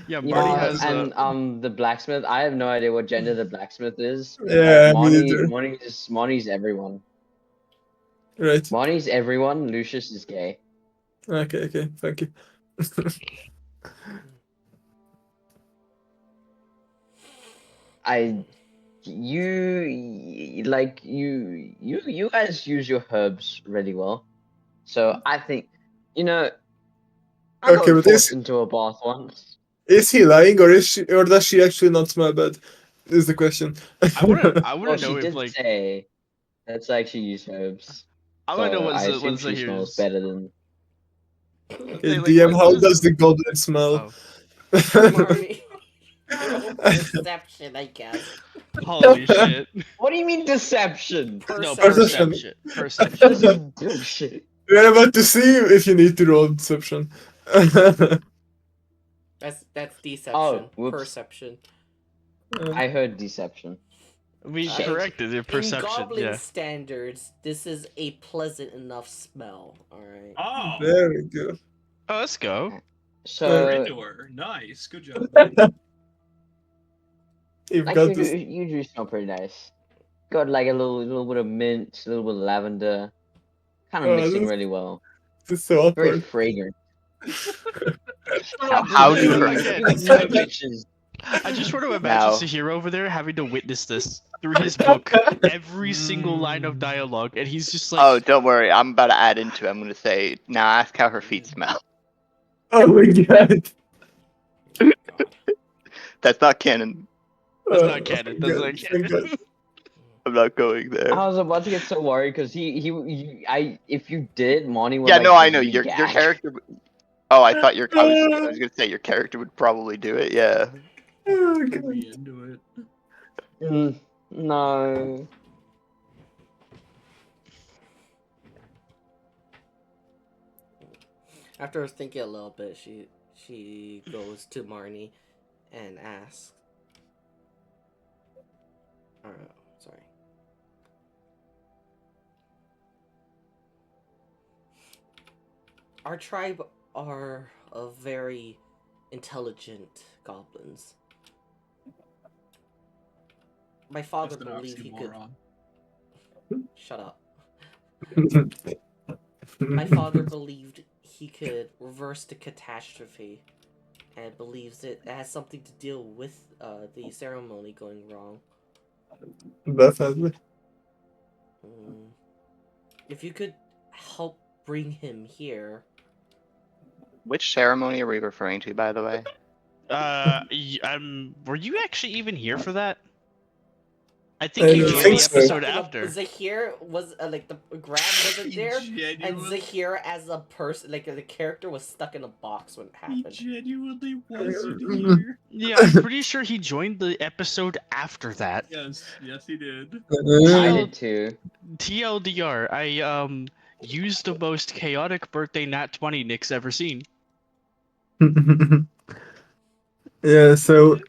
Yeah, Marty Yeah, has and the blacksmith. I have no idea what gender the blacksmith is, but yeah, me neither. Monty's everyone. Right. Monty's everyone. Lucius is gay. Okay, thank you. I you guys use your herbs really well. So I think, you know, I Okay, got but forced into a bath once. is he lying, or is she, or does she actually not smell bad? Is the question. I wanna Well, know she if did like say let's actually use herbs. I wanna know So I assume what's the she smells here's better than. Okay, like DM, what how is does the goblin smell? oh Marnie, roll perception, I guess. holy shit. What do you mean deception? No, Perception. perception. This is bullshit. We're about to see if you need to roll deception. That's deception. Oh, whoops. Perception. I heard deception. We Shit. corrected it. In Perception. goblin Yeah. standards, this is a pleasant enough smell. All right. Oh, There we go. Oh, let's go. So into her. Nice. Good job. You've like got you, this. you do smell pretty nice. Got like a little bit of mint, a little bit of lavender, kind of Oh, mixing this- really well. This is so Very awkward. fragrant. How do you Again, You can see the pictures. I just want to imagine Now- Sahiro over there having to witness this through his book, every single line of dialogue, and he's just like, Oh, don't worry. I'm about to add into it. I'm going to say, now ask how her feet smell. Oh my god. That's not canon. "That's Oh, not canon. That's God, not thank canon." God. I'm not going there. I was about to get so worried because if you did, Monty would Yeah, like no, I know. visibly Your gag. character. Oh, I thought I was going to say your character would probably do it. Yeah. Oh, Put God. me into it. No. After thinking a little bit, she goes to Marnie and asks. Sorry. Our tribe are of very intelligent goblins. My father That's an believed he could. oxymoron. Shut up. My father believed he could reverse the catastrophe, and believes it has something to deal with the ceremony going wrong. Definitely. If you could help bring him here. Which ceremony are we referring to, by the way? Were you actually even here for that? I I think you joined think the so. episode after. Zahir was like the Grab wasn't there, and Genuinely, Zahir as a person, like the character, was stuck in a box when it he happened. genuinely wasn't here. Yeah, I'm pretty sure he joined the episode after that. Yes, yes, he did. I TL did too. TLDR, I used the most chaotic birthday nat 20 Nick's ever seen. Yeah, so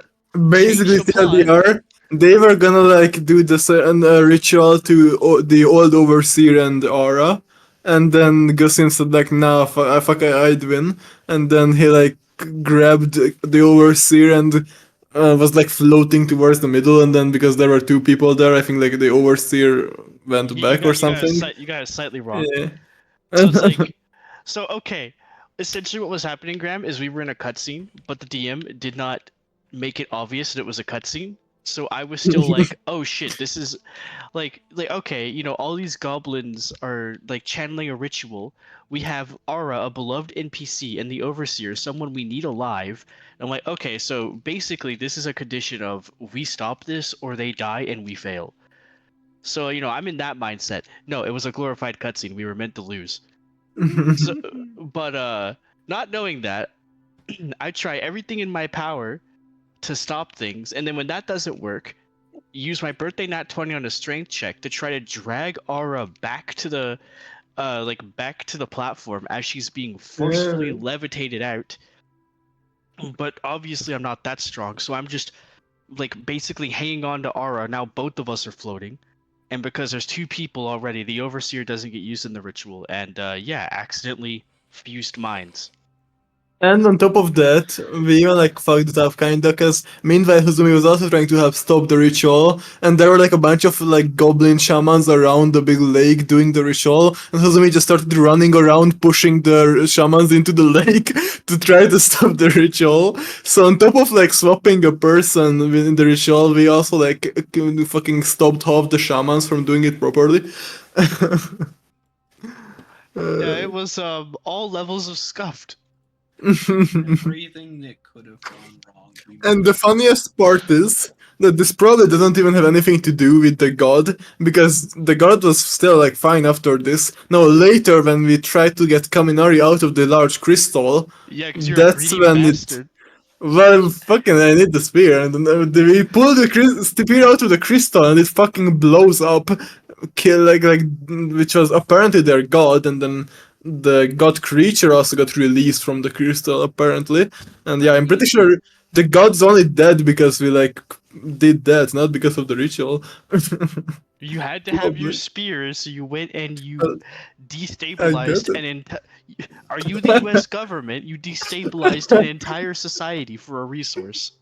basically Change the plot. TLDR, they were gonna like do the ritual to the old overseer and Aura, and then Gussin said like, nah, I'd win, and then he like grabbed the overseer and was like floating towards the middle, and then because there were two people there, I think like the overseer went back or something. You got it slightly wrong. Yeah. So it's like, so okay, essentially what was happening, Graham, is we were in a cutscene, but the DM did not make it obvious that it was a cutscene. So I was still like, oh shit, this is like okay, you know, all these goblins are like channeling a ritual. We have Aura, a beloved NPC, and the Overseer, someone we need alive. And I'm like, okay, so basically this is a condition of we stop this or they die and we fail. So, you know, I'm in that mindset. No, it was a glorified cutscene. We were meant to lose. So, but not knowing that, I try everything in my power to stop things, and then when that doesn't work, use my birthday nat 20 on a strength check to try to drag Aura back to the back to the platform as she's being forcefully levitated out. But obviously I'm not that strong, so I'm just like basically hanging on to Aura. Now both of us are floating. And because there's two people already, the Overseer doesn't get used in the ritual, and yeah, accidentally fused minds. And on top of that, we even like fucked it up kinda, cause meanwhile Huzumi was also trying to help stop the ritual, and there were like a bunch of like goblin shamans around the big lake doing the ritual, and Huzumi just started running around pushing the shamans into the lake to try to stop the ritual. So on top of like swapping a person within the ritual, we also like fucking stopped half the shamans from doing it properly. Yeah, it was all levels of scuffed. Everything that could have gone wrong. we And the made. funniest part is that this probably doesn't even have anything to do with the god, because the god was still like fine after this. No, later when we tried to get Kaminari out of the large crystal, Yeah, because you're a that's greedy when it. bastard. Well, fucking, I need the spear, and then we pull the spear out of the crystal, and it fucking blows up, kill like which was apparently their god, and then the god creature also got released from the crystal apparently, and yeah, I'm pretty sure the god's only dead because we like did that, not because of the ritual. You had to have your Probably. spears, so you went and you Well, I destabilized got an Are you the U.S. government? You destabilized an entire society for a resource.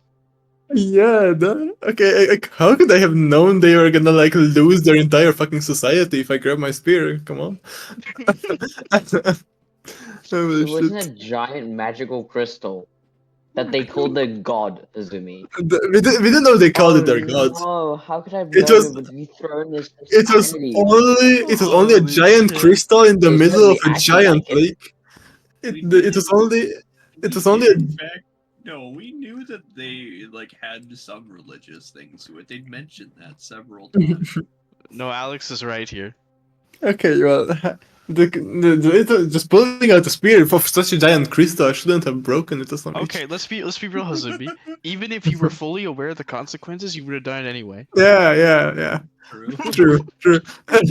Yeah, okay. How could I have known they were gonna like lose their entire fucking society if I grab my spear? Come on. Oh It wasn't shit. a giant magical crystal that they called their god, Azumi. We didn't know they called it Oh their god. no, how could I have It known was it would be thrown in it was society? only a Holy giant shit. crystal in the It was because middle of we a acted giant like it. lake. It was only it We was only did, a, in fact, no, we knew that they like had some religious things to it. They'd mentioned that several times. No, Alex is right here. okay. Well, just pulling out the spear for such a giant crystal, I shouldn't have broken it or something. Okay, let's be real, Hazumi. Even if you were fully aware of the consequences, you would have done it anyway. Yeah. True. True. I'm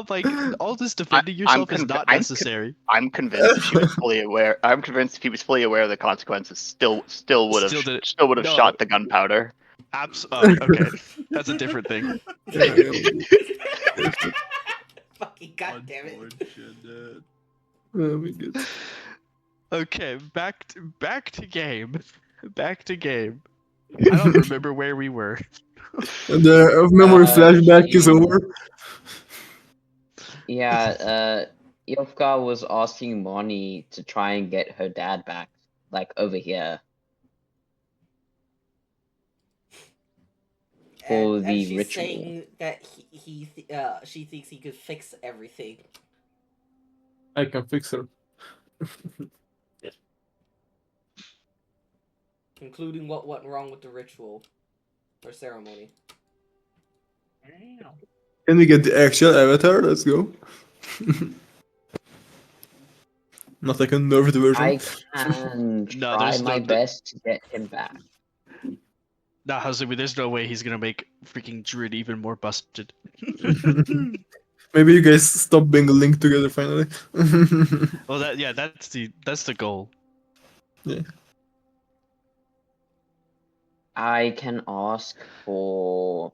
like, all this defending yourself is not necessary. I'm convinced if she was fully aware. I'm convinced if he was fully aware of the consequences, still would have Still did it. no. shot the gunpowder. Okay, that's a different thing. Fucking goddamn it. Unfortunate. Oh my god. Okay, back to game. Back to game. I don't remember where we were. The memory flashback is he- over. Yeah, Yofka was asking Moni to try and get her dad back, like over here. For And the she's ritual. saying that she thinks he could fix everything. I can fix her. Including what went wrong with the ritual or ceremony. Can we get the actual avatar? Let's go. Not like a nerfed version. I can No, try there's my no- best to get him back. Nah, Hazumi, there's no way he's gonna make freaking Druid even more busted. Maybe you guys stop being linked together finally. Well, that's the goal. I can ask for.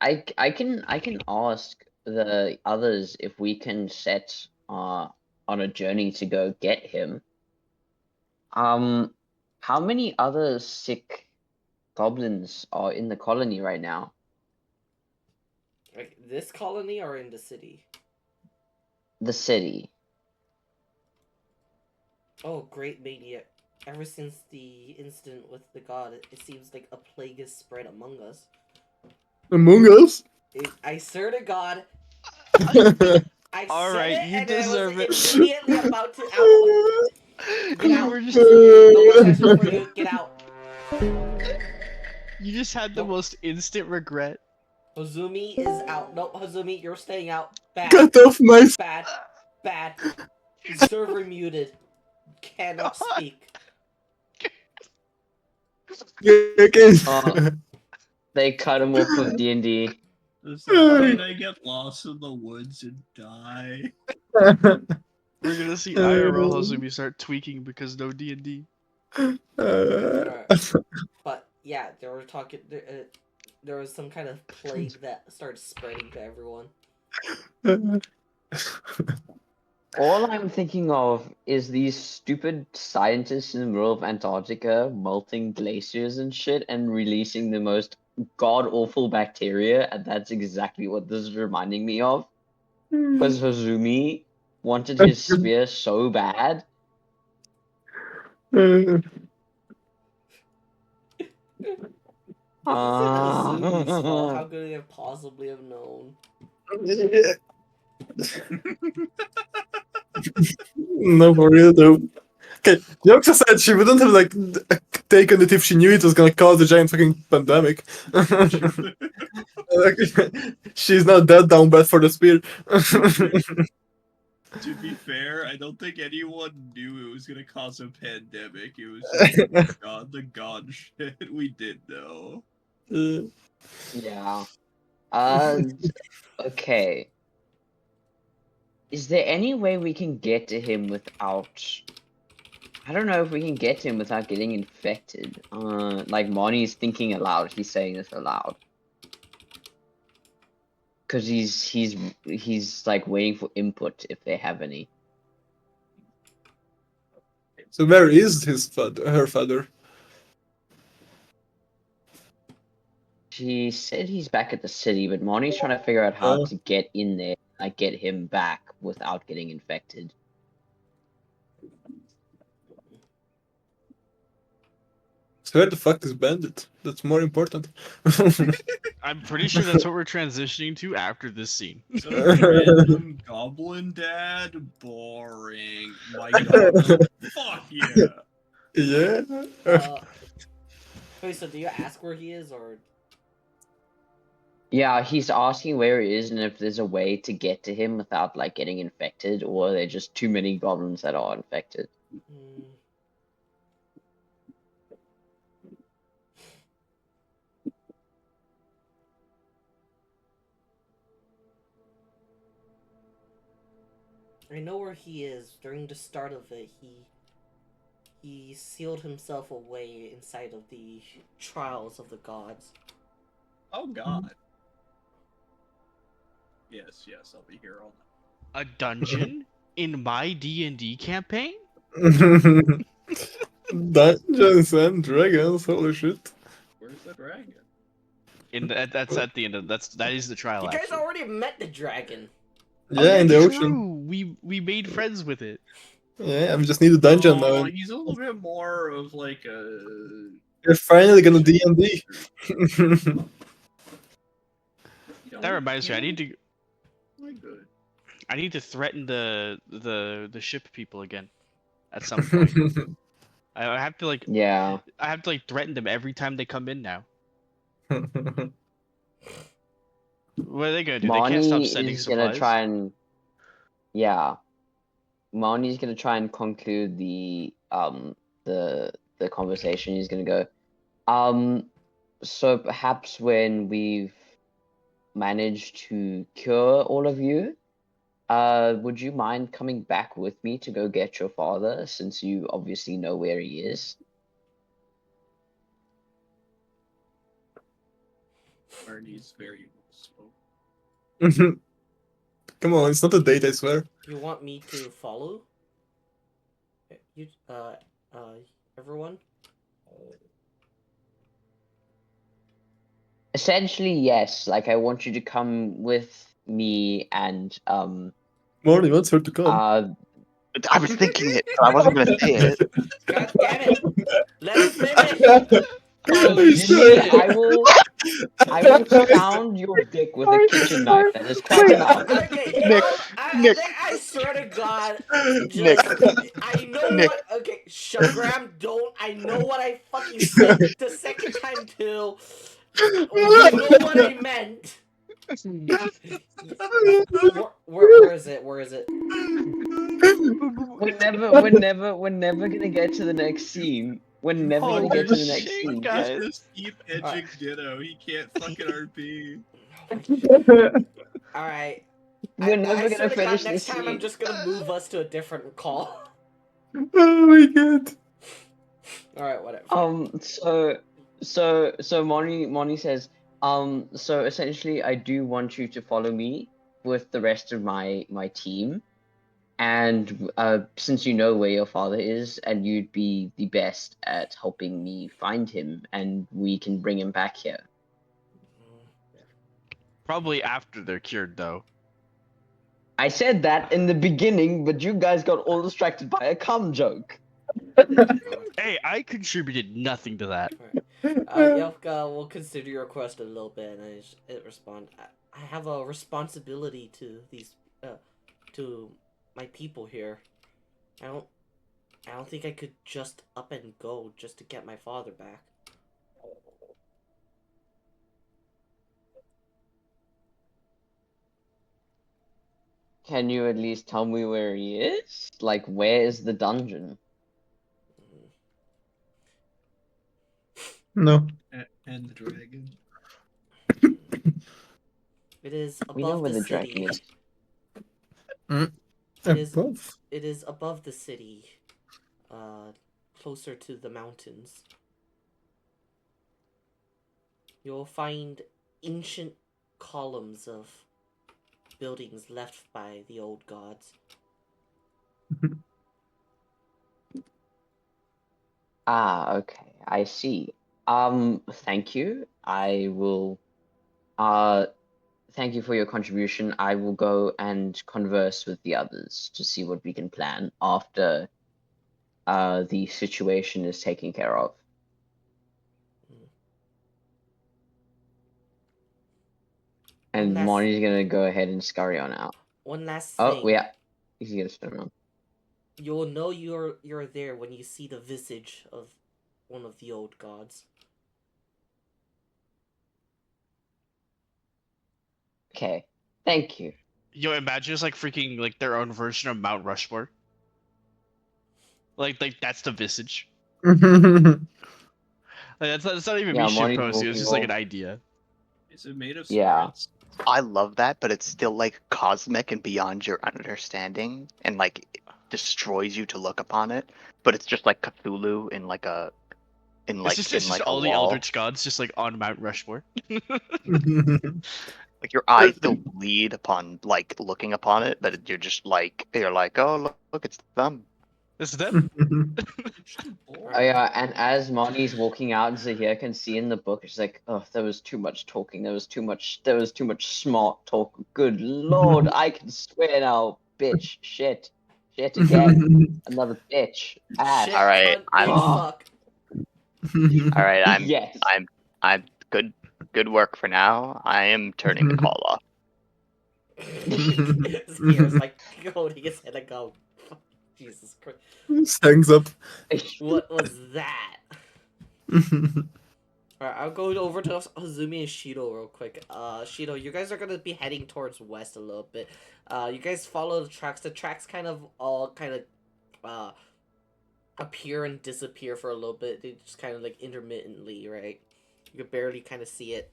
I can ask the others if we can set on a journey to go get him. How many other sick goblins are in the colony right now? Like this colony or in the city? The city. Oh, great mania. Ever since the incident with the god, it seems like a plague is spread among us. Among Us? I swear to God, I All said right, it you and deserve I it. was immediately about to out. Get You out. were just No protection for you. Get out. you just had the Nope. most instant regret. Hazumi is out. Nope, Hazumi, you're staying out. Bad. Cut off my. Bad. Server muted. Cannot speak. Okay. They cut him off of D&D. Did I get lost in the woods and die? We're gonna see IRL Hazumi start tweaking because no D&D. But yeah, they were talking. There was some kind of plague that started spreading to everyone. All I'm thinking of is these stupid scientists in the middle of Antarctica melting glaciers and shit and releasing the most god awful bacteria, and that's exactly what this is reminding me of. Because Hozumi wanted his spear so bad. This isn't Azumi's fault. How Ah. could he have possibly have known? No, for real though. Okay, jokes aside, she wouldn't have like taken it if she knew it was gonna cause a giant fucking pandemic. Like, she's not that down bad for the spear. To be fair, I don't think anyone knew it was gonna cause a pandemic. It was just the god shit. We did know. Yeah. Okay. Is there any way we can get to him without... I don't know if we can get to him without getting infected. Like Monty's thinking aloud. He's saying this aloud. Because he's like waiting for input if they have any. So where is his father? Her father? She said he's back at the city, but Monty's trying to figure out how Oh. to get in there, like get him back without getting infected. So where the fuck is Bandit? That's more important. I'm pretty sure that's what we're transitioning to after this scene. So random goblin dad, boring. My god, fuck yeah. Yeah. Wait, so do you ask where he is, or? Yeah, he's asking where he is and if there's a way to get to him without like getting infected, or are there just too many goblins that are infected? Hmm. I know where he is. During the start of it, he sealed himself away inside of the trials of the gods. Oh god. Yes, I'll be here all night. A dungeon in my D&D campaign? Dungeons and Dragons, holy shit. Where's the dragon? That's at the end of that is the trial. You guys actually. already met the dragon. Yeah, in the true. ocean. We made friends with it. Yeah, I just need a dungeon Oh, now. he's a little bit more of like a... You're finally gonna D&D. That reminds me, Good. I need to threaten the ship people again at some point. I have to like Yeah. I have to like threaten them every time they come in now. What are they gonna do? They can't stop Marnie sending is gonna supplies. try and... Yeah. Marnie's gonna try and conclude the conversation. He's gonna go, so perhaps when we've managed to cure all of you, would you mind coming back with me to go get your father, since you obviously know where he is? Marnie's very well spoken. Come on, it's not a date, I swear. You want me to follow? You, everyone? Essentially, yes. Like, I want you to come with me and, Marnie wants her to come. I was thinking it, but I wasn't gonna say it. God damn it! Let him finish! Holy shit! I will pound your dick with a kitchen knife. That is quite enough. Okay, you Nick, know, Nick. I swear to God, Nick. I know Nick. what. Okay, Shagram, don't. I know what I fucking said the second time too. You know what I meant. Where is it? Where is it? We're never gonna get to the next scene. We're never gonna get to the next shit, scene. guys. Just keep edging Ditto. He can't fucking RP. Alright. We're never I gonna swear to God, finish next this time I'm scene. just gonna move us to a different call. Oh my god. Alright, whatever. So Moni says, so essentially I do want you to follow me with the rest of my team. And since you know where your father is, and you'd be the best at helping me find him, and we can bring him back here. Probably after they're cured, though. I said that in the beginning, but you guys got all distracted by a cum joke. Hey, I contributed nothing to that. Yelka will consider your request a little bit, and it respond. I have a responsibility to these, to my people here. I don't think I could just up and go just to get my father back. Can you at least tell me where he is? Like, where is the dungeon? No. And the dragon. It is We know above where the the dragon city. is. Above? It is above the city, closer to the mountains. You'll find ancient columns of buildings left by the old gods. Ah, okay, I see. Thank you. I will. Thank you for your contribution. I will go and converse with the others to see what we can plan after the situation is taken care of. And Marty's gonna go ahead and scurry on out. One last Oh, thing. yeah. He's gonna swim on. You'll know you're there when you see the visage of one of the old gods. Okay. Thank you. Yo, imagine it's like freaking like their own version of Mount Rushmore. Like that's the visage. Like, that's not even Yeah, me Marty's shitposting. It was walking just like an off. idea. Is it made of Yeah. spirits? I love that, but it's still like cosmic and beyond your understanding, and like it destroys you to look upon it. But it's just like Cthulhu in like a It's just a all the wall. Eldritch gods just like on Mount Rushmore. Like your eyes still bleed upon like looking upon it, but you're like, oh look, it's them. This is them. Oh yeah, and as Marnie's walking out, Zahir can see in the book, she's like, "Oh, there was too much talking. There was too much smart talk. Good lord, I can swear now, bitch, shit again, another bitch, ass." Shit, All right, cunt, I'm bitch, all fuck. right. Yes. I'm good work for now. I am turning the call off. Here's like holding his head and go, Jesus Christ. Just hangs up. What was that? Alright, I'll go over to Hazumi and Shido real quick. Shido, you guys are gonna be heading towards west a little bit. You guys follow the tracks. The tracks kind of all appear and disappear for a little bit. They just kind of like intermittently, right? You can barely kind of see it.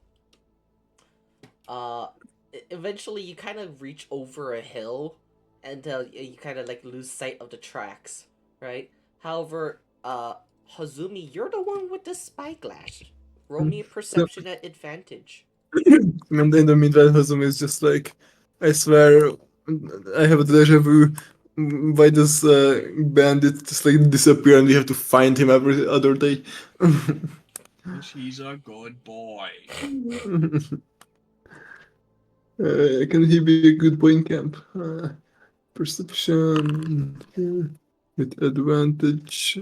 Eventually you kind of reach over a hill, and you kind of like lose sight of the tracks, right? However, Hazumi, you're the one with the spyglass. Roll me a perception at advantage. And in the meanwhile, Hazum is just like, I swear, I have a deja vu. Why does bandit just like disappear and we have to find him every other day? He's a good boy. Can he be a good boy in camp? Perception with advantage.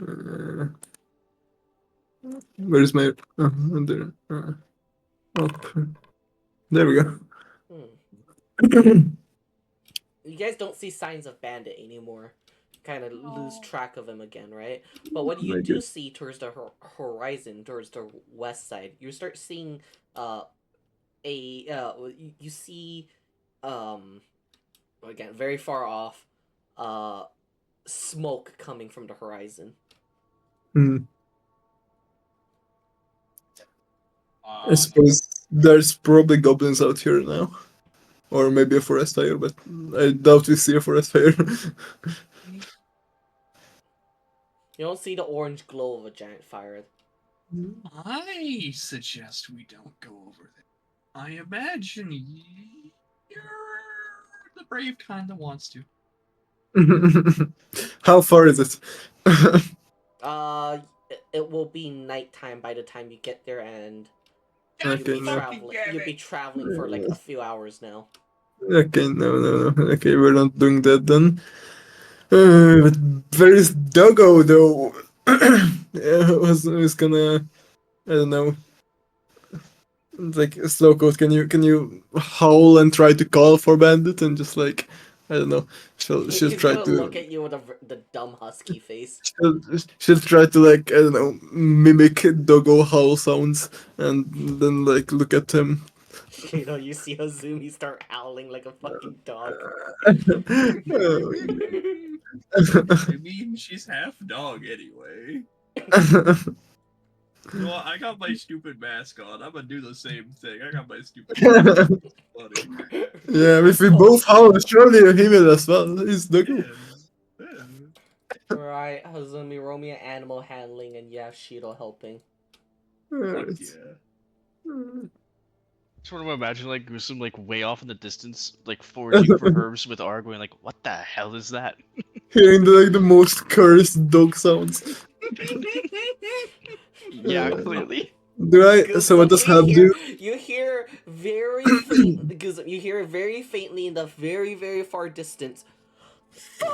Where's my there? Up. There we go. You guys don't see signs of Bandit anymore. Kind of lose track of him again, right? But what you do see towards the horizon, towards the west side, you start seeing you see again very far off smoke coming from the horizon. I suppose there's probably goblins out here now. Or maybe a forest fire, but I doubt we see a forest fire. You don't see the orange glow of a giant fire. I suggest we don't go over there. I imagine you're the brave kind that wants to. How far is it? It will be nighttime by the time you get there, and God Okay, no. fucking damn You'll it. be traveling for like a few hours now. Okay, no. Okay, we're not doing that then. But where is Doggo though? Yeah, was gonna, I don't know. Like slow code, can you howl and try to call for Bandit and just like, I don't know. She'll He's try gonna look to at you with the dumb husky face. she'll try to like, I don't know, mimic Doggo howl sounds and then like look at him. You see Azumi start howling like a fucking dog. I mean, she's half dog anyway. You know what? I got my stupid mask on. I'm gonna do the same thing. I got my stupid mask on. It's funny. Yeah, if we both howl, surely he will as well. He's Doggo. Yeah. Right, Azumi, roll me an animal handling, and you have Shiro helping. Fuck Alright. yeah. Just want to imagine like Gruesome like way off in the distance, like foraging for herbs with R, going like, "What the hell is that?" Hearing the most cursed dog sounds. Yeah, clearly. Do I? So what does Hab do? You hear very faint, because you hear it very faintly in the very, very far distance. Fuck!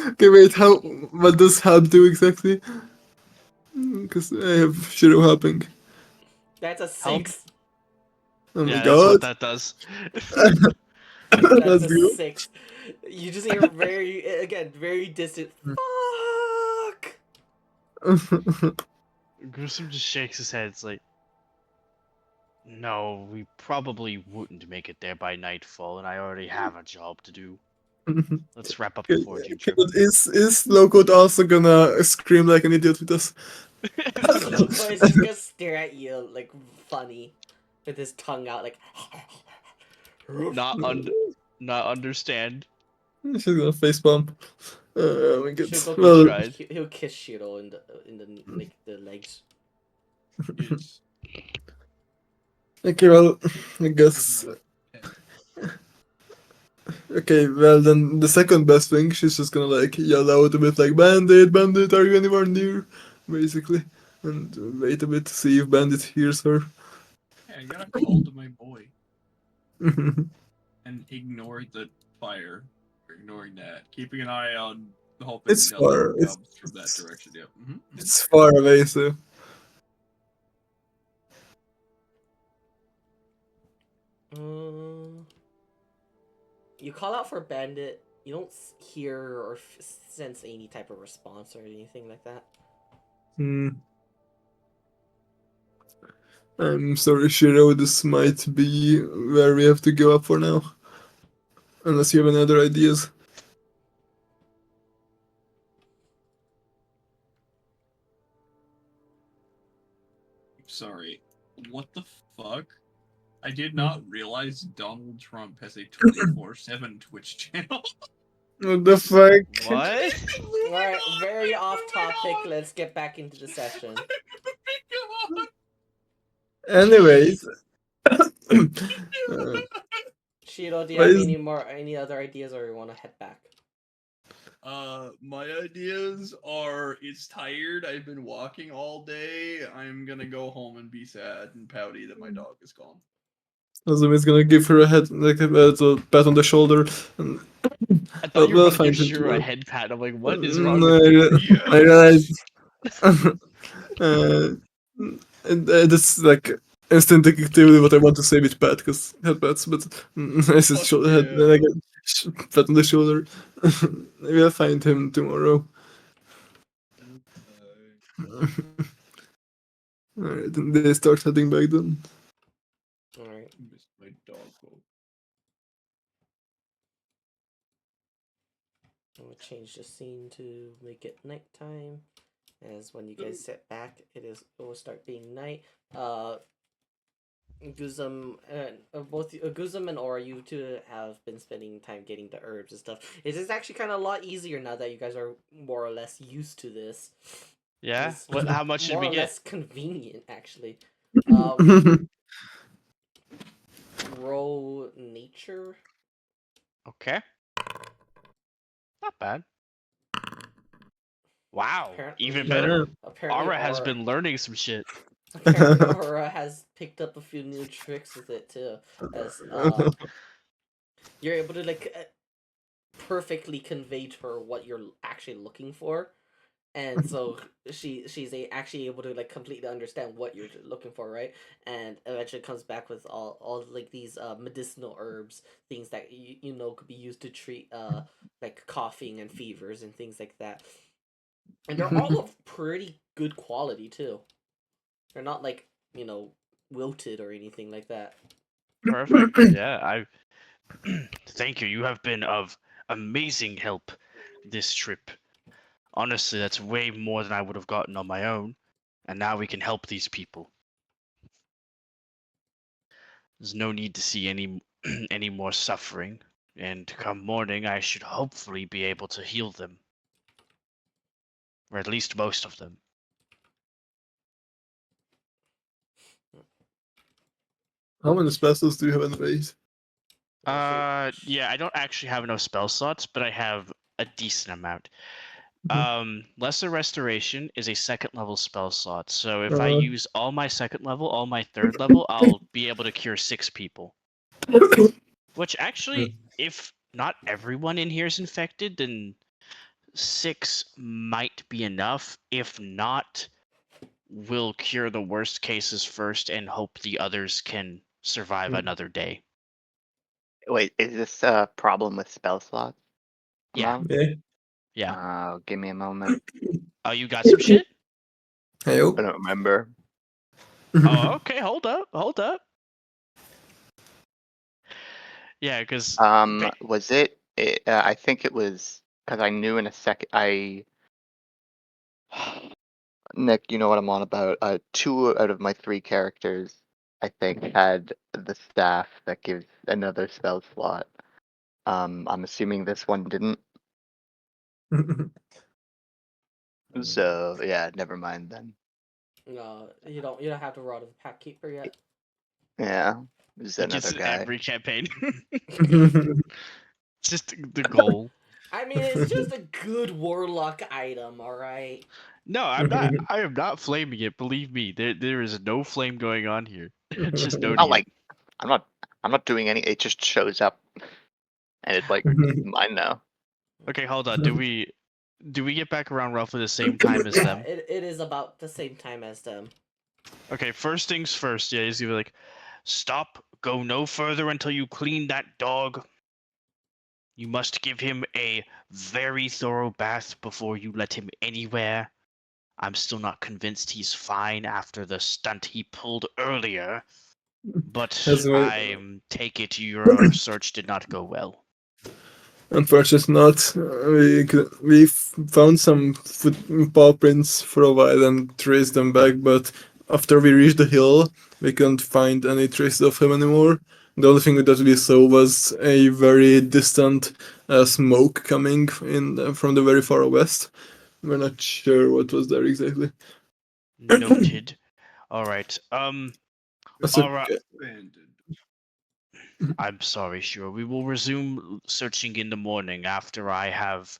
Okay, wait. How? What does Hab do exactly? Because I have Shiro helping. That's a Help. 6. Oh my Yeah, that's what god. that does. That's Let's a go. 6. You just hear very distant. Fuck! Gruesome just shakes his head. It's like, no, we probably wouldn't make it there by nightfall, and I already have a job to do. Let's wrap up the Okay, foraging okay, trip. but is Lowcode also gonna scream like an idiot with us? Loco is just gonna stare at you like funny, with his tongue out like. Not understand. She's gonna facepalm. Oh my god. She'll go Well, tried. he'll kiss Shiro in the like the legs. It's okay, well, I guess. Okay, well then the second best thing, she's just gonna like yell out a bit like, Bandit, Bandit, are you anywhere near? Basically. And wait a bit to see if Bandit hears her. I got a call to my boy and ignore the fire. Or ignoring that. Keeping an eye on hoping It's nothing far. comes from that direction. Yep. It's far away, so. You call out for Bandit. You don't hear or sense any type of response or anything like that. I'm sorry, Shiro, this might be where we have to go up for now. Unless you have any other ideas. Sorry. What the fuck? I did not realize Donald Trump has a 24/7 Twitch channel. What the fuck? What? Alright, very off topic. Let's get back into the session. Anyways. Shiro, do you What have is- any other ideas, or you want to head back? My ideas are it's tired. I've been walking all day. I'm gonna go home and be sad and pouty that my dog is gone. Azumi's gonna give her a head, like a little pat on the shoulder. And I thought you were we'll about to give find him Shiro a tomorrow. head pat. I'm like, what is Mm, wrong with you? I realized. That's like instinctively what I want to say with pat, because headpats, but I said Fuck head, yeah. then I get pat on the shoulder. Maybe I'll find him tomorrow. Alright, then they start heading back then. Alright. Missed my dog. I'm gonna change the scene to make it nighttime. As when you guys sit back, it will start being night. Guzum and both Guzum and Aura, you two have been spending time getting the herbs and stuff. It is actually kind of a lot easier now that you guys are more or less used to this. Yeah. It's What? How much should more we or get? less convenient, actually. Roll nature. Okay. Not bad. Wow. Even Apparently, better. apparently Aura has Aura, been learning some shit. apparently Aura has picked up a few new tricks with it too. As you're able to like perfectly convey to her what you're actually looking for, and so actually able to like completely understand what you're looking for, right? And eventually comes back with all like these medicinal herbs, things that you know could be used to treat like coughing and fevers and things like that. And they're all of pretty good quality too. They're not like, you know, wilted or anything like that. Perfect. Yeah, I thank you. You have been of amazing help this trip. Honestly, that's way more than I would have gotten on my own. And now we can help these people. There's no need to see any any more suffering. And come morning, I should hopefully be able to heal them. Or at least most of them. How many specials do you have in base? Yeah, I don't actually have enough spell slots, but I have a decent amount. Lesser Restoration is a second level spell slot, so if I use all my second level, all my third level, I'll be able to cure 6 people. Which actually, if not everyone in here is infected, then 6 might be enough. If not, we'll cure the worst cases first and hope the others can survive another day. Wait, is this a problem with spell slots? Yeah. Amount? Yeah. Yeah. Give me a moment. Oh, you got some shit? I Hey, don't remember. Oh, okay. Hold up. Yeah, because Was it? I think it was because I knew in a second. Nick, you know what I'm on about. 2 out of my 3 characters, I think, had the staff that gives another spell slot. I'm assuming this one didn't. So yeah, never mind then. No, you don't have to Rod of the Pack Keeper yet. Yeah, there's he gets another it guy. every campaign. It's just the goal. I mean, it's just a good warlock item, all right. No, I'm not. I am not flaming it. Believe me, there is no flame going on here. Just noting Not it. like I'm not. I'm not doing any. It just shows up, and it's like mine now. Okay, hold on. Do we get back around roughly the same time as Yeah, them? it is about the same time as them. Okay, first things first. Yeah, he's gonna be like, stop. Go no further until you clean that dog. You must give him a very thorough bath before you let him anywhere. I'm still not convinced he's fine after the stunt he pulled earlier, but That's right. I take it your search did not go well. Unfortunately not. We found some paw prints for a while and traced them back, but after we reached the hill, we couldn't find any traces of him anymore. The only thing that we saw was a very distant smoke coming in from the very far west. We're not sure what was there exactly. Noted. All right. So, All right. Abandoned. I'm sorry, sure. We will resume searching in the morning after I have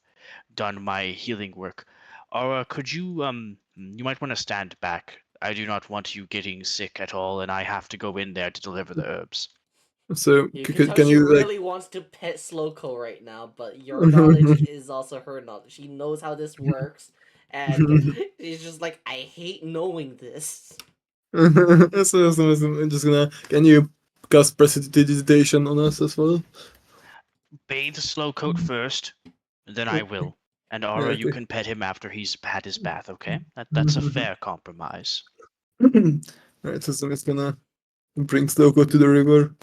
done my healing work. Aura, could you you might want to stand back. I do not want you getting sick at all, and I have to go in there to deliver the herbs. so You can tell can she you like? really wants to pet Slowco right now, but your knowledge is also her knowledge. She knows how this works, and she's just like, I hate knowing this. I'm just gonna. Can you cast prestidigitation on us as well? Bathe Slowcoat first, then I will. And Yeah, Aura, you okay. can pet him after he's had his bath, okay? That's a fair compromise. Alright, so I'm just gonna bring Sloko to the river.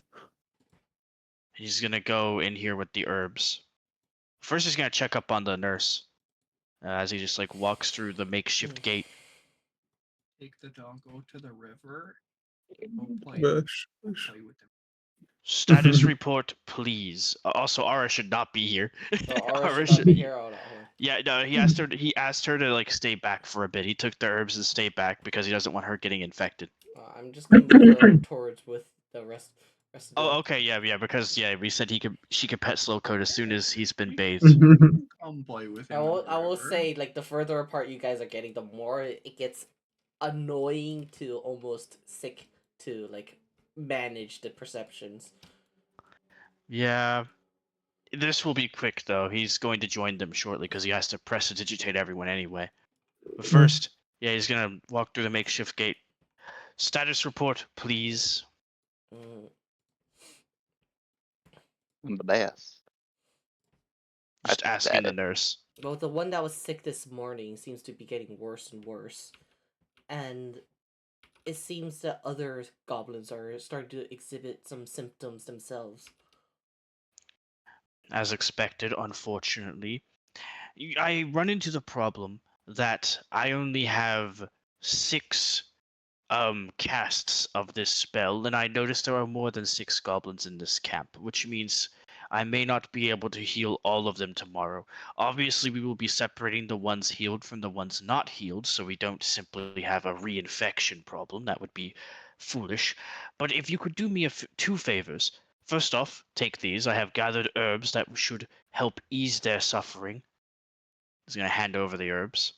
He's gonna go in here with the herbs. First, he's gonna check up on the nurse as he just like walks through the makeshift gate. Take the dog, go to the river, go play, Gosh. play with him. Status report, please. Also, Aura should not be here. So Aura Aura should not be here. Oh, no. Yeah, no. He asked her. He asked her to like stay back for a bit. He took the herbs and stayed back because he doesn't want her getting infected. I'm just gonna move her towards with the rest. Has to do Oh, it. okay, yeah, because we said she could pet Slowcoat as soon as he's been bathed. Come play with I him. will. in the I will river. say, like, the further apart you guys are getting, the more it gets annoying to almost sick to like manage the perceptions. Yeah, this will be quick though. He's going to join them shortly because he has to prestidigitate everyone anyway. But first, he's gonna walk through the makeshift gate. Status report, please. Mm. I'm the best. Just I asking the it. nurse. Well, the one that was sick this morning seems to be getting worse and worse, and it seems that other goblins are starting to exhibit some symptoms themselves. As expected, unfortunately. I run into the problem that I only have 6 casts of this spell, and I noticed there are more than 6 goblins in this camp, which means I may not be able to heal all of them tomorrow. Obviously, we will be separating the ones healed from the ones not healed, so we don't simply have a reinfection problem. That would be foolish. But if you could do me 2 favors. First off, take these. I have gathered herbs that should help ease their suffering. He's gonna hand over the herbs.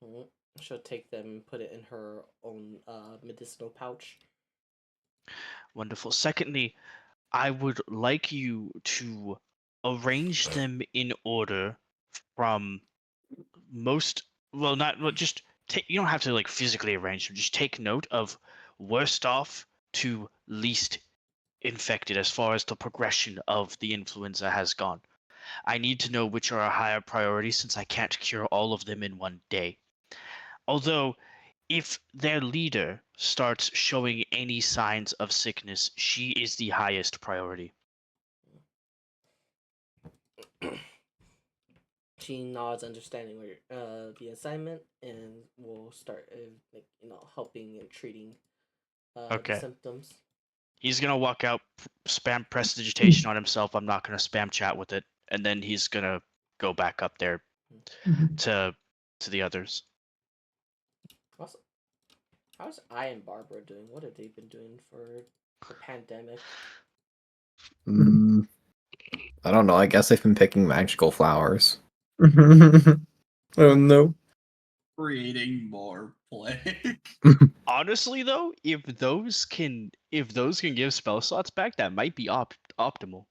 Mm. She'll take them and put it in her own medicinal pouch. Wonderful. Secondly, I would like you to arrange them in order from most, well, not, well, just take, you don't have to like physically arrange them, just take note of worst off to least infected as far as the progression of the influenza has gone. I need to know which are a higher priority since I can't cure all of them in one day. Although, if their leader starts showing any signs of sickness, she is the highest priority. She nods, understanding the assignment, and will start helping and treating the Okay. symptoms. He's gonna walk out, spam prestidigitation on himself. I'm not gonna spam chat with it, and then he's gonna go back up there to the others. Also, how's I and Barbara doing? What have they been doing for the pandemic? I don't know. I guess they've been picking magical flowers. Oh no. Creating more plague. Honestly, though, if those can give spell slots back, that might be optimal.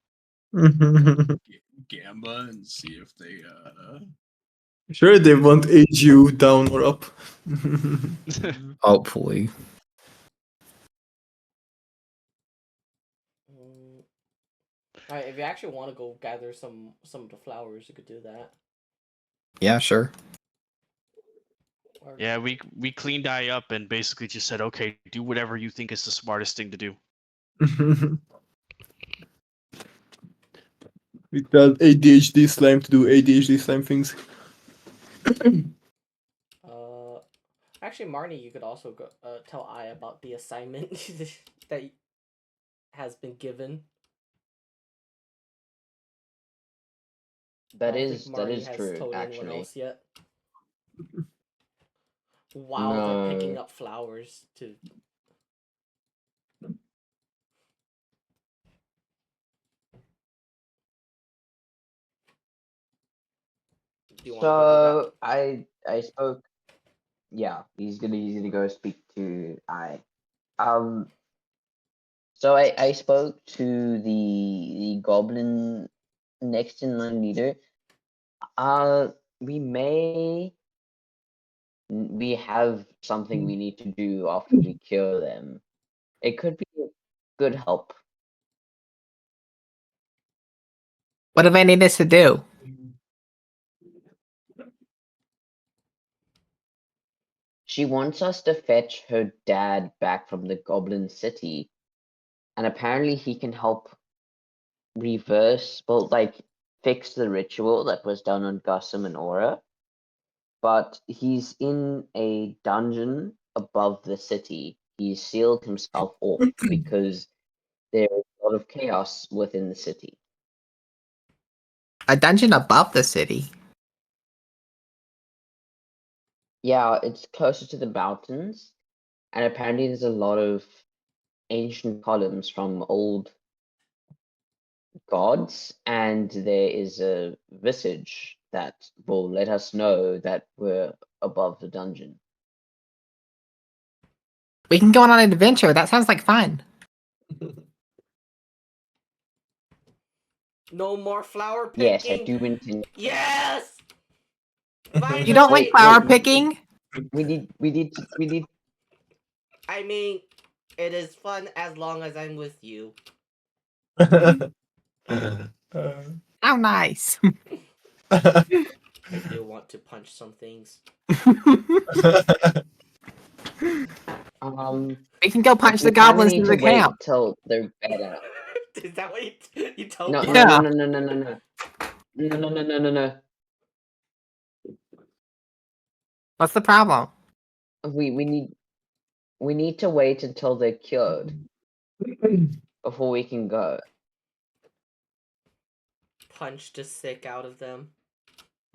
Gamba and see if they Sure, they won't age you down or up. Hopefully. Alright, if you actually want to go gather some of the flowers, you could do that. Yeah, sure. Yeah, we cleaned Eye up and basically just said, okay, do whatever you think is the smartest thing to do. We tell ADHD slime to do ADHD slime things. Actually, Marnie, you could also go tell I about the assignment that has been given. That I don't think is Marnie has true, told anyone actually. else yet. While they're picking No. up flowers to. Do you want to go do that? So I spoke. Yeah, he's gonna go speak to I. So I spoke to the goblin next in line leader. We have something we need to do after we cure them. It could be a good help. What do they need us to do? She wants us to fetch her dad back from the Goblin City, and apparently he can help fix the ritual that was done on Gussum and Aura. But he's in a dungeon above the city. He's sealed himself off because there's a lot of chaos within the city. A dungeon above the city. Yeah, it's closer to the mountains, and apparently there's a lot of ancient columns from old gods, and there is a visage that will let us know that we're above the dungeon. We can go on an adventure. That sounds like fun. No more flower Yes, I picking. do intend. Yes. You don't like Finally. flower picking? We need. I mean, it is fun as long as I'm with you. How nice. I do want to punch some things. We can go punch we the kinda goblins need in to the wait camp. till they're better. Is that what you told No, me? no, Yeah. no, no, no, no, no, no, no, no, no, no, no. What's the problem? We need to wait until they're cured before we can go. Punch the sick out of them.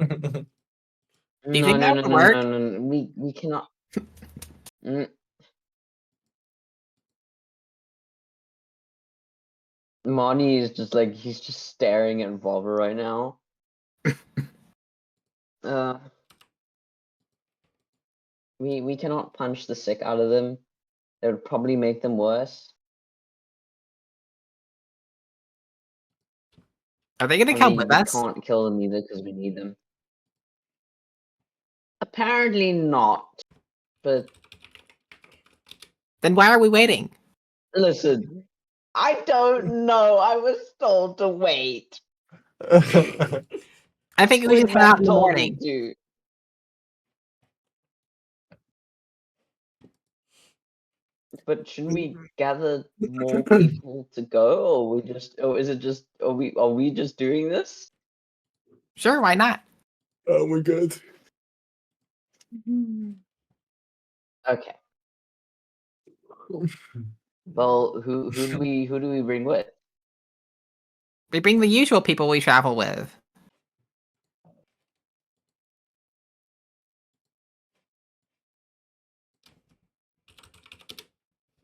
Do you No, think no, that no, would no, work? no, no, no. We cannot. Mm. Monty is just like he's just staring at Volver right now. We cannot punch the sick out of them. It would probably make them worse. Are they gonna I come mean, with we us? can't kill them either because we need them. Apparently not. But Then why are we waiting? listen, I don't know. I was told to wait. I think we should head out in the Told me morning. to. But shouldn't we gather more people to go, or we just, or is it just, are we just doing this? Sure, why not? Oh my god. Okay. Well, who do we bring with? We bring the usual people we travel with.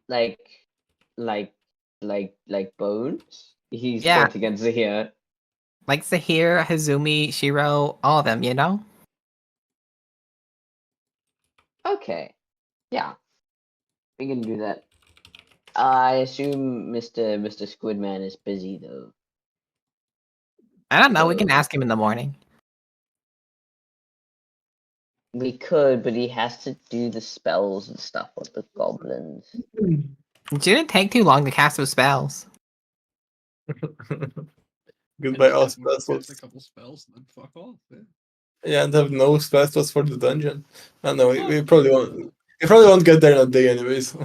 Like, like, like Bones? He's Yeah. pointing at Zahir. Like Zahir, Hazumi, Shiro, all of them, you know? Okay. Yeah. We can do that. I assume Mr. Squidman is busy though. I don't know, we So- can ask him in the morning. We could, but he has to do the spells and stuff with the goblins. It shouldn't take too long to cast those spells. Goodbye, all Cast spell a slots. couple spells and then fuck off. Yeah. Yeah, and have no spell slots for the dungeon. I know we Fuck probably you. won't. We probably won't get there in a day, anyways.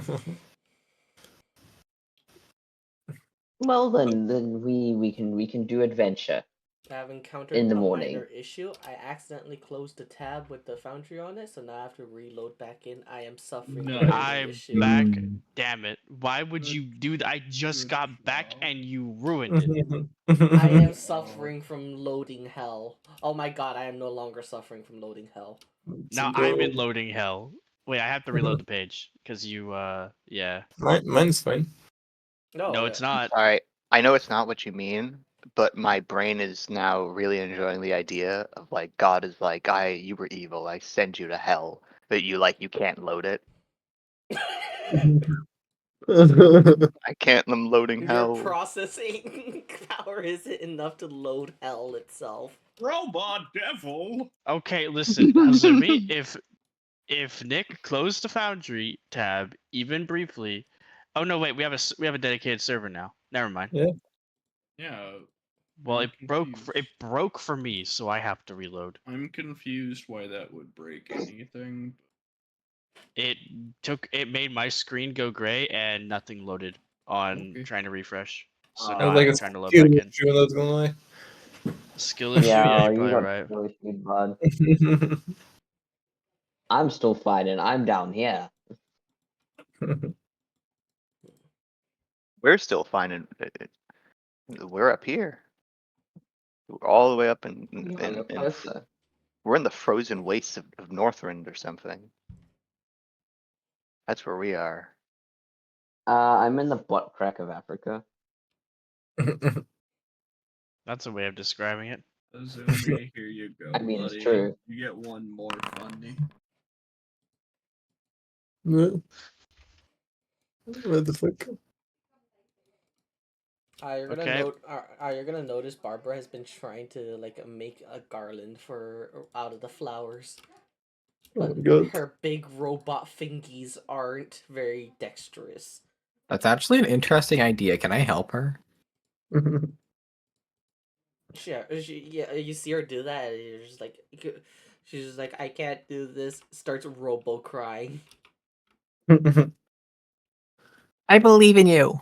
Well then we can do adventure. I have encountered In the a morning. minor issue. I accidentally closed the tab with the foundry on it, so now I have to reload back in. I am suffering from Nice. an I'm issue. back. Damn it. Why would you do that? I just got back and you ruined it. I am suffering from loading hell. Oh my god, I am no longer suffering from loading hell. Now I'm in loading hell. Wait, I have to reload the page because you, yeah. Mine's fine. No, it's not. Alright, I know it's not what you mean, but my brain is now really enjoying the idea of like God is like, you were evil, I send you to hell. But you can't load it. I can't, I'm loading Your hell. processing power isn't enough to load hell itself. Robot devil. Okay, listen, Hazumi, if Nick closed the Foundry tab even briefly, oh no, wait, we have a dedicated server now. Never mind. Yeah. Well, I'm it broke for me, so I have to reload. I'm confused why that would break anything. It made my screen go gray and nothing loaded on Okay. trying to refresh. So I now like I'm a trying to load skill back in. issue, I'm not gonna lie. Skill issue? Yeah, Yeah, you're you probably got right. really good, bud. I'm still fighting. I'm down here. We're still finding we're up here. We're all the way up You're closer. we're in the frozen wastes of Northrend or something. That's where we are. I'm in the butt crack of Africa. That's a way of describing it. Azumi, here you go, I mean, it's buddy. true. You get one more funny. No. What the fuck? Okay. You're gonna notice Barbara has been trying to like make a garland for out of the flowers, Oh but my god. her big robot fingies aren't very dexterous. That's actually an interesting idea. Can I help her? Yeah, you see her do that, and you're just like, she's just like, I can't do this. Starts robo crying. I believe in you.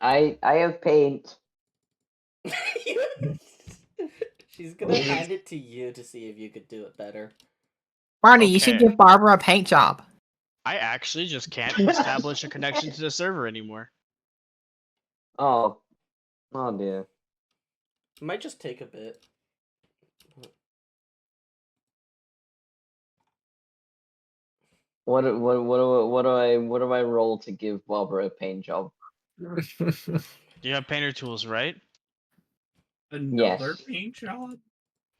I have paint. She's gonna hand it to you to see if you could do it better. Barney, you should Okay. give Barbara a paint job. I actually just can't establish a connection to the server anymore. Oh. Oh dear. It might just take a bit. What do I roll to give Barbara a paint job? You have painter tools, right? Another Yes. paint job?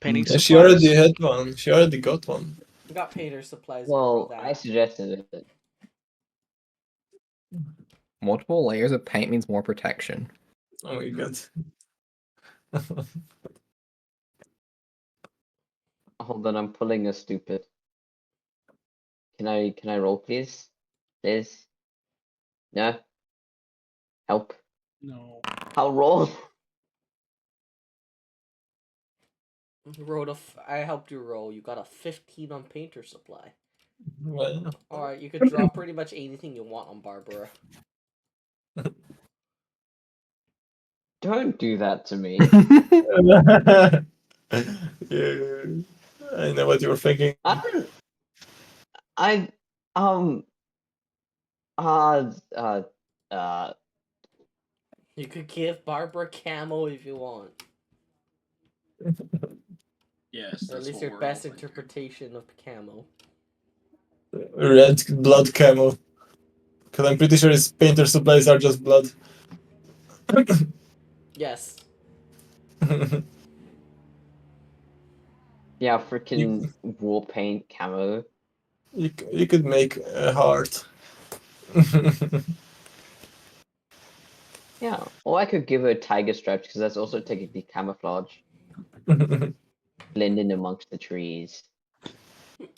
Painting Yeah, supplies. she already had one. She already got one. You got painter supplies. Well, for I that. suggested it. Multiple layers of paint means more protection. Oh my god. Hold on, I'm pulling a stupid. Can I roll, please? Please? No? Help. No. I'll roll. I helped you roll. You got a 15 on painter supply. Well, Alright, you could draw pretty much anything you want on Barbara. Don't do that to me. yeah, I know what you were thinking. I uh You could give Barbara camo if you want. Yes, Or at that's least what your we're best all thinking. interpretation of camo. Red blood camo. Because I'm pretty sure his painter supplies are just blood. Yes. yeah, freaking war paint camo. You could make a heart. Yeah, or I could give her tiger stripes because that's also technically camouflage. Blend in amongst the trees.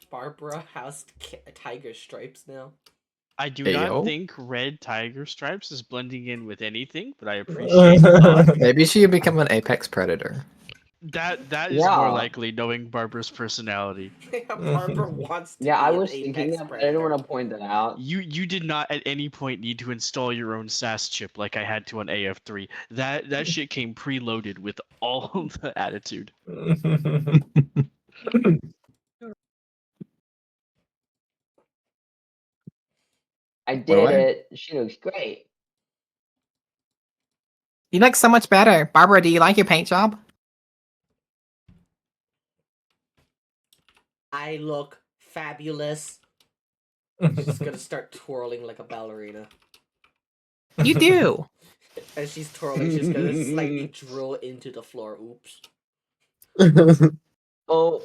Barbara has tiger stripes now. I do Heyo. not think red tiger stripes is blending in with anything, but I appreciate the thought. Maybe she could become an apex predator. That is more Yeah. likely, knowing Barbara's personality. Barbara wants to Yeah, be I an was apex thinking that, but I predator. didn't want to point that out. You did not at any point need to install your own SAS chip like I had to on AF3. That shit came preloaded with all the attitude. I What do did I- it. She looks great. You look so much better. Barbara, do you like your paint job? I look fabulous. She's gonna start twirling like a ballerina. You do. As she's twirling, she's gonna slightly drill into the floor. Oops. Oh.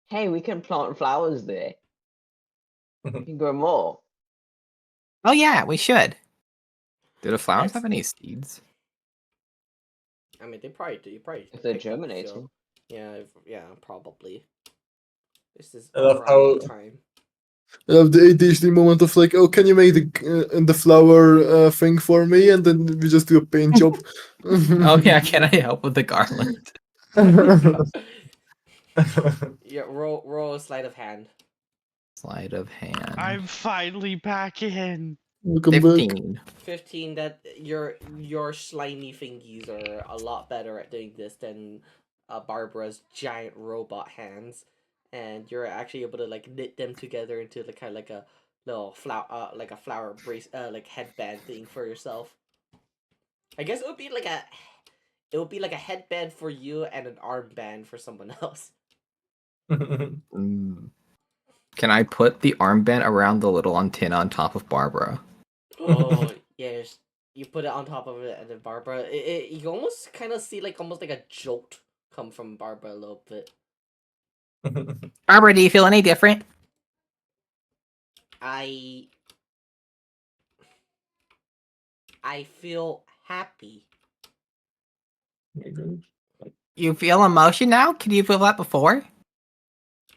Hey, we can plant flowers there. We can grow more. Oh yeah, we should. Do the flowers Next- have any seeds? I mean, they probably do. You probably If they're picked up a few. germinating. Yeah, probably. This is I love around the how- time. I love the ADHD moment of like, oh, can you make the flower thing for me? And then we just do a paint job. Oh yeah, can I help with the garland? Yeah, roll a sleight of hand. Sleight of hand. I'm finally back in. Welcome back. 15. 15. That your slimy fingies are a lot better at doing this than Barbara's giant robot hands, and you're actually able to like knit them together into the kind of like a little flower, like a flower brace, like headband thing for yourself. I guess it would be like a headband for you and an armband for someone else. Mm. Can I put the armband around the little antenna on top of Barbara? Oh yes, you put it on top of it, and then Barbara, you almost kind of see almost like a jolt come from Barbara a little bit. Barbara, do you feel any different? I feel happy. You feel emotion now? Can you feel that before?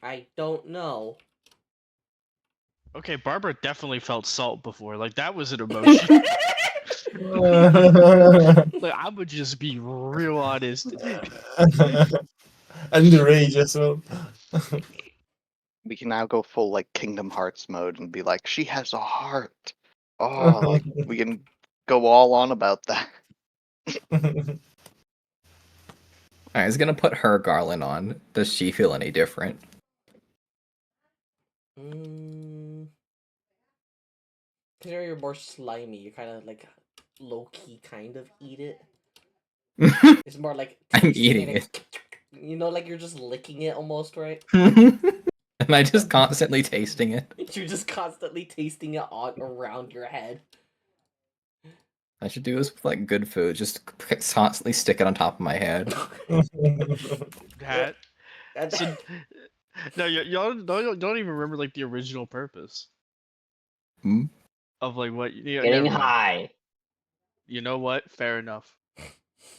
I don't know. Okay, Barbara definitely felt salt before. Like that was an emotion. Like I would just be real honest. And the rage as well. We can now go full like Kingdom Hearts mode and be like, she has a heart. Oh, like we can go all on about that. Alright, I was gonna put her garland on. Does she feel any different? Considering you're more slimy, you kind of low key kind of eat it. It's more like I'm tasting eating and it. You know, like you're just licking it almost, right? Am I just constantly tasting it? You're just constantly tasting it on around your head. I should do this with like good food. Just constantly stick it on top of my head. That. And- So, no, y'all don't even remember like the original purpose Hmm? of like what. Getting never mind. high. You know what? Fair enough.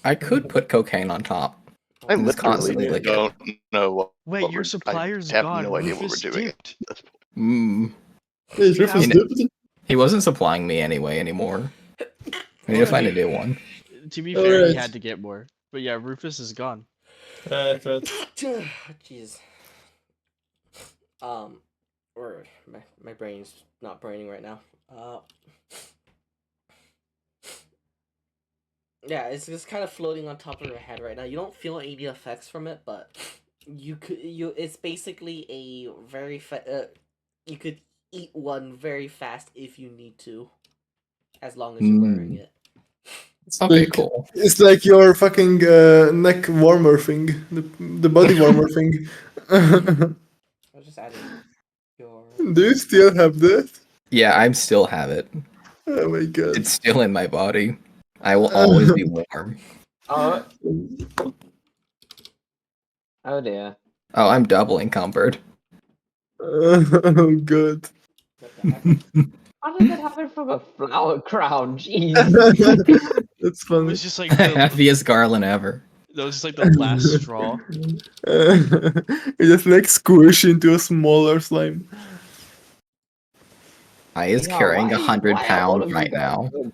I could put cocaine on top. I And just constantly literally lick it. don't know what. Wait, what your we're- supplier's I have gone. no idea what we're Rufus doing. dipped. Mm. Hey, We Rufus have- dipped. He wasn't supplying me anyway anymore. I need to find a new one. To be fair, he Alright. had to get more. But yeah, Rufus is gone. Right. Jeez. Or my brain's not braining right now. Yeah, it's just kind of floating on top of your head right now. You don't feel any effects from it, but it's basically a very you could eat one very fast if you need to, as long as you're wearing it. Okay, Like- cool. It's like your fucking neck warmer thing, the body warmer thing. I was just adding your. Do you still have that? Yeah, I still have it. Oh my god. It's still in my body. I will always be warm. Oh. Oh dear. Oh, I'm double encumbered. Oh god. What the heck? How did that happen from a flower crown? Jeez. That's It funny. was just like the, Happiest garland ever. that was just like the last straw. You just like squish into a smaller slime. I is Yeah, carrying why- 100 why are all pounds of you right guys now. so-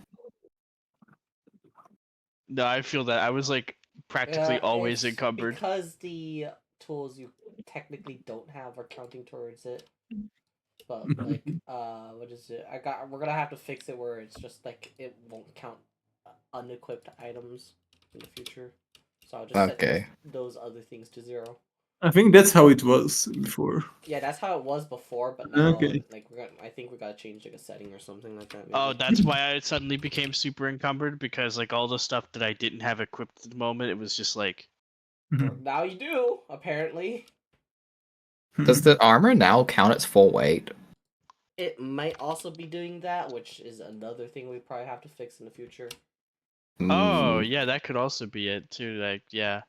No, I feel that. I was like practically always It's encumbered. because the tools you technically don't have are counting towards it. But what is it? We're gonna have to fix it where it's just like it won't count unequipped items in the future. So I'll just Okay. set those other things to 0. I think that's how it was before. Yeah, that's how it was before, but now Okay. I think we gotta change a setting or something like that. Maybe. Oh, that's why I suddenly became super encumbered because like all the stuff that I didn't have equipped at the moment, it was just like Now you do apparently. Does the armor now count its full weight? It might also be doing that, which is another thing we probably have to fix in the future. oh Mm. yeah, that could also be it too. Like yeah,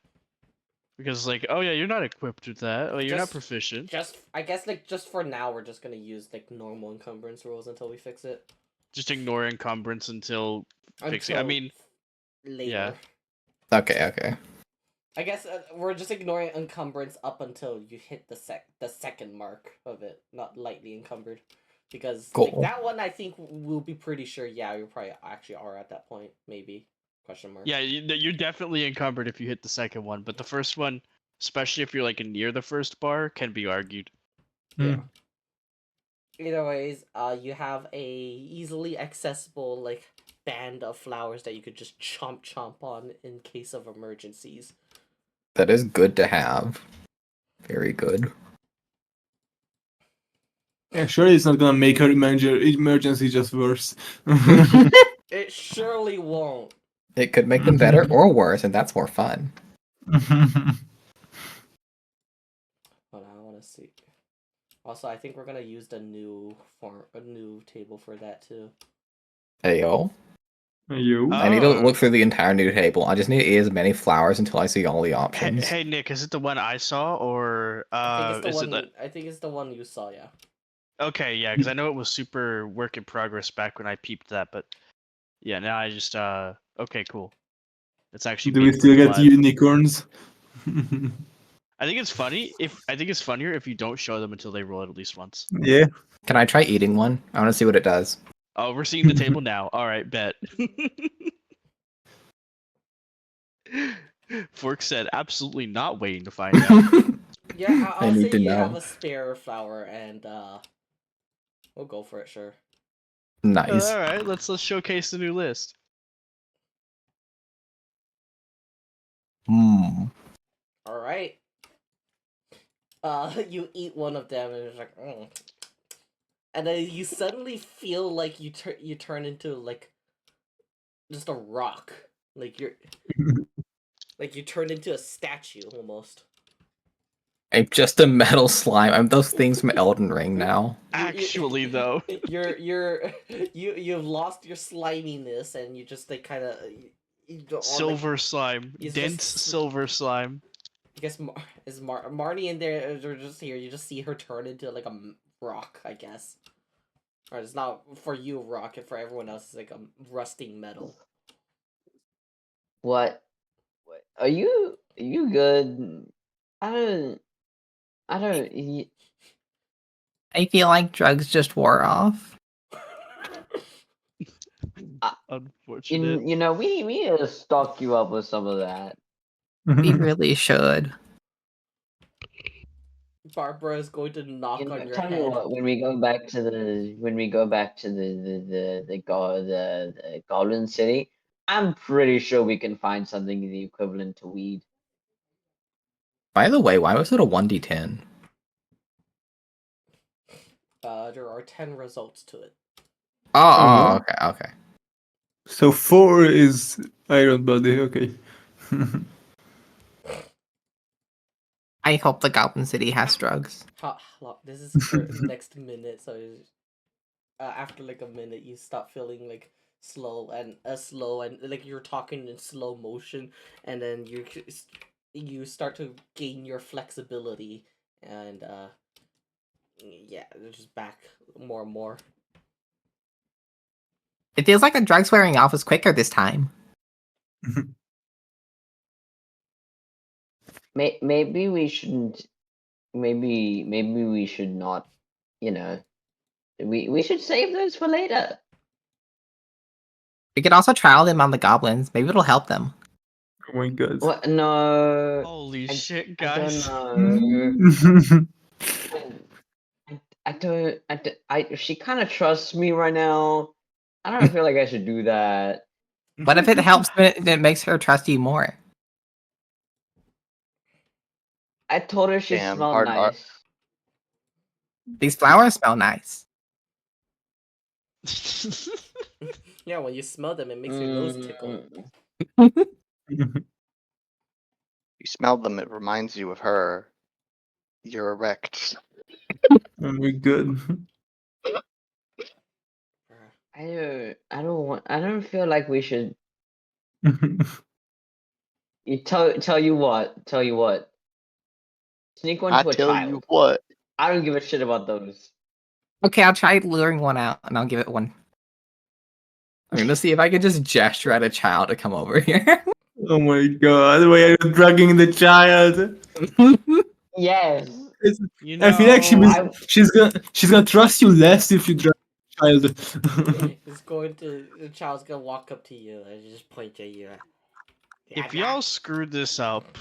because like oh yeah, you're not equipped with that. Oh, you're not Just- proficient. I guess just for now we're just gonna use normal encumbrance rules until we fix it. Just ignore encumbrance until fixing. I Until mean, later. yeah. Okay. I guess we're just ignoring encumbrance up until you hit the second mark of it, not lightly encumbered, because Cool. that one I think we'll be pretty sure. Yeah, you probably actually are at that point. Maybe question mark. Yeah, you're definitely encumbered if you hit the second one, but the first one, especially if you're like near the first bar, can be argued. Yeah. Either ways, you have a easily accessible band of flowers that you could just chomp on in case of emergencies. That is good to have. Very good. Yeah, surely it's not gonna make her emergency just worse. It surely won't. It could make them better or worse, and that's more fun. Hold on, I want to see. Also, I think we're gonna use a new table for that too. Heyo. Yo. I need to look through the entire new table. I just need to eat as many flowers until I see all the Hey, options. hey, Nick, is it the one I saw, or I think it's the is one. it the... I think it's the one you saw. Yeah. Okay, yeah, because I know it was super work in progress back when I peeped that, but yeah, now I just okay, cool. It's actually Do we being still get live. unicorns? I think it's funny I think it's funnier if you don't show them until they roll it at least once. Yeah. Can I try eating one? I want to see what it does. Oh, we're seeing the table now. All right, bet. Fork said, "Absolutely not waiting to find out." Yeah, I I'll need say to you have know. a spare flower, and we'll go for it. Sure. Nice. All right, let's showcase the new list. Hmm. All right. You eat one of them, and it's like, and then you suddenly feel like you turn into like just a rock, like you turn into a statue almost. I'm just a metal slime. I'm those things from Elden Ring now. Actually, though, you've lost your sliminess, and you just like kind of silver slime, it's dense just- silver slime. I guess Marnie in there? They're just here. You just see her turn into like a rock, I guess. Or it's not for you rock, and for everyone else it's like a rusting metal. What? Are you good? I don't. I feel like drugs just wore off. Unfortunate. You know, we need to stock you up with some of that. We really should. Barbara is going to knock on your Tell you head. what, when we go back to the Goblin City, I'm pretty sure we can find something the equivalent to weed. By the way, why was it a 1d10? There are 10 results to it. Oh, okay. So 4 is Iron Body, okay. I hope the Goblin City has drugs. This is for next minute, so after like a minute, you stop feeling like slow and like you're talking in slow motion, and then you start to gain your flexibility, and yeah, it's just back more and more. It feels like the drugs wearing off is quicker this time. Maybe we shouldn't. Maybe we should not. You know, we should save those for later. We could also trial them on the goblins. Maybe it'll help them. Oh my god. What? No. Holy shit, I don't guys! know. I don't. She kind of trusts me right now. I don't feel like I should do that. What if it helps and it makes her trust you more? I told her she Damn, smelled hard nice. These flowers smell nice. Yeah, when you smell them, it makes your nose tickle. You smell them, it reminds you of her. You're erect. Oh my god. I don't feel like we should. You tell you what. Sneak one I to a tell you child. what. I don't give a shit about those. Okay, I'll try luring one out and I'll give it one. I'm gonna see if I can just gesture at a child to come over here. Oh my god, why are you drugging the child? Yes. You I feel like know, she's gonna trust you less if you drug the child. The child's gonna walk up to you and just point at you. if y'all screwed this up,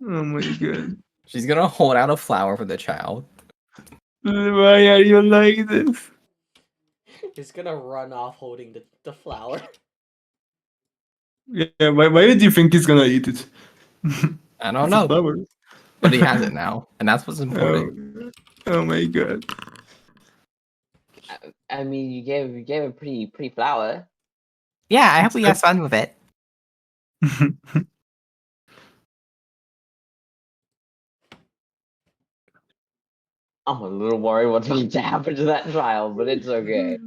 Oh my god. She's gonna hold out a flower for the child. Why are you like this? He's gonna run off holding the flower. Yeah, why do you think he's gonna eat it? I don't It's a know, flower. but he has it now, and that's what's important. Oh my god. I mean, you gave a pretty flower. Yeah, I hope we have fun with it. I'm a little worried what's going to happen to that child, but it's okay.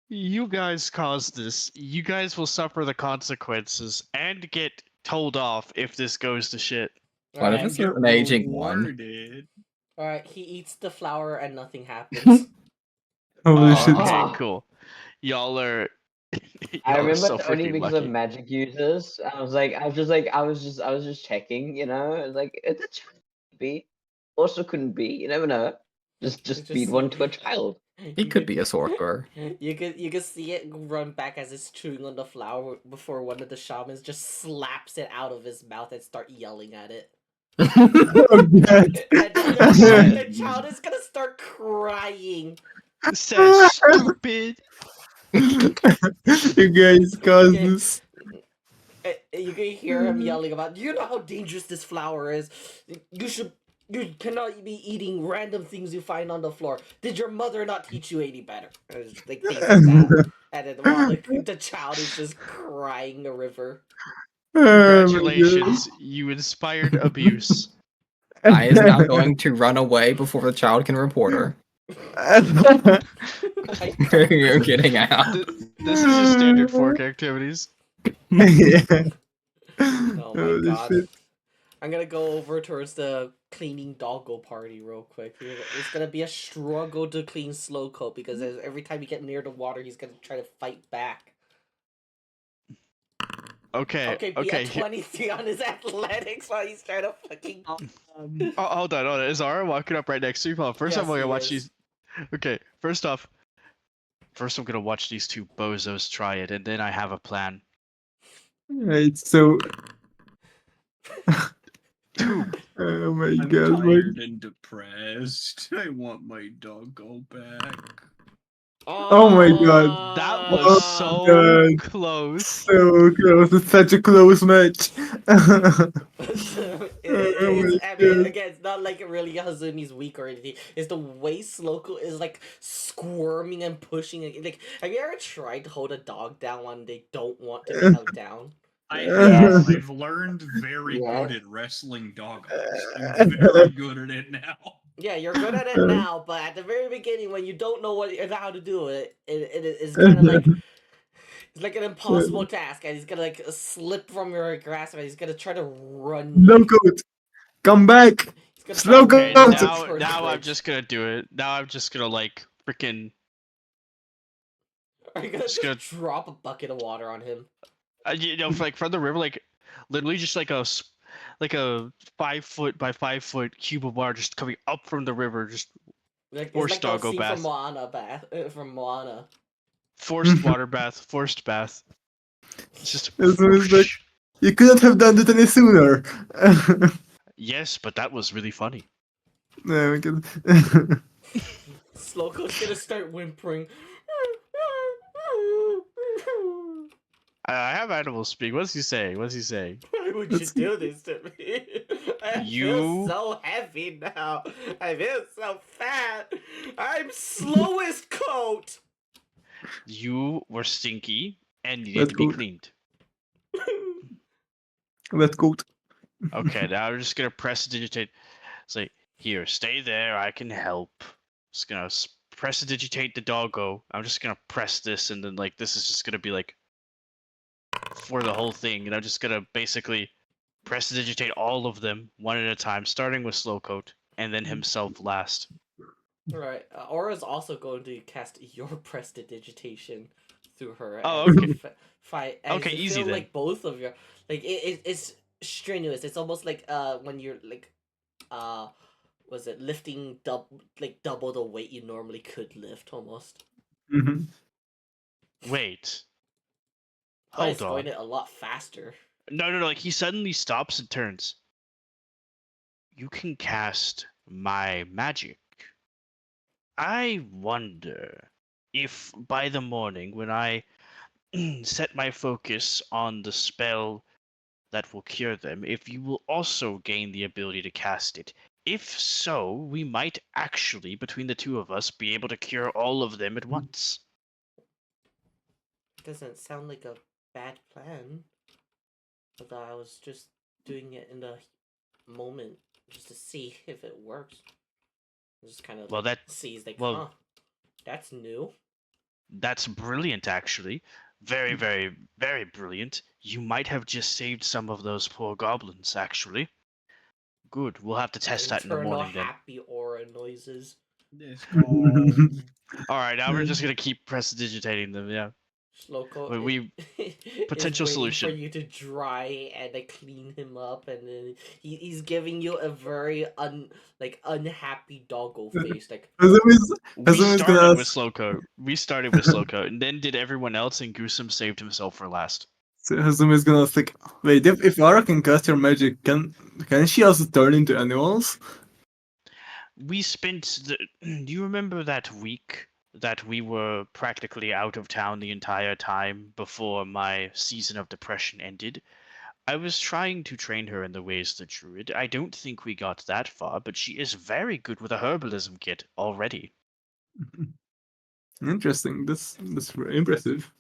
You guys caused this. You guys will suffer the consequences and get told off if this goes to shit. What if Alright, it's an aging one? rewarded. alright, he eats the flower and nothing happens. Holy Oh, shit. okay, Ah. cool. Y'all are. I Y'all are remember so it's only freaking because lucky. of magic users. I was just checking, you know. It's like it's a child could be, also couldn't be. You never know. Just feed one to a child. He could be a sorcerer. You could see it run back as it's chewing on the flower before one of the shamans just slaps it out of his mouth and start yelling at it. Oh, God. And then the child is gonna start crying. Says stupid. You guys caused Okay. this. You can hear him yelling about, "Do you know how dangerous this flower is? You cannot be eating random things you find on the floor. Did your mother not teach you any better?" Like things like that. And then while the child is just crying a river. Oh my God. Congratulations, you inspired abuse. I is now going to run away before the child can report her. Like, You're getting out. This is just standard fork activities. Yeah. oh my Holy god. shit. I'm gonna go over towards the cleaning doggo party real quick. It's gonna be a struggle to clean Slowcoat because every time you get near the water, he's gonna try to fight back. Okay. Okay, be Okay. at 23 on his athletics while he's trying to fucking. Oh, hold on. Is Zara walking up right next to you? Hold on, first Yes, I'm gonna he watch is. these. Okay. First off, I'm gonna watch these two bozos try it, and then I have a plan. Right, so. Two. Oh my I'm God. tired and depressed. I want my doggo back. Oh my God. That Oh was Ah. so God. close. So close. It's such a close match. Oh my I mean, God. again, it's not like really Hazumi's weak or anything. It's the way Sloko is like squirming and pushing. Like, have you ever tried to hold a dog down when they don't want to be held down? I Yes. have. I've learned very Yes. good at wrestling doggos. I'm very good at it now. Yeah, you're good at it now, but at the very beginning, when you don't know how to do it, it's kind of like it's like an impossible task, and he's gonna like slip from your grasp, and he's gonna try to run. Slow coat. Come back. He's gonna Slow try to Okay, coat. run now towards the I'm bridge. just gonna do it. Now I'm just gonna like freaking. Are you gonna just just drop a bucket of water on him? Like from the river, like literally just like like a 5 foot by 5 foot cube of water just coming up from the river, just Like forced it's like the doggo scene bath, from from Moana. forced water bath, forced bath. It's just It's like, whoosh. you couldn't have done it any sooner. Yes, but that was really funny. Oh my God. Slowco's gonna start whimpering. I have animal speak. What's he saying? What's he saying? Why would you do this to me? I feel You so heavy now. I feel so fat. I'm slowest coat. you were stinky and needed Let to be go. cleaned. Let coat. Okay, now I'm just gonna press digitate. Say, here, stay there. I can help. Just gonna press digitate the doggo. I'm just gonna press this, and then like this is just gonna be like for the whole thing, and I'm just gonna basically press digitate all of them one at a time, starting with Slowcoat and then himself last. Right. Aura's also going to cast your prestidigitation through her. Oh, as you okay. fight. As Okay, you easy feel then. like both of your it's strenuous. It's almost like when you're like was it lifting double the weight you normally could lift almost. Mhm. Wait. But Hold it's going on. a lot faster. No, no, no. Like he suddenly stops and turns. You can cast my magic. I wonder if by the morning when I set my focus on the spell that will cure them, if you will also gain the ability to cast it. If so, we might actually, between the two of us, be able to cure all of them at once. Doesn't sound like a bad plan. Although I was just doing it in the moment just to see if it works. Just kind of Well, like that- sees like, well- huh, that's new. That's brilliant, actually. Very, very, very brilliant. You might have just saved some of those poor goblins, actually. Good. We'll have to test that in the Internal morning then. happy aura noises. Let's go. All right, now we're just gonna keep prestidigitating them. Yeah. Slowco But we is potential waiting solution. for you to dry and like clean him up, and then he's giving you a very unhappy doggo face. Like, We Hazumi's gonna started with ask. Slowcoat. We started with Slowcoat, and then did everyone else, and Goosum saved himself for last. So Hazumi's gonna ask like, wait, if Ara can cast her magic, can she also turn into animals? We spent the. Do you remember that week that we were practically out of town the entire time before my season of depression ended? I was trying to train her in the ways of the druid. I don't think we got that far, but she is very good with a herbalism kit already. Interesting. That's very impressive.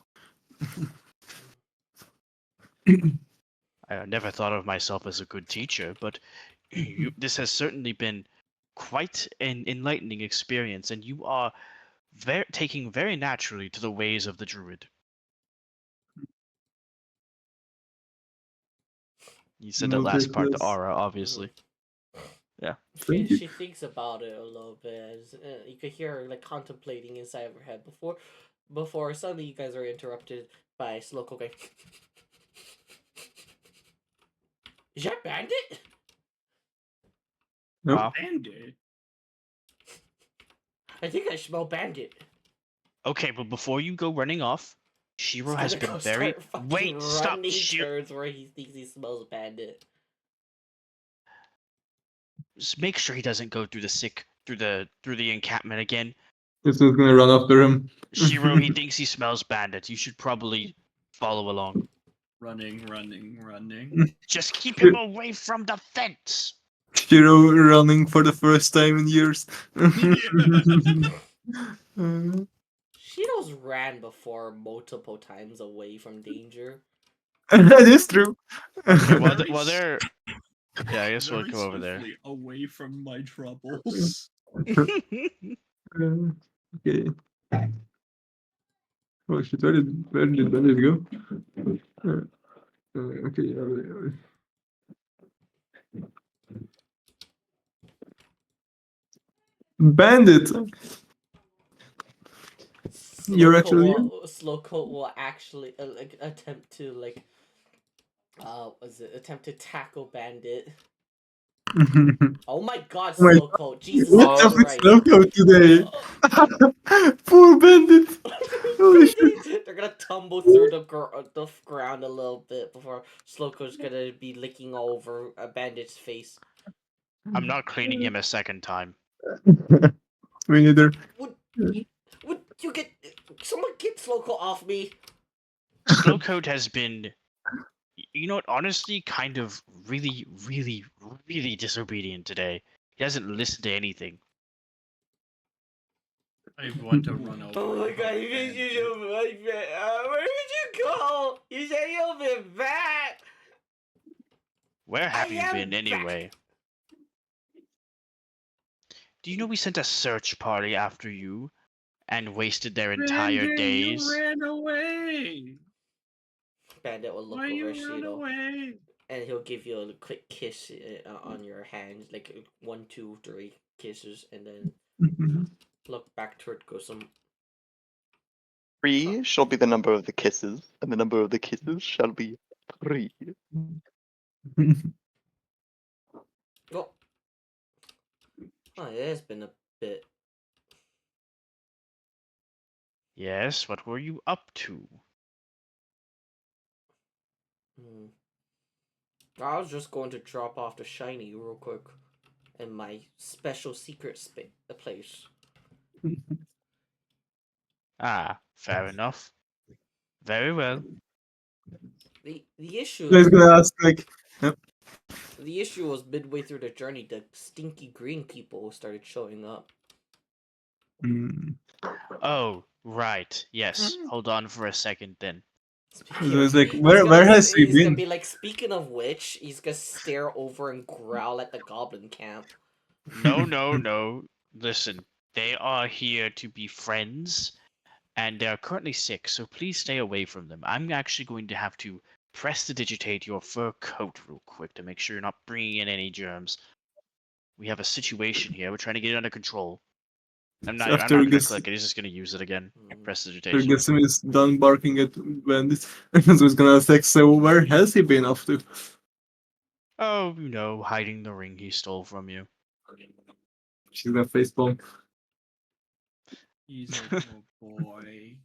I never thought of myself as a good teacher, but this has certainly been quite an enlightening experience, and you are taking very naturally to the ways of the druid. You said that We'll last take part to this. Aura, obviously. Yeah. Thank you. she thinks about it a little bit. You could hear her like contemplating inside of her head before suddenly you guys are interrupted by Slowco going. Is that Bandit? Nope. Wow. Bandit. I think I smell Bandit. Okay, but before you go running off, Shiro He's has gonna been go very. start fucking Wait, stop, running Shiro. towards where he thinks he smells Bandit. Just make sure he doesn't go through the encampment again. This is gonna run after him. Shiro, he thinks he smells bandits. You should probably follow along. Running. Just keep him away from the fence. Shiro running for the first time in years. Shiro's ran before multiple times away from danger. That is true. Okay, well, Very they're. Yeah, I guess we'll Very go over there. swiftly away from my troubles. Okay. Oh shit, where did it go? Okay, Bandit! You're actually here? Slowcoat will actually like attempt to like attempt to tackle Bandit. Oh my god, Oh my Slowcoat, Jesus What's up with Christ. Slowcoat today? Poor Bandit! Holy shit. They're gonna tumble through the ground a little bit before Slowcoat's gonna be licking all over a Bandit's face. I'm not cleaning him a second time. Me neither. Would you get someone get Slowcoat off me? Slowcoat has been, you know what, honestly, kind of really, really, really disobedient today. He doesn't listen to anything. I want to run over. Oh my and god, help you guys Bandit. where did you go? You said you'll be back. Where have I you am been back. anyway? Do you know we sent a search party after you and wasted their entire Bandit, days? You ran away. Bandit will look Why you over run Shiro away? and he'll give you a quick kiss on your hand, like 1, 2, 3 kisses, and then look back toward Gosum. 3 shall be the number of the kisses, and the number of the kisses shall be 3. Oh, it has been a bit. Yes, what were you up to? I was just going to drop off the shiny real quick in my special secret place. Ah, fair enough. Very well. The issue I was gonna ask, like, the issue was midway through the journey, the stinky green people started showing up. Oh, right. Yes. Hold on for a second then. So it's like, where has he He's gonna been? be like, speaking of which, he's gonna stare over and growl at the goblin camp. No, no, no. Listen, they are here to be friends, and they're currently sick, so please stay away from them. I'm actually going to have to prestidigitate your fur coat real quick to make sure you're not bringing in any germs. We have a situation here. We're trying to get it under control. I'm So not after gonna click it. He's just gonna use it again. Prestidigitation. Gassim is done barking at bandits, so he's gonna attack. So where has he been off to? Oh, hiding the ring he stole from you. She's gonna facepalm. He's a good boy.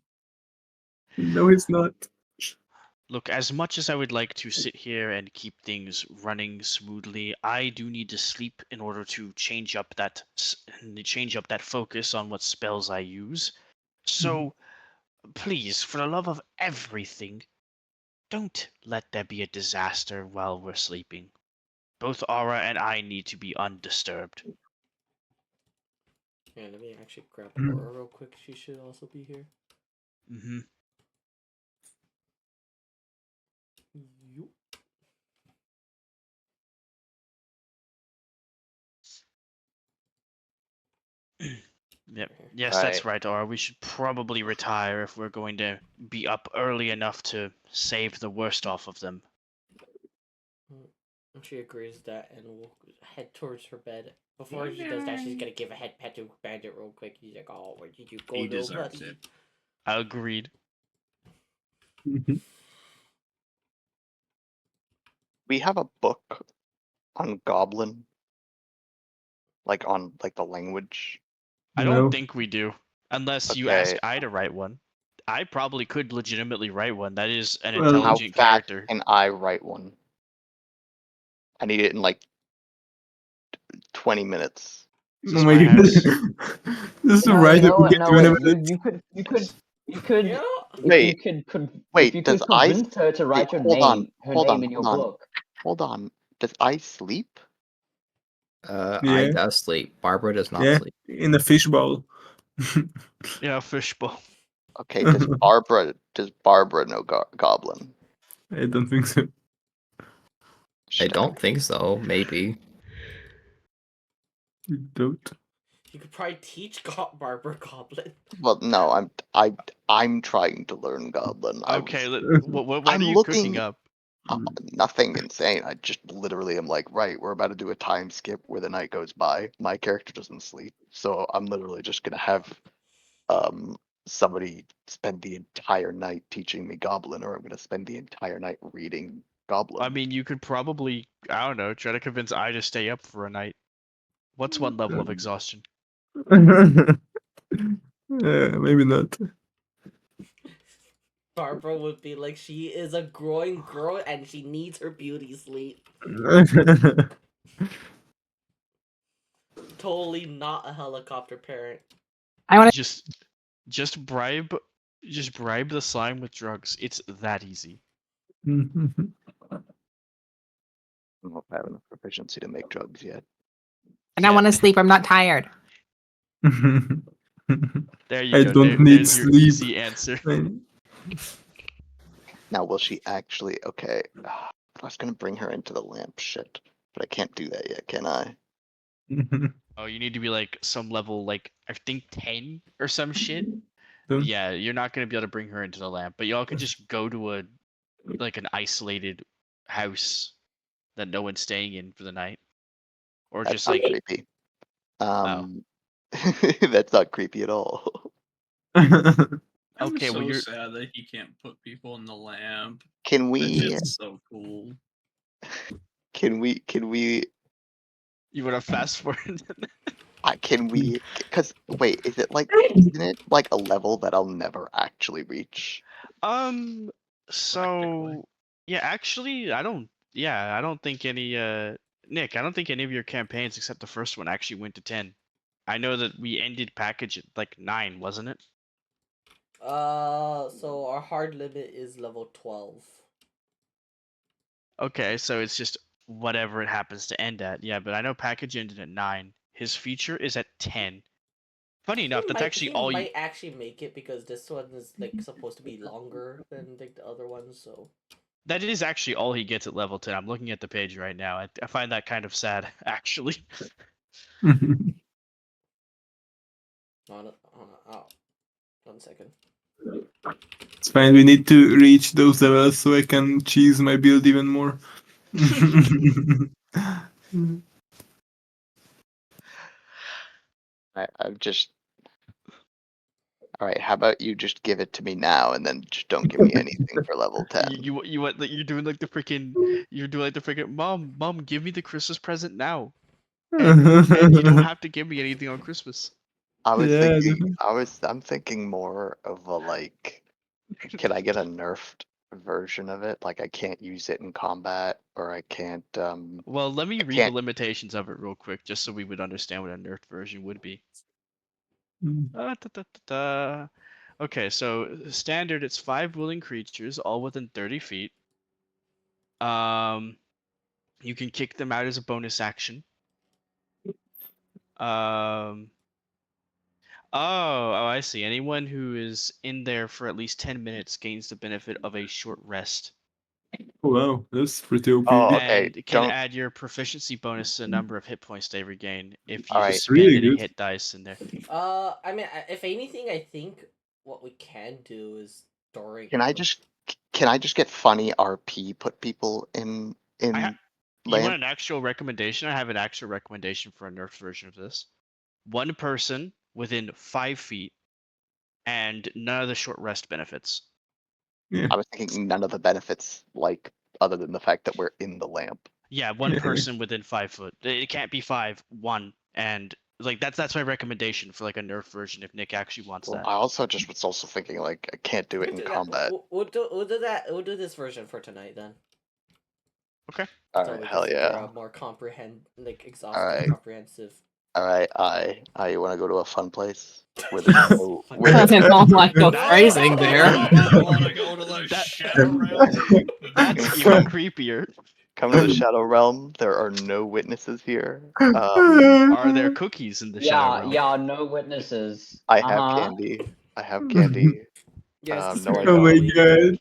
No, he's not. Look, as much as I would like to sit here and keep things running smoothly, I do need to sleep in order to change up that focus on what spells I use. So, please, for the love of everything, don't let there be a disaster while we're sleeping. Both Aura and I need to be undisturbed. Yeah, let me actually grab Mhm. Aura real quick. She should also be here. Mm-hmm. Yup. Yep. Here. Yes, that's right, Aura. We should probably retire if we're going to be up early enough to save the worst off of them. She agrees with that and will head towards her bed. Before she does that, she's gonna give a head pat to Bandit real quick. He's like, "Oh, where did you go, He little deserves buddy?" it. Agreed. We have a book on Goblin, on the language. I No. don't think we do, unless you ask Okay. I to write one. I probably could legitimately write one. That is an Well, How intelligent fast character. can I write one? I need it in 20 minutes. Is Oh this my my god. house? Just No, write you it know and what? get No, you in a wait. minute. You could. Yeah. Wait, If you does could Ice? convince her to Wait, write your hold on, name, her hold name on, in your hold on, book. hold on. Does Ice sleep? I Yeah. does sleep. Barbara does not Yeah, sleep. in a fishbowl. Yeah, fishbowl. Okay, does Barbara know Goblin? I don't think so. I Shit. don't think so. Maybe. You don't. You could probably teach Barbara Goblin. Well, no, I'm trying to learn Goblin. Okay, what I'm are you cooking looking up? nothing insane. I just literally am like, right, we're about to do a time skip where the night goes by. My character doesn't sleep, so I'm literally just gonna have somebody spend the entire night teaching me Goblin, or I'm gonna spend the entire night reading Goblin. I mean, you could probably, I don't know, try to convince I to stay up for a night. What's one level of exhaustion? Maybe not. Barbara would be like, she is a growing girl and she needs her beauty sleep. Totally not a helicopter parent. I want to. Just bribe the slime with drugs. It's that easy. I don't know if I have enough proficiency to make drugs yet. And I want to sleep. I'm not tired. There you I go. don't need there's your sleep. easy answer. Now, will she actually? Okay, I was gonna bring her into the lamp shit, but I can't do that yet, can I? Oh, you need to be like some level, like I think 10 or some shit. Don't- Yeah, you're not gonna be able to bring her into the lamp, but y'all could just go to an isolated house that no one's staying in for the night, or That's just not like creepy. That's not creepy at all. I'm Okay, well, so you're- sad that he can't put people in the lamp. Can That we? shit's so cool. Can we? you wanna fast forward? Can we? Because wait, isn't it like a level that I'll never actually reach? So yeah, actually, I don't. Yeah, I don't think any. Nick, I don't think any of your campaigns except the first one actually went to 10. I know that we ended package at like 9, wasn't it? So our hard limit is level 12. Okay, so it's just whatever it happens to end at. Yeah, but I know package ended at 9. His feature is at 10. Funny enough, that's actually he all you. might actually make it because this one is like supposed to be longer than like the other ones. So That is actually all he gets at level 10. I'm looking at the page right now. I find that kind of sad, actually. Oh, 1 second. It's fine. We need to reach those levels so I can cheese my build even more. I'm just. All right, how about you just give it to me now, and then just don't give me anything for level 10. You want like you're doing like the freaking mom, give me the Christmas present now, and you don't have to give me anything on Christmas. I was Yeah, thinking, I'm thinking more of a like, can I get a nerfed version of it? Like I can't use it in combat, or I can't. Well, let me I read the can't. limitations of it real quick, just so we would understand what a nerfed version would be. Da, da, da, da. Okay, so standard, it's 5 willing creatures, all within 30 feet. You can kick them out as a bonus action. Um, oh, I see. Anyone who is in there for at least 10 minutes gains the benefit of a short rest. wow, that's pretty OP. Oh, okay. And can Don't. add your proficiency bonus to the number of hit points they regain if you Alright. spend Really any good. hit dice in there. I mean, if anything, I think what we can do is during. Can I just get funny RP put people in You want lamp? an actual recommendation? I have an actual recommendation for a nerfed version of this. One person within 5 feet and none of the short rest benefits. I was thinking none of the benefits, like other than the fact that we're in the lamp. Yeah, one person within 5 foot. It can't be 5, 1, and like that's my recommendation for like a nerf version if Nick actually wants Well, that. I also just was also thinking like I can't do it in combat. We'll do that. We'll do this version for tonight then. Okay. All So right, we hell can figure yeah. out more Alright. comprehensive. All right, you want to go to a fun place where there's no, where Doesn't sound like the phrasing there. I want to go to the That- shadow realm. That's even creepier. come to the Shadow Realm. There are no witnesses here. Are there cookies in the Shadow Realm? Yeah, no witnesses. I have candy. I have candy. Yes, No, I Oh my don't. god.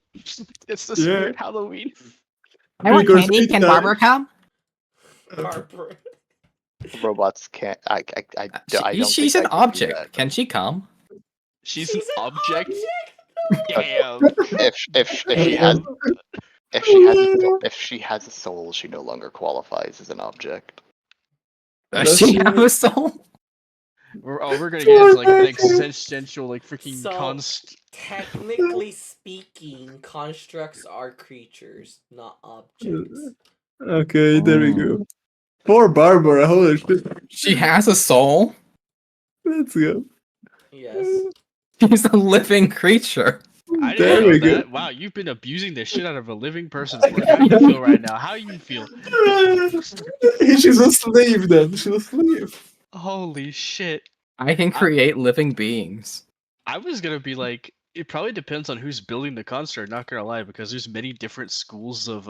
It's the Yeah. spirit Halloween. I want Because candy. Can midnight- Barbara come? Barbara. Robots can't. I don't She's think I an can do object. that. Can she come? She's an object. Damn. Damn. If she has if she has a soul, she no longer qualifies as an object. Does she have a soul? We're gonna get into like an existential like freaking So- Technically speaking, constructs are creatures, not objects. Okay, there we go. Poor Barbara, holy shit. She has a soul. Let's go. Yes. She's a living creature. I There didn't know we go. that. Wow, you've been abusing the shit out of a living person's work. How do you feel right now? How do you feel? She's a slave then. She's a slave. Holy shit. I can create living beings. I was gonna be like, it probably depends on who's building the construct, not gonna lie, because there's many different schools of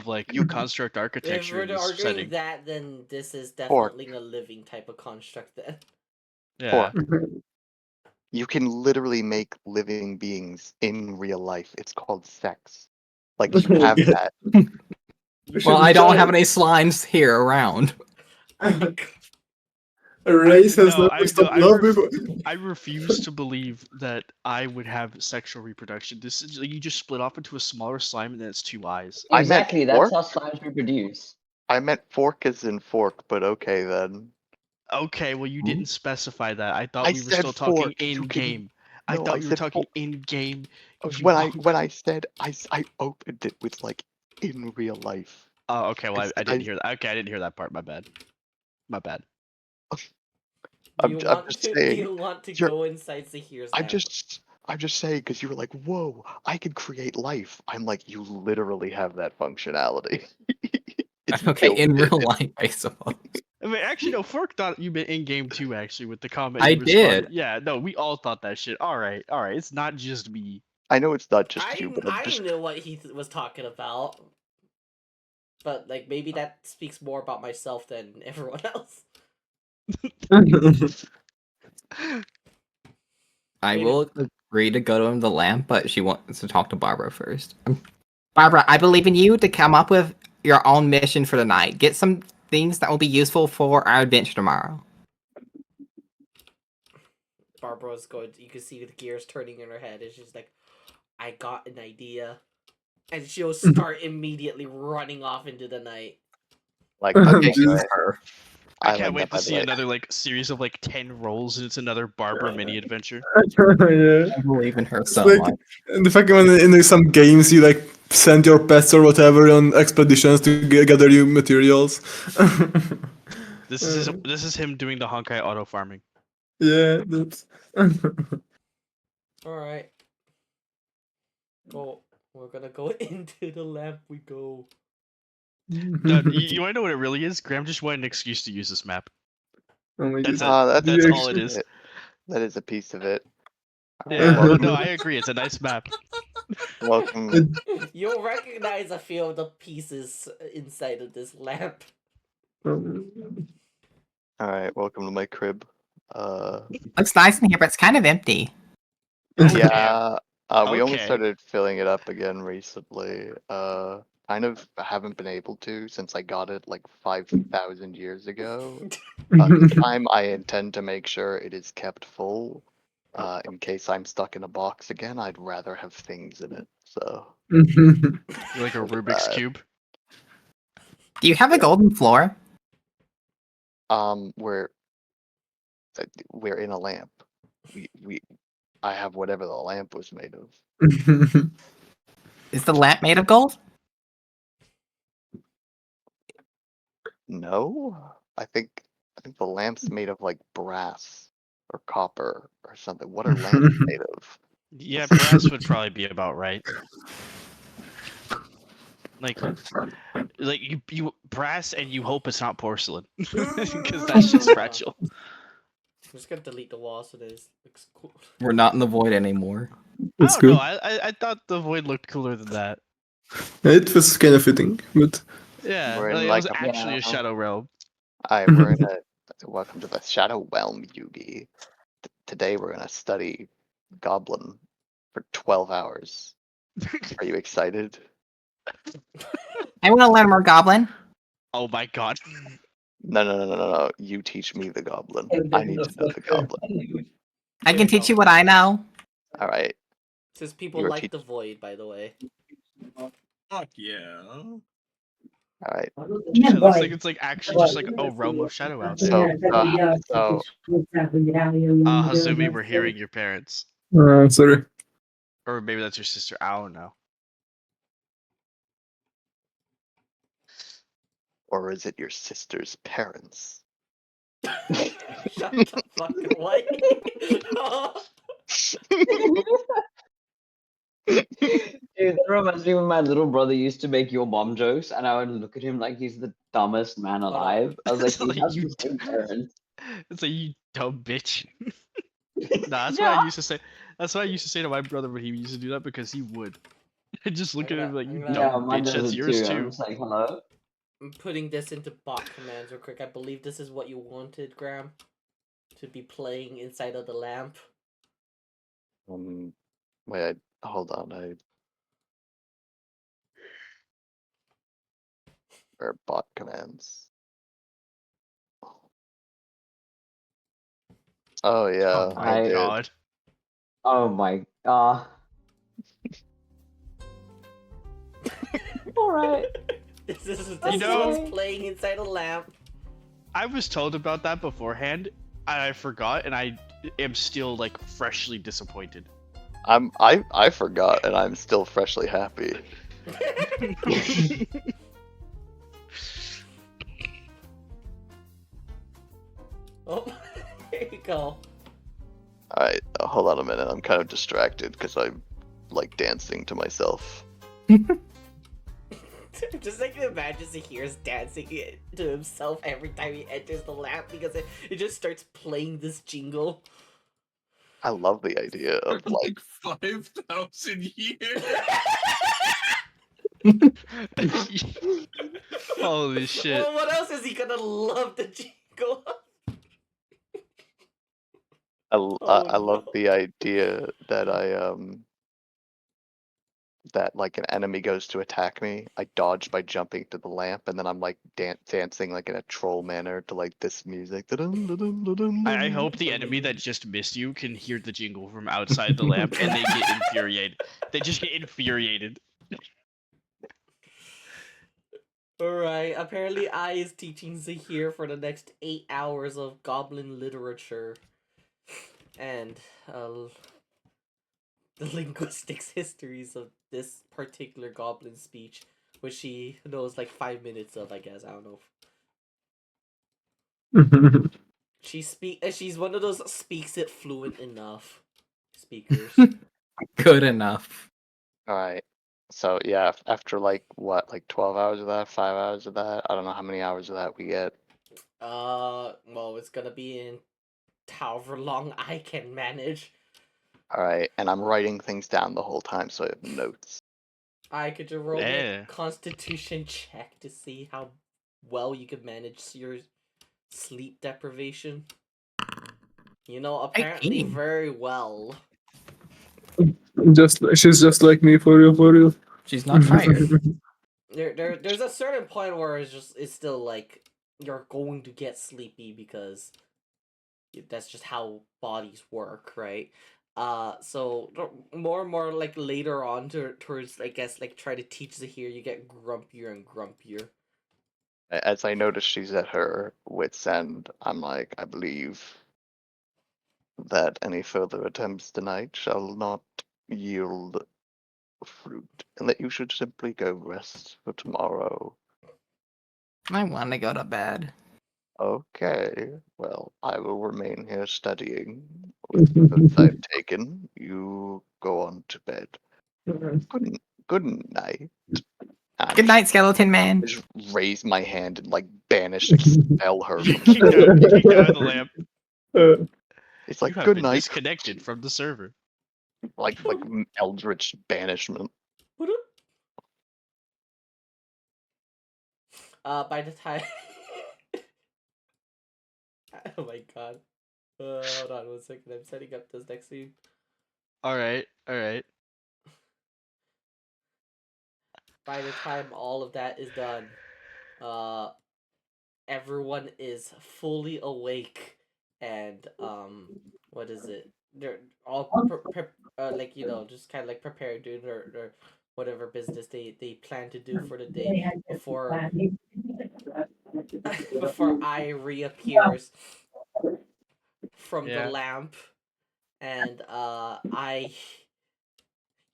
like construct If architecture we're in this arguing setting. that, then this is Or- definitely a living type of construct then. Yeah. You can literally make living beings in real life. It's called sex. Like you have that. Well, I don't have any slimes here around. A race has No, never stopped love before. I refuse to believe that I would have sexual reproduction. This is you just split off into a smaller slime and then it's 2 eyes. I meant Exactly, that's fork? how slimes reproduce. I meant fork as in fork, but okay then. Okay, well you didn't specify that. I thought I we were said still talking fork, you in can- game. I No, thought I you were said talking fork. in game. You When punk. I said I opened it with like in real life. Oh, okay. Well, I I- didn't hear that. Okay, I didn't hear that part. My bad. My bad. Do you want just to? saying, Do you want to you're- go inside Zahir's I'm house? just saying because you were like, whoa, I can create life. I'm like, you literally have that functionality. It's Okay, built in real it's- life, I suppose. I mean, actually, no. Fork thought you meant in game too. Actually, with the comment I he responded. did. Yeah, no, we all thought that shit. All right. It's not just me. I know it's not just you, but I'm I just knew what he was talking about, but like maybe that speaks more about myself than everyone else. I Maybe- will agree to go to the lamp, but she wants to talk to Barbara first. Barbara, I believe in you to come up with your own mission for the night. Get some things that will be useful for our adventure tomorrow. Barbara's going. You can see the gears turning in her head, and she's like, "I got an idea," and she'll start immediately running off into the night. Like, okay, Jesus. Her. I I can't like wait that, by to the see way. another like series of like 10 rolls, and it's another Barbara mini adventure. Yeah. I believe in her It's so like much. the fact when in some games you like send your pets or whatever on expeditions to gather you materials. This is him doing the Honkai auto farming. Yeah, that's. All right. Go. We're gonna go into the lamp. We go. No, you want to know what it really is? Graham just wanted an excuse to use this map. Oh my That's god. it. That's all it is. That is a piece of it. Yeah, Well, no, I agree. It's a nice map. welcome. You'll recognize a few of the pieces inside of this lamp. All right, welcome to my crib. Looks nice in here, but it's kind of empty. Yeah, we only Okay. started filling it up again recently. Kind of haven't been able to since I got it like 5,000 years ago. This time I intend to make sure it is kept full. In case I'm stuck in a box again, I'd rather have things in it. So, You're like a Rubik's Uh, cube. Do you have a Yeah. golden floor? we're in a lamp. I have whatever the lamp was made of. Is the lamp made of gold? No, I think the lamp's made of like brass or copper or something. What are lamps made of? Yeah, brass would probably be about right. Like you brass, and you hope it's not porcelain, because that's just fragile. I'm just gonna delete the wall so this looks cool. We're not in the void anymore. That's I don't know. good. I thought the void looked cooler than that. It was kind of fitting, but Yeah, We're in it was like a actually a Yeah. shadow realm. we're in a welcome to the Shadow Realm, Yugi. Today we're gonna study Goblin for 12 hours. Are you excited? I want to learn more goblin. Oh my god. No. You teach me the Goblin. I need to know the Goblin. I can teach you what I know. All right. Since people You're like teach- the void, by the way. Fuck yeah. All right. Yeah, it looks like it's like actually just like a realm of shadow out there. So Hazumi, we're hearing your parents, sorry. or maybe that's your sister. I don't know. or is it your sister's parents? Shut the fuck what? Dude, that reminds me when my little brother used to make your mom jokes, and I would look at him like he's the dumbest man on. alive. I was like, It's he like has you the same parents. It's like, you dumb bitch. Nah, that's Yeah. what I used to say. That's what I used to say to my brother when he used to do that, because he would. I'd just look at him like, you I'm gonna- Yeah, dumb mine bitch. does That's it yours too. I'm too. just like, hello. I'm putting this into bot commands real quick. I believe this is what you wanted, Graham, to be playing inside of the lamp. Wait, hold on. Or bot commands. Oh yeah, Oh my I did. god. Oh my god. Alright. This is You know- what's playing inside a lamp. I was told about that beforehand, and I forgot, and I am still like freshly disappointed. I forgot, and I'm still freshly happy. Oh, here you go. All right, hold on a minute. I'm kind of distracted because I'm like dancing to myself. Just like imagine he hears dancing to himself every time he enters the lamp because it just starts playing this jingle. I love the idea of For like 5,000 years. Holy shit. Well, what else is he gonna love the jingle? I Oh, love no. the idea that that like an enemy goes to attack me, I dodge by jumping to the lamp, and then I'm like dancing like in a troll manner to like this music. I hope the enemy that just missed you can hear the jingle from outside the lamp and they get infuriated. They just get infuriated. Alright, apparently I is teaching Zahir for the next 8 hours of goblin literature. And the linguistics histories of this particular goblin speech, which she knows like 5 minutes of, I guess. I don't know. She's one of those speaks it fluent enough speakers. Good enough. All right. So yeah, after like what, like 12 hours of that, 5 hours of that, I don't know how many hours of that we get. Well, it's gonna be in however long I can manage. All right, and I'm writing things down the whole time, so I have notes. Could you roll me Yeah. a constitution check to see how well you can manage your sleep deprivation? You know, apparently 18. very well. She's just like me, for real, for real. She's not tired. There's a certain point where it's still like you're going to get sleepy because that's just how bodies work, right? So more and more like later on towards I guess like try to teach Zahir, you get grumpier and grumpier. As I notice she's at her wit's end, I'm like, I believe that any further attempts tonight shall not yield fruit, and that you should simply go rest for tomorrow. I want to go to bed. Okay, well, I will remain here studying. With the notes I've taken, you go on to bed. Good night. Good night, Skeleton Man. I just raise my hand and like expel her from Kicked out, the kicked out of the lamp. It's You like have good been night. disconnected from the server. Like eldritch banishment. By the time oh my god. Hold on 1 second, I'm setting up this next scene. Alright, alright. By the time all of that is done, everyone is fully awake and what is it? They're all like just kind of like prepared doing their whatever business they plan to do for the day before before I reappears from the Yeah. lamp and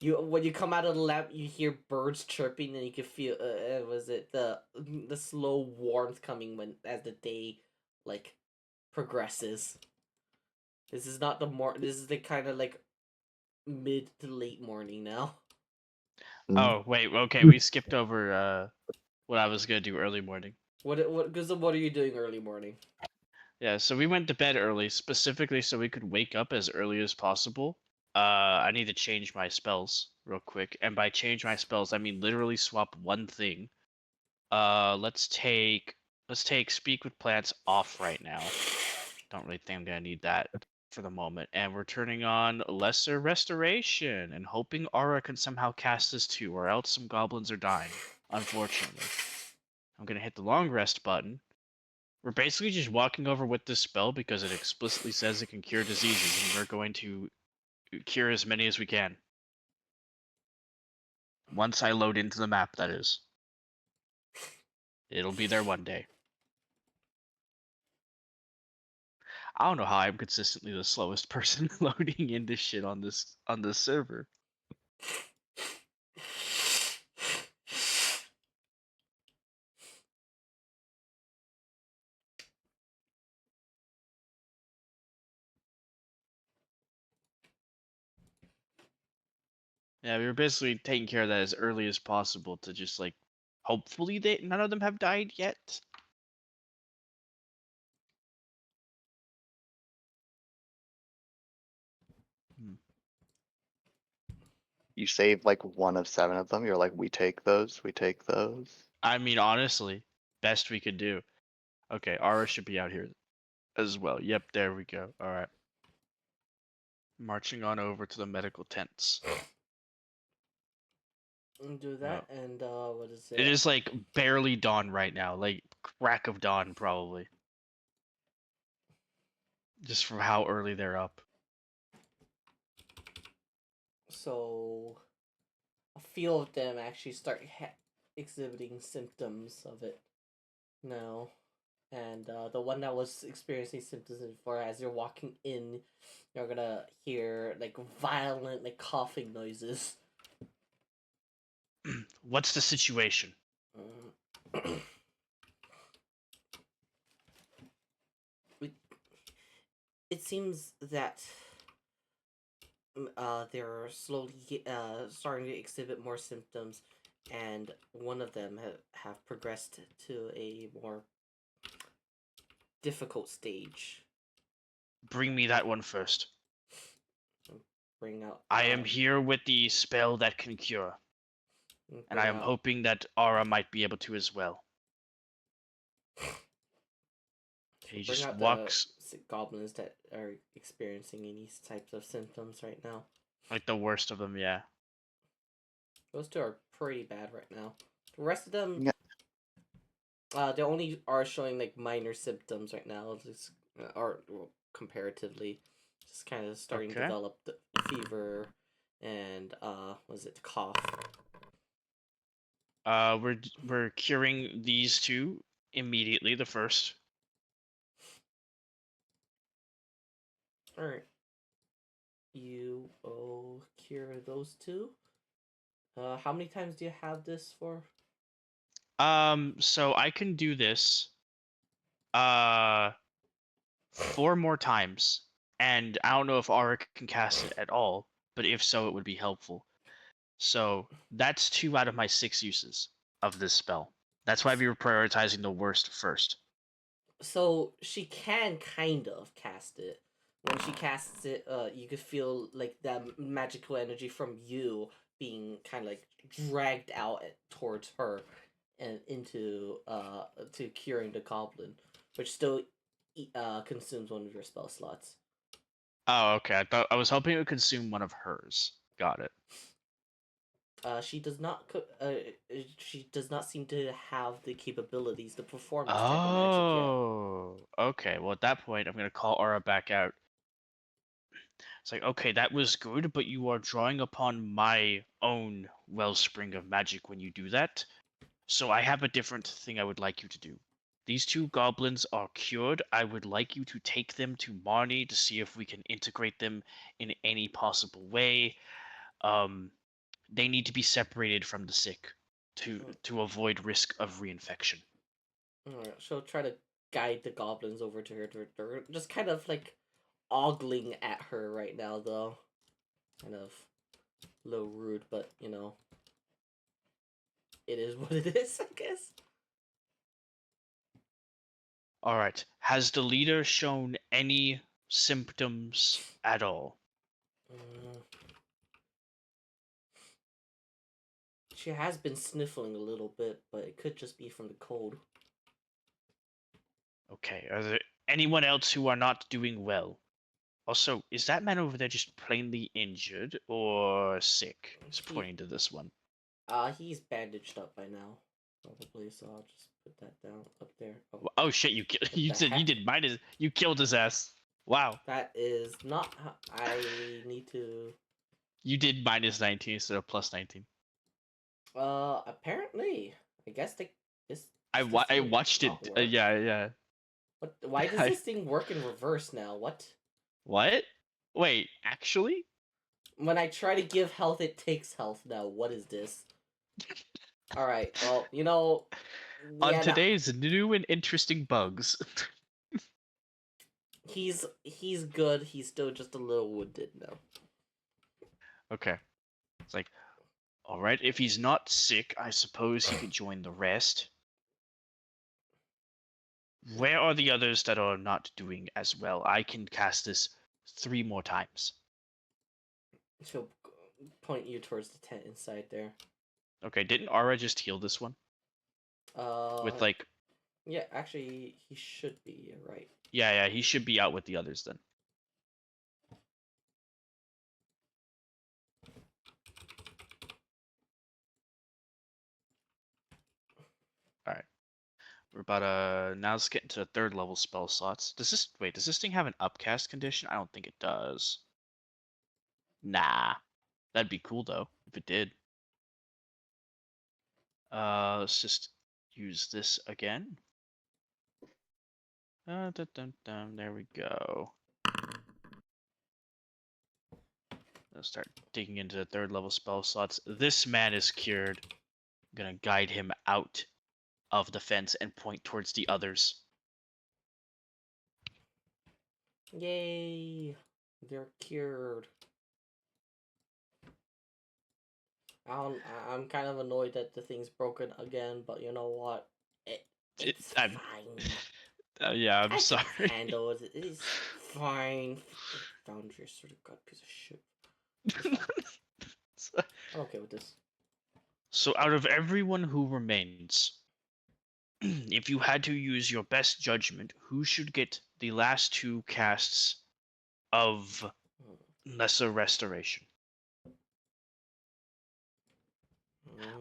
when you come out of the lamp, you hear birds chirping, and you can feel was it the slow warmth coming as the day like progresses. This is not the This is the kind of like mid to late morning now. Oh, wait, okay, we skipped over what I was gonna do early morning. What are you doing early morning? Yeah, so we went to bed early, specifically so we could wake up as early as possible. I need to change my spells real quick, and by change my spells, I mean literally swap one thing. Let's take speak with plants off right now. Don't really think I'm gonna need that for the moment. And we're turning on lesser restoration and hoping Aura can somehow cast this too, or else some goblins are dying. Unfortunately, I'm gonna hit the long rest button. We're basically just walking over with this spell because it explicitly says it can cure diseases, and we're going to cure as many as we can. Once I load into the map, that is. It'll be there one day. I don't know how I'm consistently the slowest person loading into shit on this server. Yeah, we were basically taking care of that as early as possible to just like hopefully none of them have died yet. You save like one of 7 of them. You're like, we take those. We take those. I mean, honestly, best we could do. Okay, Aura should be out here as well. Yep, there we go. All right. Marching on over to the medical tents. Do that, and what is It it? is like barely dawn right now, like crack of dawn probably. Just from how early they're up. So a few of them actually start exhibiting symptoms of it now. And the one that was experiencing symptoms before, as you're walking in, you're gonna hear like violent, like coughing noises. What's the situation? It seems that they're slowly starting to exhibit more symptoms, and one of them have progressed to a more difficult stage. Bring me that one first. Bring out. I am here with the spell that can cure, and I am hoping that Aura might be able to as well. He Bring just out walks the goblins that are experiencing these types of symptoms right now. like the worst of them, yeah. Those two are pretty bad right now. The rest of them, Yeah. they only are showing like minor symptoms right now, just or well, comparatively, just kind of starting to Okay. develop the fever and was it cough? We're curing these two immediately. The first. All right, you will cure those two. How many times do you have this for? So I can do this. 4 more times, and I don't know if Aura can cast it at all, but if so, it would be helpful. So that's 2 out of my 6 uses of this spell. That's why we were prioritizing the worst first. So she can kind of cast it. When she casts it, you could feel like that magical energy from you being kind of like dragged out towards her and into to curing the goblin, which still consumes one of your spell slots. Oh, okay. I was hoping it would consume one of hers. Got it. She does not. She does not seem to have the capabilities to perform this type of magic yet. Oh, okay. Well, at that point, I'm gonna call Aura back out. It's like, okay, that was good, but you are drawing upon my own wellspring of magic when you do that. So I have a different thing I would like you to do. These 2 goblins are cured. I would like you to take them to Marnie to see if we can integrate them in any possible way. They need to be separated from the sick to avoid risk of reinfection. Alright, she'll try to guide the goblins over to her. They're just kind of like ogling at her right now, though. Kind of a little rude, but you know, it is what it is, I guess. All right. Has the leader shown any symptoms at all? She has been sniffling a little bit, but it could just be from the cold. Okay. Are there anyone else who are not doing well? Also, is that man over there just plainly injured or sick? It's pointing to this one. He's bandaged up by now, probably. So I'll just put that down up there. Oh shit! You said you did minus. You killed his ass. Wow. That is not. I need to. You did minus 19 instead of plus 19. Apparently, I guess this. I watched it. Yeah. What? Why does this thing work in reverse now? What? What? Wait, actually? When I try to give health, it takes health now. What is this? Alright, well, you know... On today's new and interesting bugs. He's good. He's still just a little wounded now. Okay. It's like, alright, if he's not sick, I suppose he could join the rest. Where are the others that are not doing as well? I can cast this 3 more times. She'll point you towards the tent inside there. Okay, didn't Aura just heal this one? With like... Yeah, actually, he should be, you're right. Yeah, he should be out with the others then. We're about now let's get into the 3rd level spell slots. Does this thing have an upcast condition? I don't think it does. Nah. That'd be cool though, if it did. Let's just use this again. Dun, dun, dun, there we go. Let's start digging into the 3rd level spell slots. This man is cured. I'm gonna guide him out of the fence and point towards the others. Yay! They're cured. I'm kind of annoyed that the thing's broken again, but you know what? It's I'm- fine. Yeah, I'm I sorry. can handle it. It's fine. Found your sort of god piece of shit. It's fine. I'm okay with this. So out of everyone who remains, if you had to use your best judgment, who should get the last 2 casts of Lesser Restoration?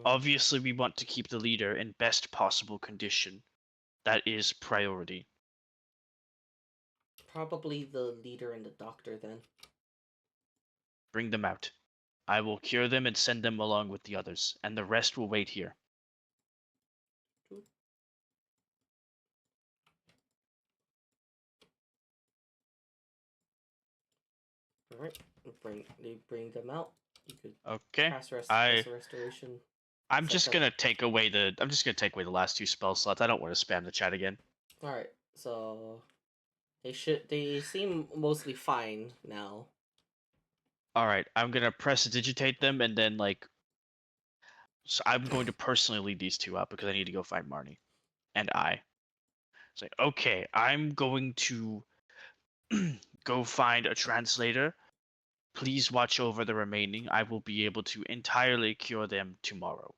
Obviously, we want to keep the leader in best possible condition. That is priority. Probably the leader and the doctor then. Bring them out. I will cure them and send them along with the others, and the rest will wait here. Alright, bring them out. You could Okay. cast restoration. I'm just gonna take away the last 2 spell slots. I don't want to spam the chat again. Alright, so they seem mostly fine now. Alright, I'm gonna press digitate them and then so I'm going to personally lead these 2 out because I need to go find Marnie. And I. It's like, okay, I'm going to go find a translator. Please watch over the remaining. I will be able to entirely cure them tomorrow.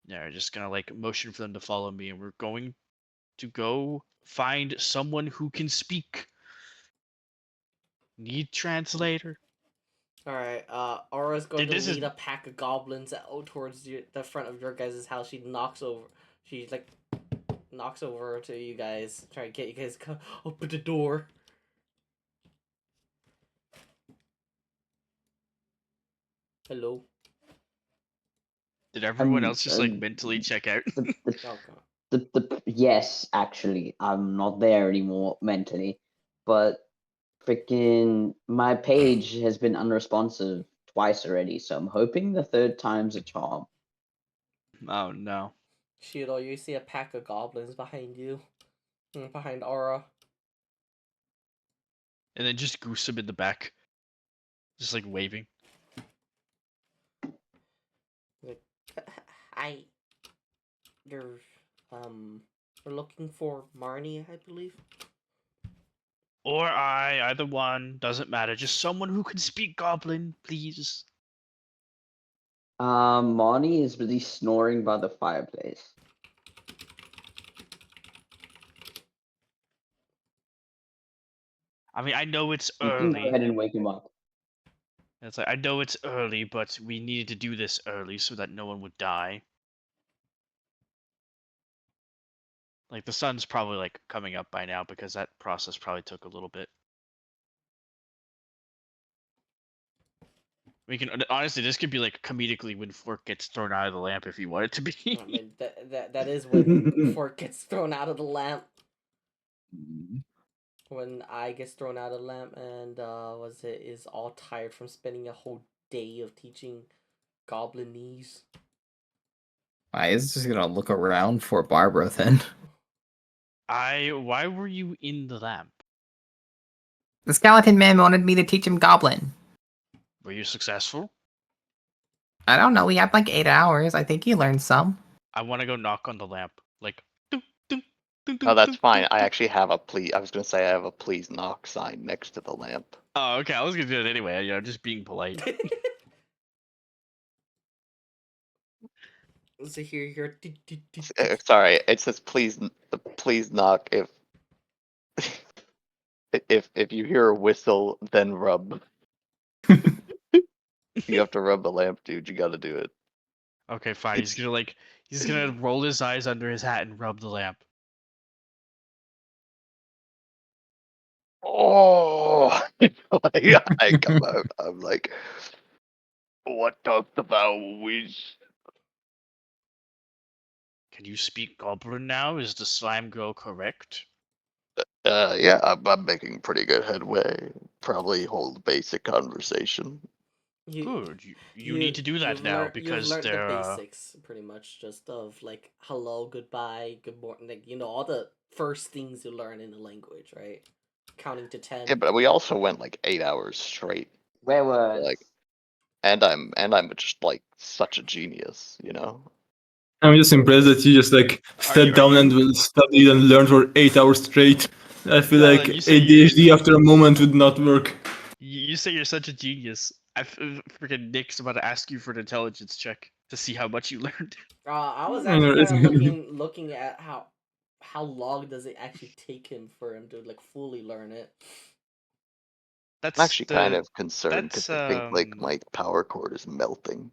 Yeah, just gonna motion for them to follow me, and we're going to go find someone who can speak. Need translator. Alright, Aura's going to lead a pack of goblins out towards the front of your guys' house. She knocks over to you guys, try to get you guys to open the door. Hello. Did everyone else just mentally check out? Yes, actually, I'm not there anymore mentally, but freaking my page has been unresponsive twice already, so I'm hoping the 3rd time's a charm. Oh no. Shido, you see a pack of goblins behind you. Behind Aura. And then just goose him in the back. Just waving. We're looking for Marnie, I believe. Or either one, doesn't matter. Just someone who can speak Goblin, please. Marnie is busy snoring by the fireplace. I mean, I know it's You early. can go ahead and wake him up. It's I know it's early, but we needed to do this early so that no one would die. The sun's probably coming up by now because that process probably took a little bit. We can honestly, this could be comedically when Fork gets thrown out of the lamp if you want it to be. I mean, that is when Fork gets thrown out of the lamp. When I gets thrown out of the lamp and is all tired from spending a whole day of teaching Goblinese. I is just gonna look around for Barbara then. Why were you in the lamp? The skeleton man wanted me to teach him Goblin. Were you successful? I don't know. We had 8 hours. I think he learned some. I want to go knock on the lamp. Oh, that's fine. I actually have a please. I was gonna say I have a please knock sign next to the lamp. Oh, okay. I was gonna do it anyway. Just being polite. So here. Sorry, it says please knock if you hear a whistle, then rub. You have to rub the lamp, dude. You gotta do it. Okay, fine. He's gonna roll his eyes under his hat and rub the lamp. Oh, I come out. I'm like, what talked about wish? Can you speak Goblin now? Is the slime girl correct? Yeah, I'm making pretty good headway. Probably hold basic conversation. You Good. You need to do that now you've because learned the they're basics pretty much, just of like hello, goodbye, good morning, like all the first things you learn in the language, right? Counting to 10. Yeah, but we also went like 8 hours straight. Where was? Like, and I'm just like such a genius, you know. I'm just impressed that you just like sat down and studied and learned for 8 hours straight. I feel No, like you say ADHD after a moment would not work. you say you're such a genius. Freaking Nick's about to ask you for an intelligence check to see how much you learned. I was I know, actually kind of right? looking at how long does it actually take him for him to like fully learn it. I'm actually kind of concerned that's because I think like my power cord is melting.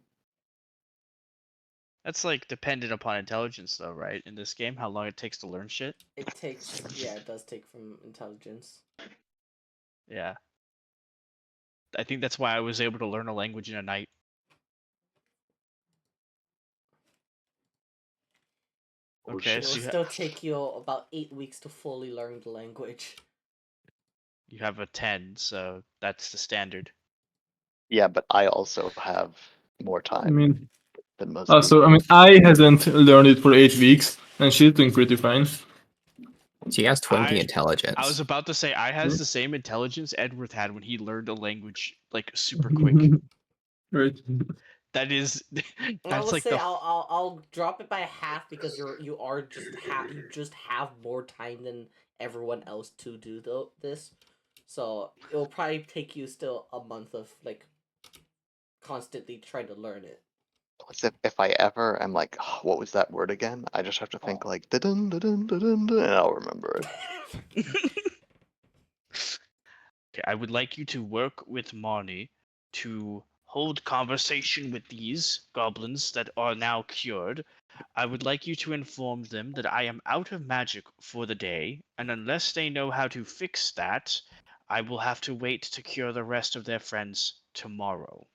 that's like dependent upon intelligence though, right? In this game, how long it takes to learn shit. It takes, yeah, it does take from intelligence. Yeah. I think that's why I was able to learn a language in a night. Oh, Okay, It shit. will so still take you about 8 weeks to fully learn the language. you have a 10, so that's the standard. Yeah, but I also have more I time mean, than most also, people. I mean, I hasn't learned it for 8 weeks, and she's doing pretty fine. She has 20 I intelligence. was about to say I has the same intelligence Edward had when he learned a language like super quick. Right. That is I that's will like say the I'll drop it by half because you are just you just have more time than everyone else to do this, so it'll probably take you still a month of like constantly trying to learn it. If I ever am like, "Oh, what was that word again?" I just have to think like, "Da-dun, da-dun, da-dun, da," and I'll remember it. Okay, I would like you to work with Marnie to hold conversation with these goblins that are now cured. I would like you to inform them that I am out of magic for the day, and unless they know how to fix that, I will have to wait to cure the rest of their friends tomorrow.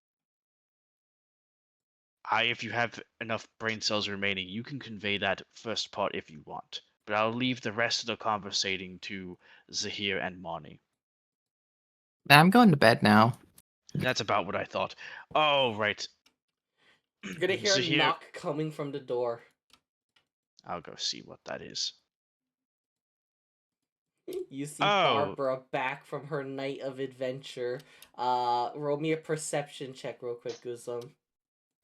If you have enough brain cells remaining, you can convey that first part if you want, but I'll leave the rest of the conversating to Zahir and Marnie. I'm going to bed now. That's about what I thought. Oh, right. You're gonna hear a Zahir, knock coming from the door. I'll go see what that is. You see Oh, Barbara back from her night of adventure. Roll me a perception check real quick, Guzum.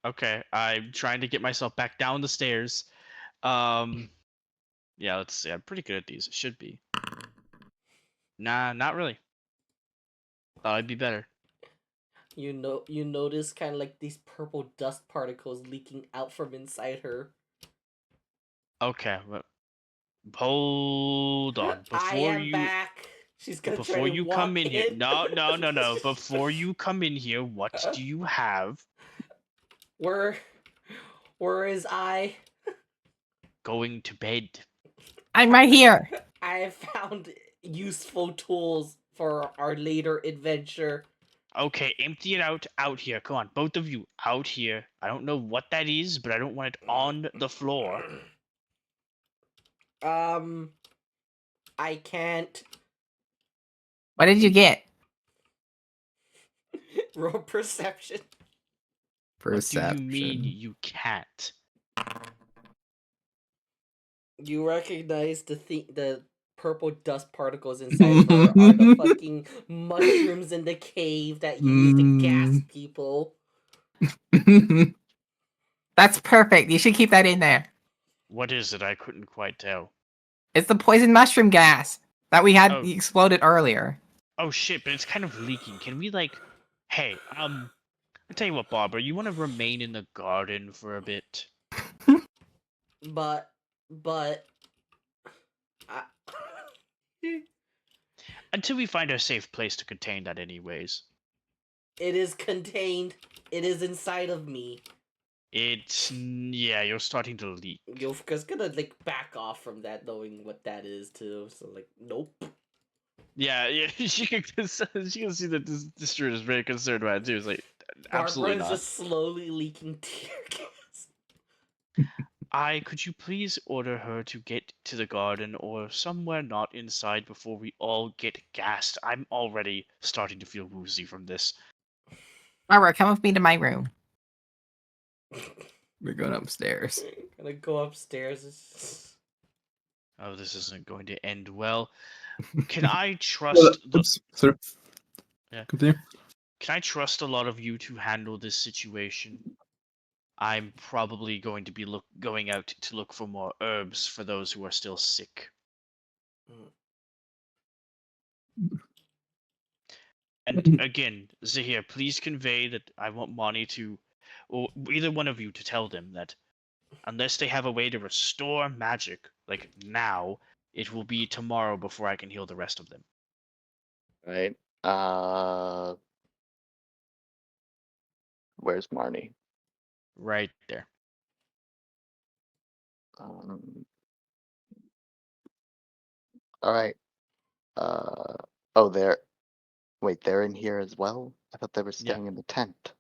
okay. I'm trying to get myself back down the stairs. Yeah, let's see. I'm pretty good at these. It should be. Nah, not really. Thought I'd be better. You notice kind of like these purple dust particles leaking out from inside her. Okay, well, hold on. I am back. She's gonna try Before to you come walk in here, in. no. Before you come in here, what do you have? Where is I? Going to bed. I'm right here. I have found useful tools for our later adventure. Okay, empty it out here. Come on, both of you, out here. I don't know what that is, but I don't want it on the floor. I can't. What did you get? Roll perception. What do you mean Perception. you can't? You recognize the purple dust particles inside her are the fucking mushrooms in the cave that you use to gas people. That's perfect. You should keep that in there. What is it? I couldn't quite tell. It's the poison mushroom gas that we had Oh. exploded earlier. Oh shit, but it's kind of leaking. Can we like hey, I'll tell you what, Barbara, you wanna remain in the garden for a bit? But I... Until we find a safe place to contain that anyways. It is contained. It is inside of me. Yeah, you're starting to leak. Yovka's gonna like back off from that, knowing what that is too. So like, nope. Yeah, she can see that this dude is very concerned about it too. It's like, absolutely Barbara is not. just slowly leaking tear gas. Could you please order her to get to the garden or somewhere not inside before we all get gassed? I'm already starting to feel woozy from this. Alright, come with me to my room. We're going upstairs. Gonna go upstairs. Oh, this isn't going to end well. Can I Well, trust the oops, sorry. Yeah. Continue. Can I trust a lot of you to handle this situation? I'm probably going to be going out to look for more herbs for those who are still sick. And again, Zahir, please convey that I want Mani to, or either one of you to tell them that unless they have a way to restore magic, like now, it will be tomorrow before I can heal the rest of them. Right. Where's Marnie? Right there. All right. Oh, wait, they're in here as well? I thought they were Yeah. staying in the tent.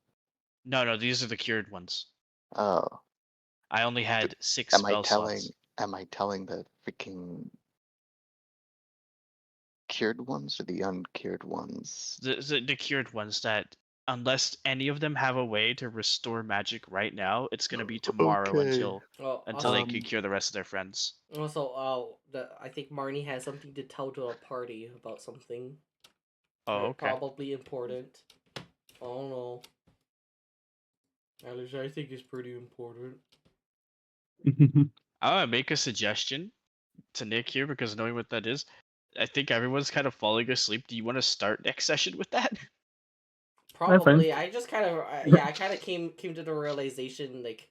No, these are the cured ones. Oh, I only had 6 am I spell telling? slots. Am I telling the freaking cured ones or the uncured ones? The cured ones that, unless any of them have a way to restore magic right now, it's gonna be tomorrow Okay. Well, until they can Um, cure the rest of their friends. also, I think Marnie has something to tell to a party about something. Oh, okay. Probably important. I don't know. At least I think it's pretty important. I want to make a suggestion to Nick here because knowing what that is, I think everyone's kind of falling asleep. Do you want to start next session with that? Probably. I just kind of I kind of came to the realization like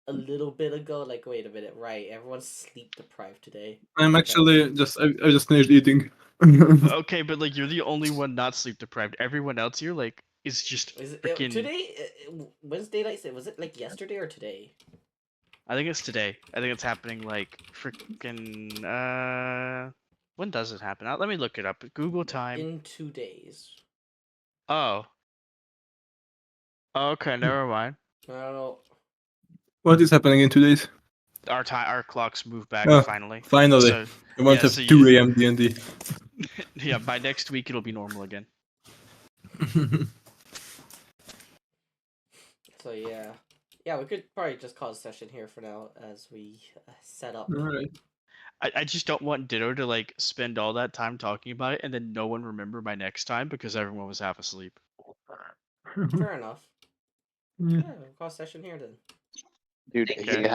a little bit ago. Like, wait a minute, right? Everyone's sleep deprived today. I'm actually I just finished eating. Okay, but like you're the only one not sleep deprived. Everyone else here like is just Is it freaking. today? Wednesday night? Was it like yesterday or today? I think it's today. I think it's happening like freaking. When does it happen? Let me look it up. Google time. In 2 days. Oh. Okay, never mind. I don't know. What is happening in 2 days? Our clocks move back Ah, finally. finally. So I won't yeah, have so 2 a.m. D&D. yeah, by next week it'll be normal again. So yeah, we could probably just call a session here for now as we set up. Alright. I just don't want Ditto to like spend all that time talking about it and then no one remember my next time because everyone was half asleep. Fair enough. Yeah. Yeah, we'll call a session here then. dude, Okay. he has